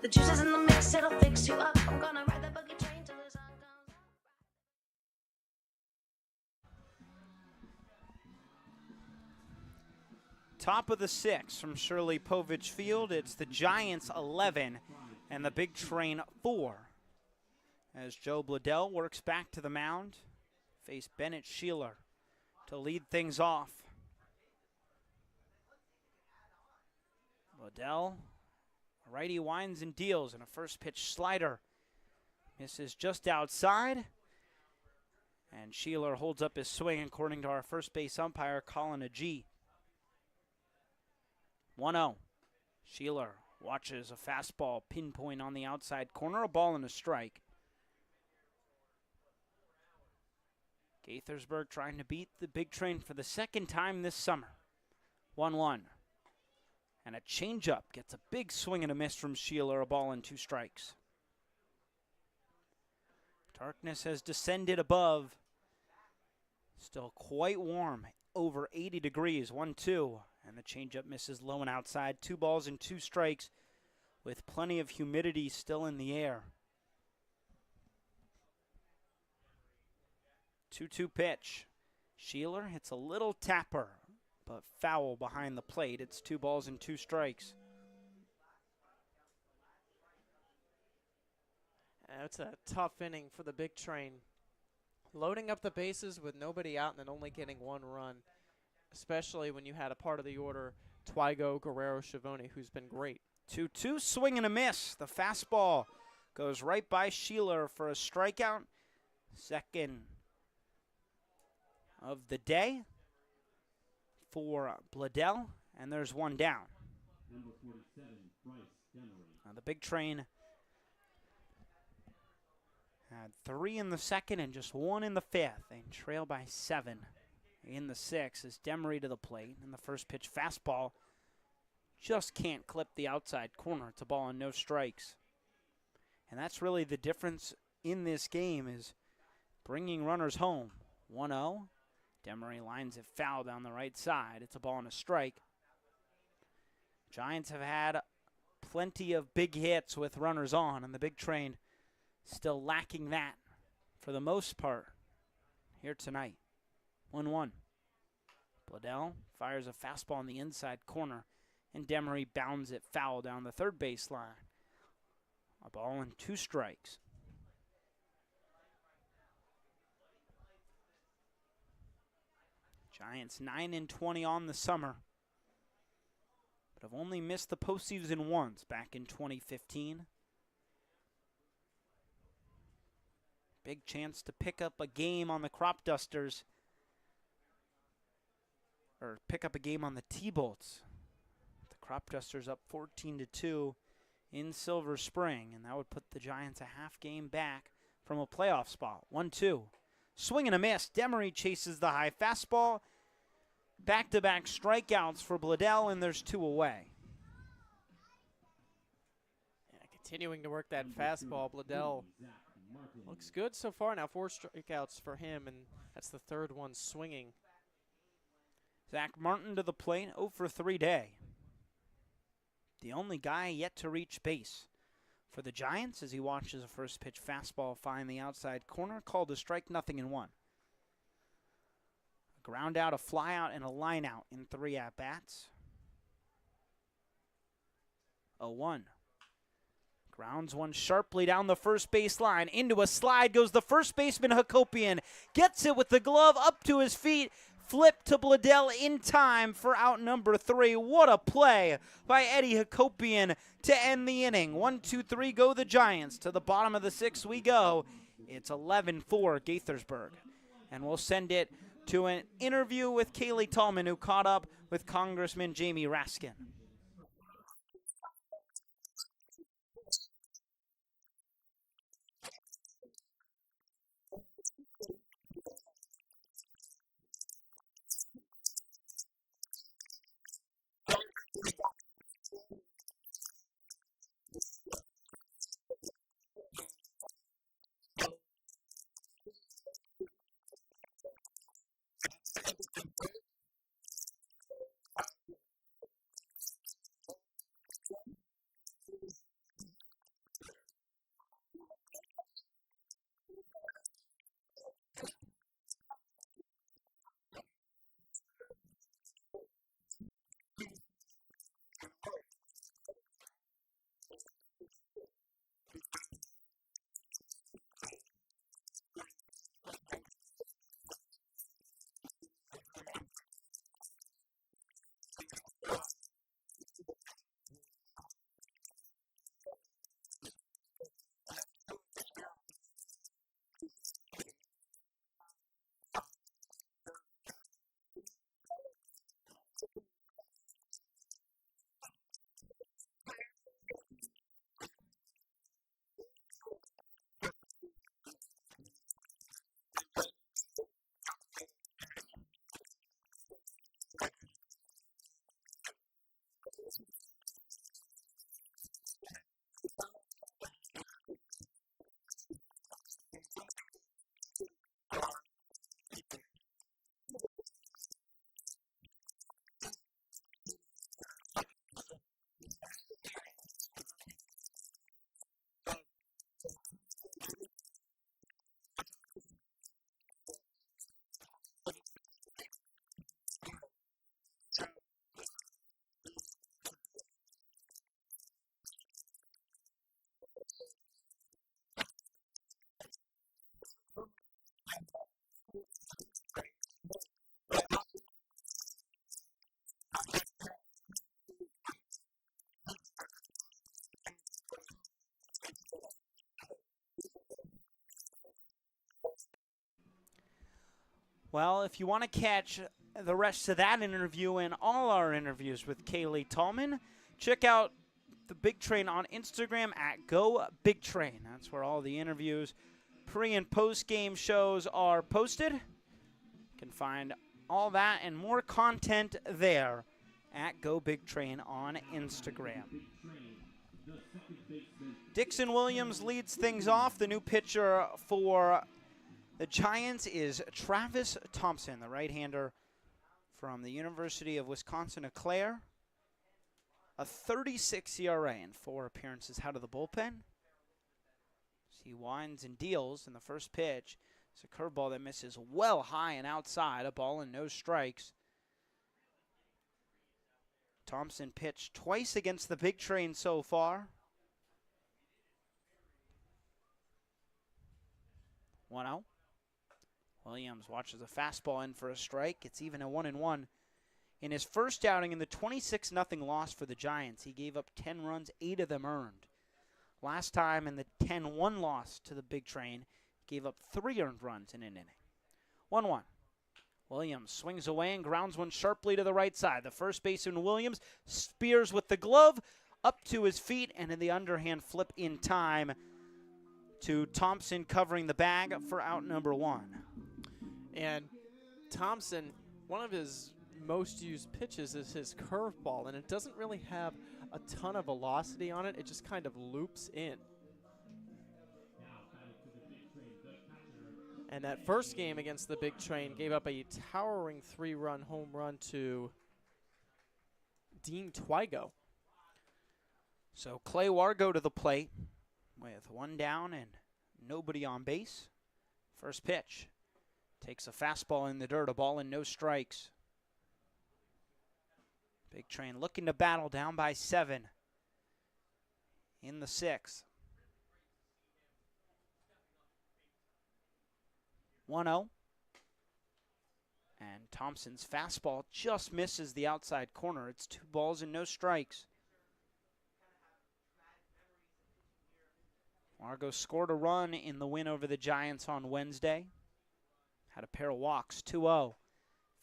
The juice is in the mix, it'll fix you up. I'm gonna ride the buggy train till the sun comes up. Top of the 6 from Shirley Povich Field. It's the Giants 11 and the Big Train 4. As Joe Bledell works back to the mound, face Bennett Sheeler to lead things off. Bledell, righty, winds and deals, and a first pitch slider misses just outside. And Sheeler holds up his swing according to our first base umpire, Colin Agee. 1-0. Sheeler watches a fastball pinpoint on the outside corner, a ball and a strike. Gaithersburg trying to beat the Big Train for the second time this summer. 1-1. And a changeup gets a big swing and a miss from Sheeler, a ball and 2 strikes. Darkness has descended above. Still quite warm, over 80 degrees, 1-2. And the changeup misses low and outside. 2 balls and 2 strikes with plenty of humidity still in the air. 2-2 pitch. Sheeler hits a little tapper, but foul behind the plate. It's 2 balls and 2 strikes. It's a tough inning for the Big Train. Loading up the bases with nobody out and then only getting 1 run, especially when you had a part of the order, Twigo, Guerrero, Schiavone, who's been great. 2-2, swing and a miss. The fastball goes right by Sheeler for a strikeout. Second of the day for Bledell, and there's 1 down. Number 47, Bryce Demery. The Big Train had 3 in the second and just 1 in the 5th. They trail by 7 in the 6th as Demery to the plate. And the first pitch fastball just can't clip the outside corner. It's a ball and no strikes. And that's really the difference in this game, is bringing runners home. 1-0. Demery lines it foul down the right side. It's a ball and a strike. Giants have had plenty of big hits with runners on, and the Big Train still lacking that for the most part here tonight. 1-1. Bledell fires a fastball on the inside corner, and Demery bounds it foul down the third baseline. A ball and 2 strikes. Giants 9-20 on the summer, but have only missed the postseason once, back in 2015. Big chance to pick up a game on the Crop Dusters, or pick up a game on the T-Bolts. The Crop Dusters up 14-2 in Silver Spring, and that would put the Giants a half game back from a playoff spot. 1-2. Swing and a miss. Demery chases the high fastball. Back-to-back strikeouts for Bledell, and there's 2 away. Yeah, continuing to work that fastball, Bledell looks good so far. Now 4 strikeouts for him, and that's the 3rd one swinging. Zach Martin to the plate, 0 for 3 day. The only guy yet to reach base for the Giants as he watches a first pitch fastball find the outside corner, called a strike, 0-1. A ground out, a fly out, and a line out in 3 at-bats. 0-1. Grounds one sharply down the first base line. Into a slide goes the first baseman, Hakopian. Gets it with the glove up to his feet. Flip to Bledell in time for out number 3. What a play by Eddie Hakopian to end the inning. 1-2-3 go the Giants. To the bottom of the 6th we go. It's 11-4 Gaithersburg. And we'll send it to an interview with Kaylee Tallman, who caught up with Congressman Jamie Raskin. Well, if you want to catch the rest of that interview and all our interviews with Kaylee Tallman, check out the Big Train on Instagram at GoBigTrain. That's where all the interviews, pre- and post-game shows are posted. You can find all that and more content there at GoBigTrain on Instagram. Dixon Williams leads things off. The new pitcher for the Giants is Travis Thompson, the right-hander from the University of Wisconsin-Eau Claire. A 36 ERA in 4 appearances out of the bullpen. He winds and deals in the first pitch. It's a curveball that misses well high and outside, a ball and no strikes. Thompson pitched twice against the Big Train so far. 1-0. Williams watches a fastball in for a strike. It's even a 1-1. In his first outing in the 26-0 loss for the Giants, he gave up 10 runs, 8 of them earned. Last time in the 10-1 loss to the Big Train, he gave up 3 earned runs in an inning. 1-1. Williams swings away and grounds one sharply to the right side. The first baseman, Williams, spears with the glove up to his feet, and in the underhand flip in time to Thompson covering the bag for out number 1. And Thompson, one of his most used pitches is his curveball, and it doesn't really have a ton of velocity on it. It just kind of loops in. And that first game against the Big Train gave up a towering 3-run home run to Dean Twigo. So Clay Wargo to the plate with 1 down and nobody on base. First pitch. Takes a fastball in the dirt, a ball and no strikes. Big Train looking to battle, down by 7 in the 6th. 1-0. And Thompson's fastball just misses the outside corner. It's 2 balls and no strikes. Wargo scored a run in the win over the Giants on Wednesday. Had a pair of walks, 2-0.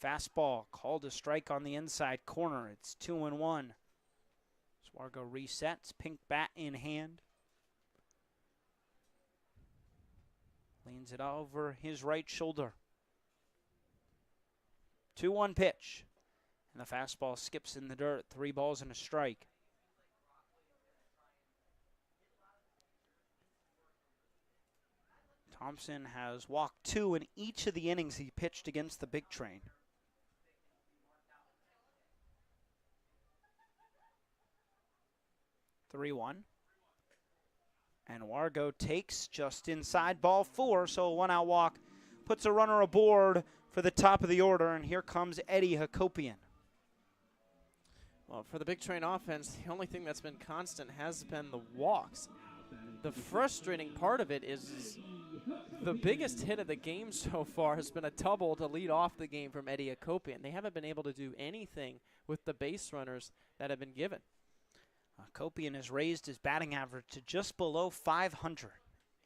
Fastball called a strike on the inside corner. It's 2-1. Wargo resets, pink bat in hand. Leans it over his right shoulder. 2-1 pitch. And the fastball skips in the dirt. 3 balls and a strike. Thompson has walked 2 in each of the innings he pitched against the Big Train. 3-1. And Wargo takes just inside ball 4, so a 1-out walk puts a runner aboard for the top of the order, and here comes Eddie Hakopian. Well, for the Big Train offense, the only thing that's been constant has been the walks. The frustrating part of it is the biggest hit of the game so far has been a double to lead off the game from Eddie Hakopian. They haven't been able to do anything with the base runners that have been given. Hakopian has raised his batting average to just below 500.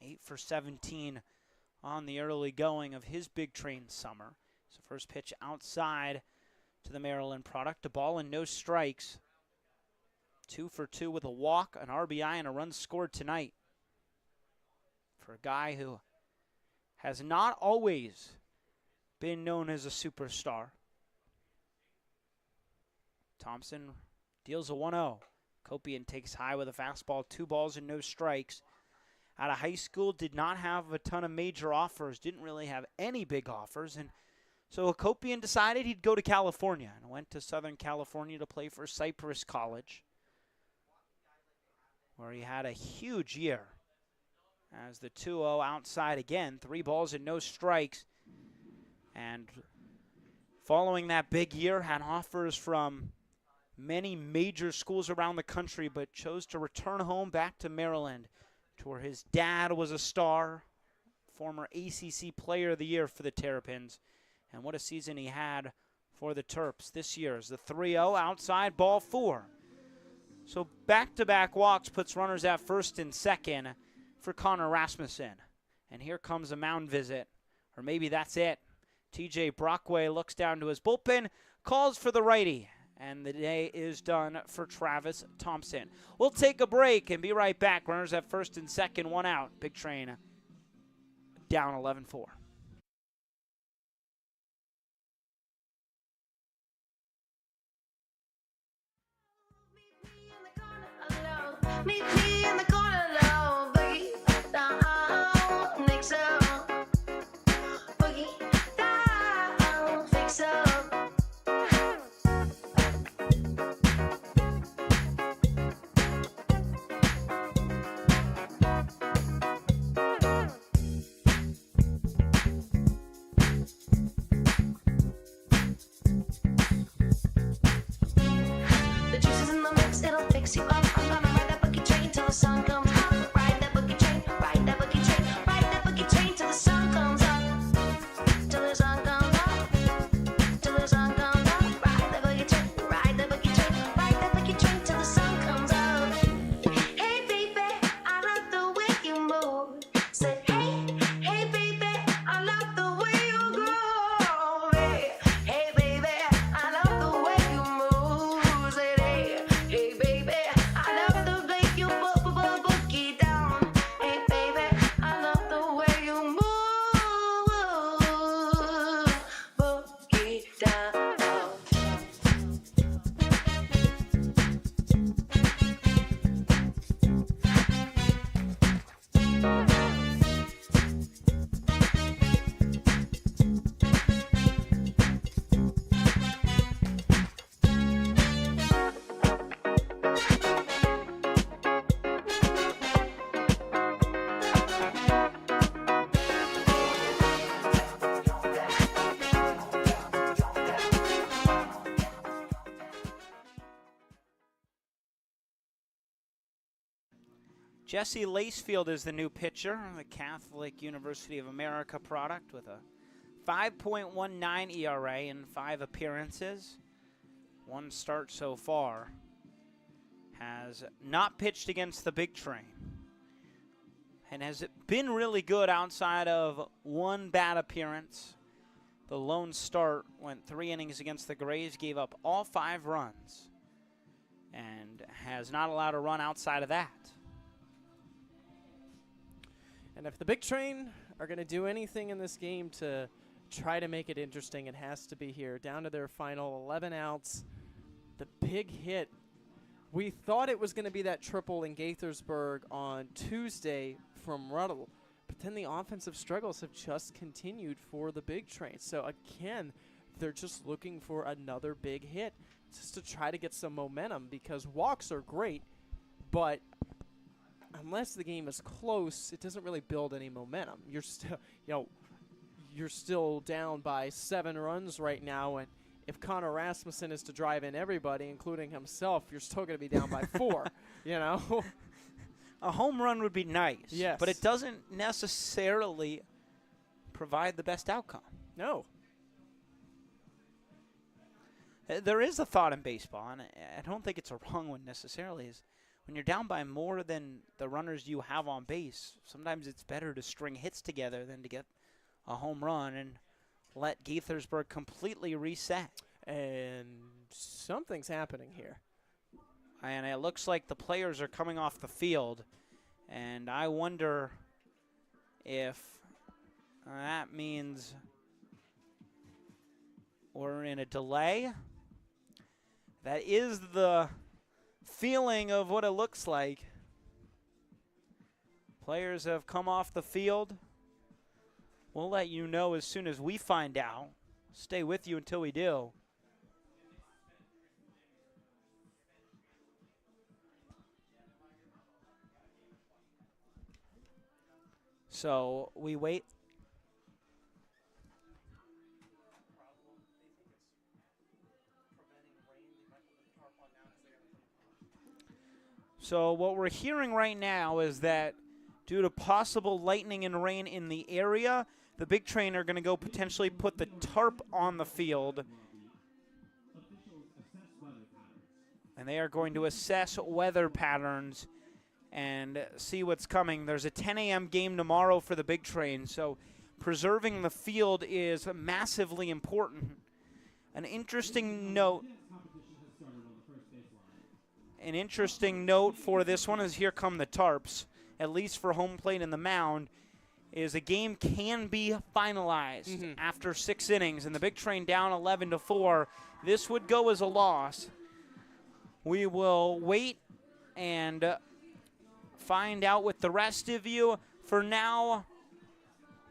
8 for 17 on the early going of his Big Train summer. So first pitch outside to the Maryland product. A ball and no strikes. 2 for 2 with a walk, an RBI, and a run scored tonight. For a guy who has not always been known as a superstar. Thompson deals a 1-0. Hakopian takes high with a fastball, 2 balls and no strikes. Out of high school, did not have a ton of major offers, didn't really have any big offers, and so Hakopian decided he'd go to California and went to Southern California to play for Cypress College, where he had a huge year. As the 2-0 outside again, 3 balls and no strikes. And following that big year, had offers from many major schools around the country, but chose to return home back to Maryland, to where his dad was a star, former ACC Player of the Year for the Terrapins. And what a season he had for the Terps this year. As the 3-0 outside, ball 4. So back-to-back walks puts runners at first and second for Connor Rasmussen. And here comes a mound visit, or maybe that's it. TJ Brockway looks down to his bullpen, calls for the righty, and the day is done for Travis Thompson. We'll take a break and be right back. Runners at first and second, one out. Big Train down 11-4. Meet me in the corner, low, boogie down, mix up, boogie down, fix up. The juice is in the mix, it'll fix you up. I'm gonna ride that boogie train till the sun comes up. Ride that boogie train, ride that boogie train, ride that boogie train till the sun comes up. Till the sun comes up. Till the sun comes up. Ride that boogie train, ride that boogie train, ride that boogie train till the sun comes up. Hey baby, I love the way you move. Say hey, hey baby, I love the way you groove. Hey baby, I love the way you move. Say hey baby, I love the way you boogie down. Hey baby, I love the way you move, boogie down. Jesse Lacefield is the new pitcher, the Catholic University of America product with a 5.19 ERA in 5 appearances. 1 start so far. Has not pitched against the Big Train. And has been really good outside of 1 bad appearance. The lone start went 3 innings against the Grays, gave up all 5 runs, and has not allowed a run outside of that. And if the Big Train are going to do anything in this game to try to make it interesting, it has to be here. Down to their final 11 outs. The big hit. We thought it was going to be that triple in Gaithersburg on Tuesday from Ruddle, but then the offensive struggles have just continued for the Big Train. So again, they're just looking for another big hit just to try to get some momentum, because walks are great, but unless the game is close, it doesn't really build any momentum. You're still, you're still down by 7 runs right now, and if Connor Rasmussen is to drive in everybody, including himself, you're still going to be down by 4. A home run would be nice, yes, but it doesn't necessarily provide the best outcome. No. There is a thought in baseball, and I don't think it's a wrong one necessarily, is when you're down by more than the runners you have on base, sometimes it's better to string hits together than to get a home run and let Gaithersburg completely reset. And something's happening here. And it looks like the players are coming off the field, and I wonder if that means we're in a delay. That is the feeling of what it looks like. Players have come off the field. We'll let you know as soon as we find out. Stay with you until we do. So we wait. So what we're hearing right now is that due to possible lightning and rain in the area, the Big Train are going to go potentially put the tarp on the field. And they are going to assess weather patterns and see what's coming. There's a 10 a.m. game tomorrow for the Big Train, so preserving the field is massively important. An interesting note for this one is here come the tarps, at least for home plate and the mound, is a game can be finalized after 6 innings, and the Big Train down 11-4. This would go as a loss. We will wait and find out with the rest of you. For now,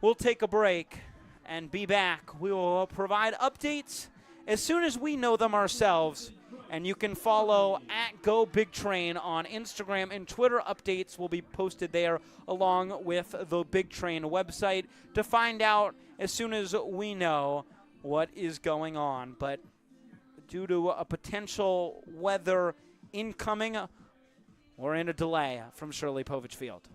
we'll take a break and be back. We will provide updates as soon as we know them ourselves. And you can follow at GoBigTrain on Instagram and Twitter. Updates will be posted there along with the Big Train website to find out as soon as we know what is going on. But due to a potential weather incoming, we're in a delay from Shirley Povich Field.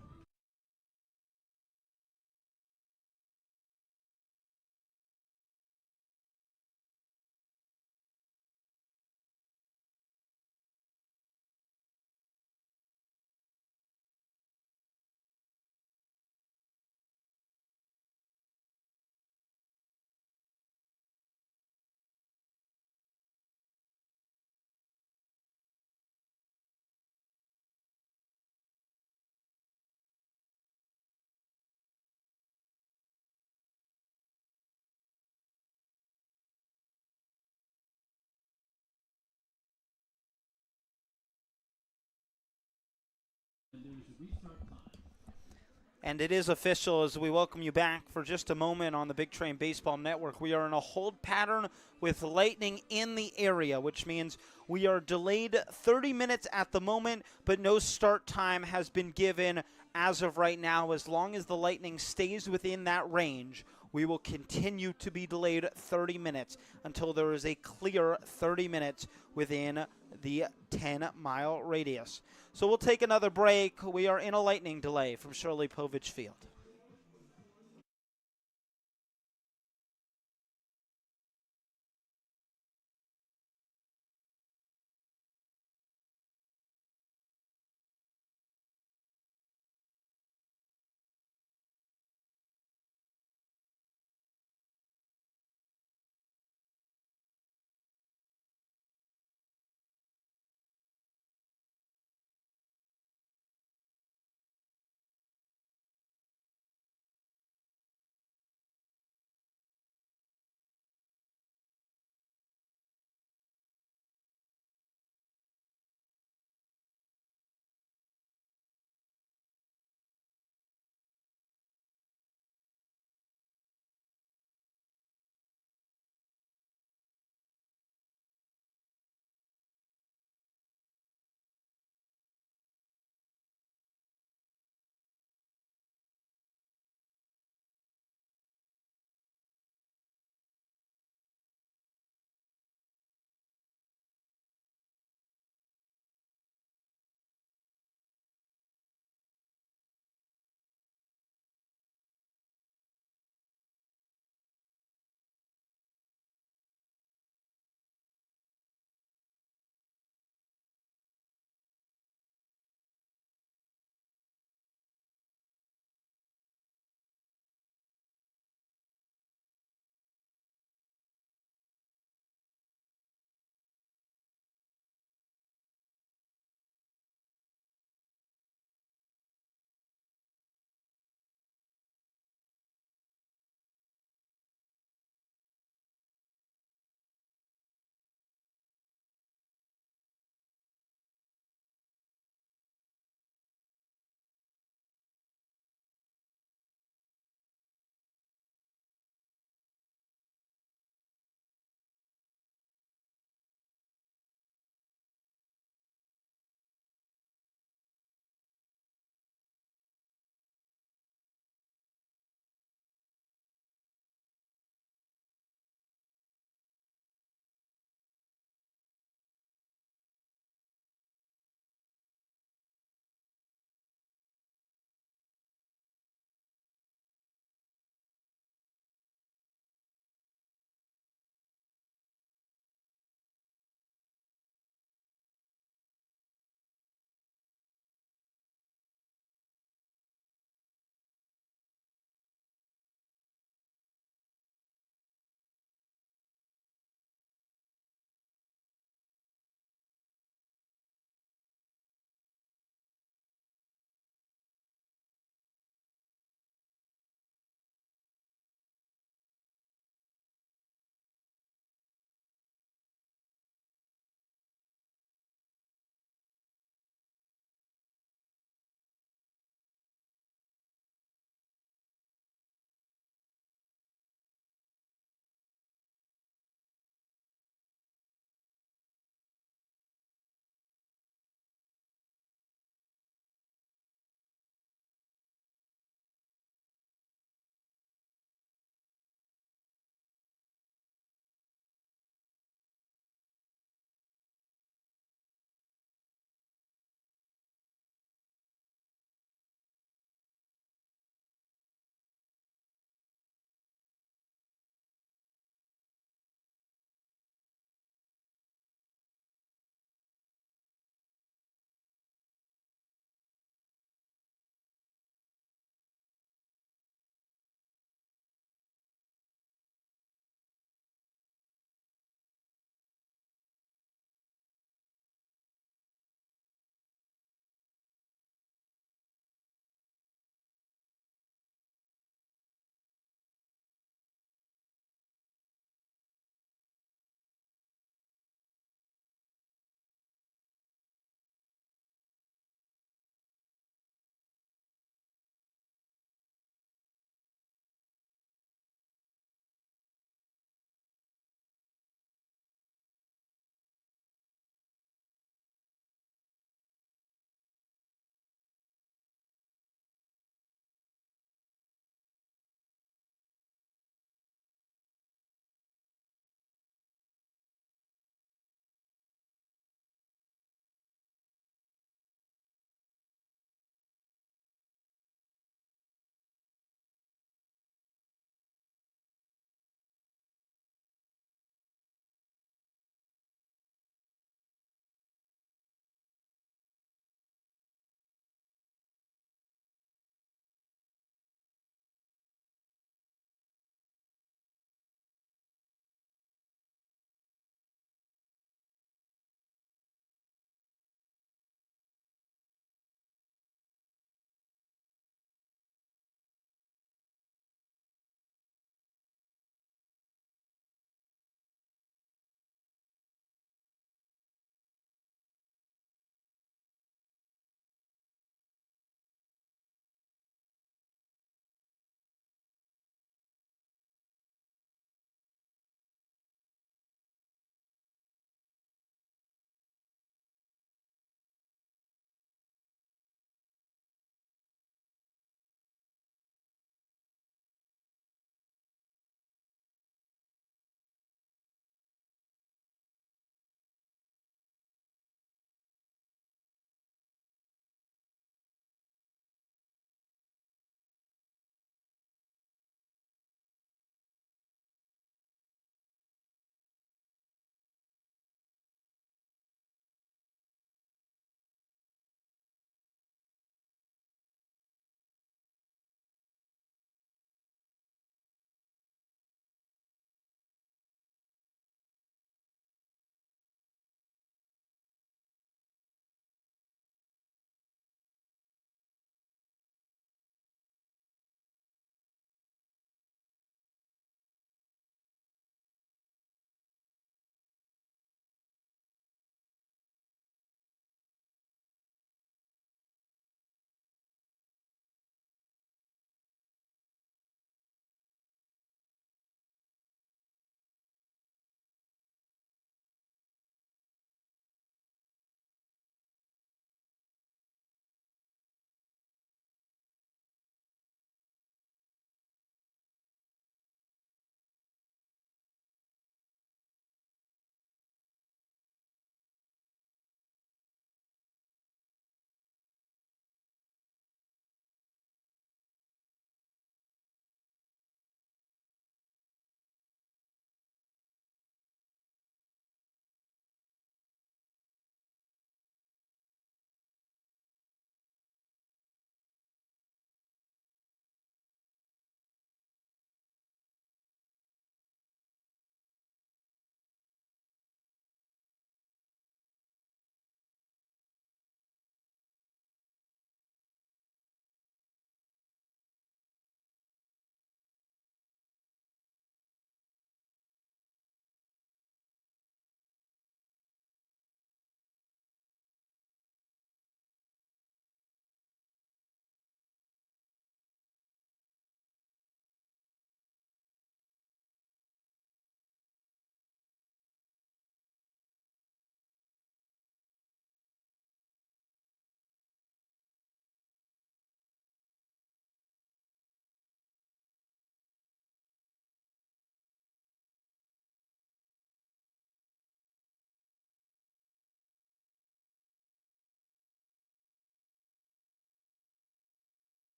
And it is official as we welcome you back for just a moment on the Big Train Baseball Network. We are in a hold pattern with lightning in the area, which means we are delayed 30 minutes at the moment, but no start time has been given as of right now. As long as the lightning stays within that range, we will continue to be delayed 30 minutes until there is a clear 30 minutes within the 10-mile radius. So we'll take another break. We are in a lightning delay from Shirley Povich Field.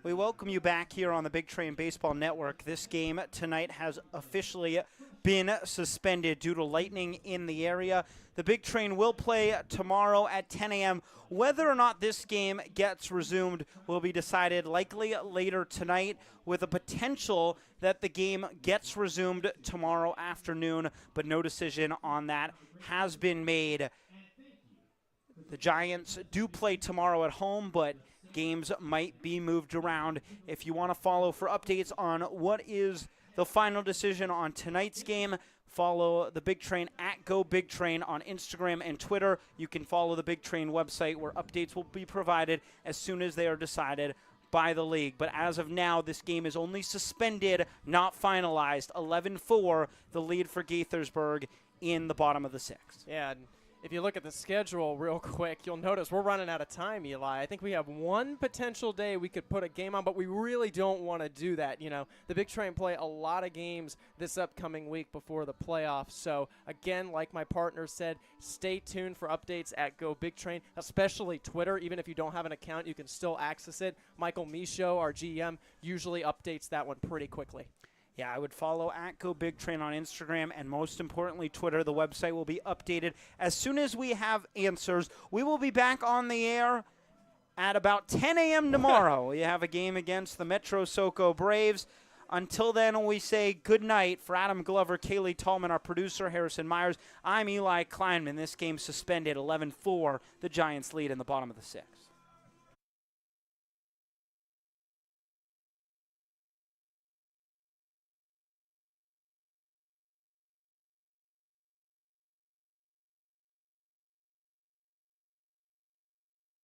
We welcome you back here on the Big Train Baseball Network. This game tonight has officially been suspended due to lightning in the area. The Big Train will play tomorrow at 10 a.m. Whether or not this game gets resumed will be decided likely later tonight, with a potential that the game gets resumed tomorrow afternoon, but no decision on that has been made. The Giants do play tomorrow at home, but games might be moved around. If you want to follow for updates on what is the final decision on tonight's game, follow the Big Train at Go Big Train on Instagram and Twitter. You can follow the Big Train website where updates will be provided as soon as they are decided by the league. But as of now, this game is only suspended, not finalized. 11-4, the lead for Gaithersburg in the bottom of the sixth. Yeah, and if you look at the schedule real quick, you'll notice we're running out of time, Eli. I think we have one potential day we could put a game on, but we really don't want to do that. You know, the Big Train play a lot of games this upcoming week before the playoffs. So, again, like my partner said, stay tuned for updates at Go Big Train, especially Twitter. Even if you don't have an account, you can still access it. Michael Michaud, our GM, usually updates that one pretty quickly. Yeah, I would follow at Go Big Train on Instagram, and most importantly, Twitter. The website will be updated as soon as we have answers. We will be back on the air at about 10 a.m. tomorrow. We have a game against the Metro Soco Braves. Until then, we say good night. For Adam Glover, Kaylee Tallman, our producer, Harrison Myers, I'm Eli Kleinman. This game suspended 11-4. The Giants lead in the bottom of the sixth.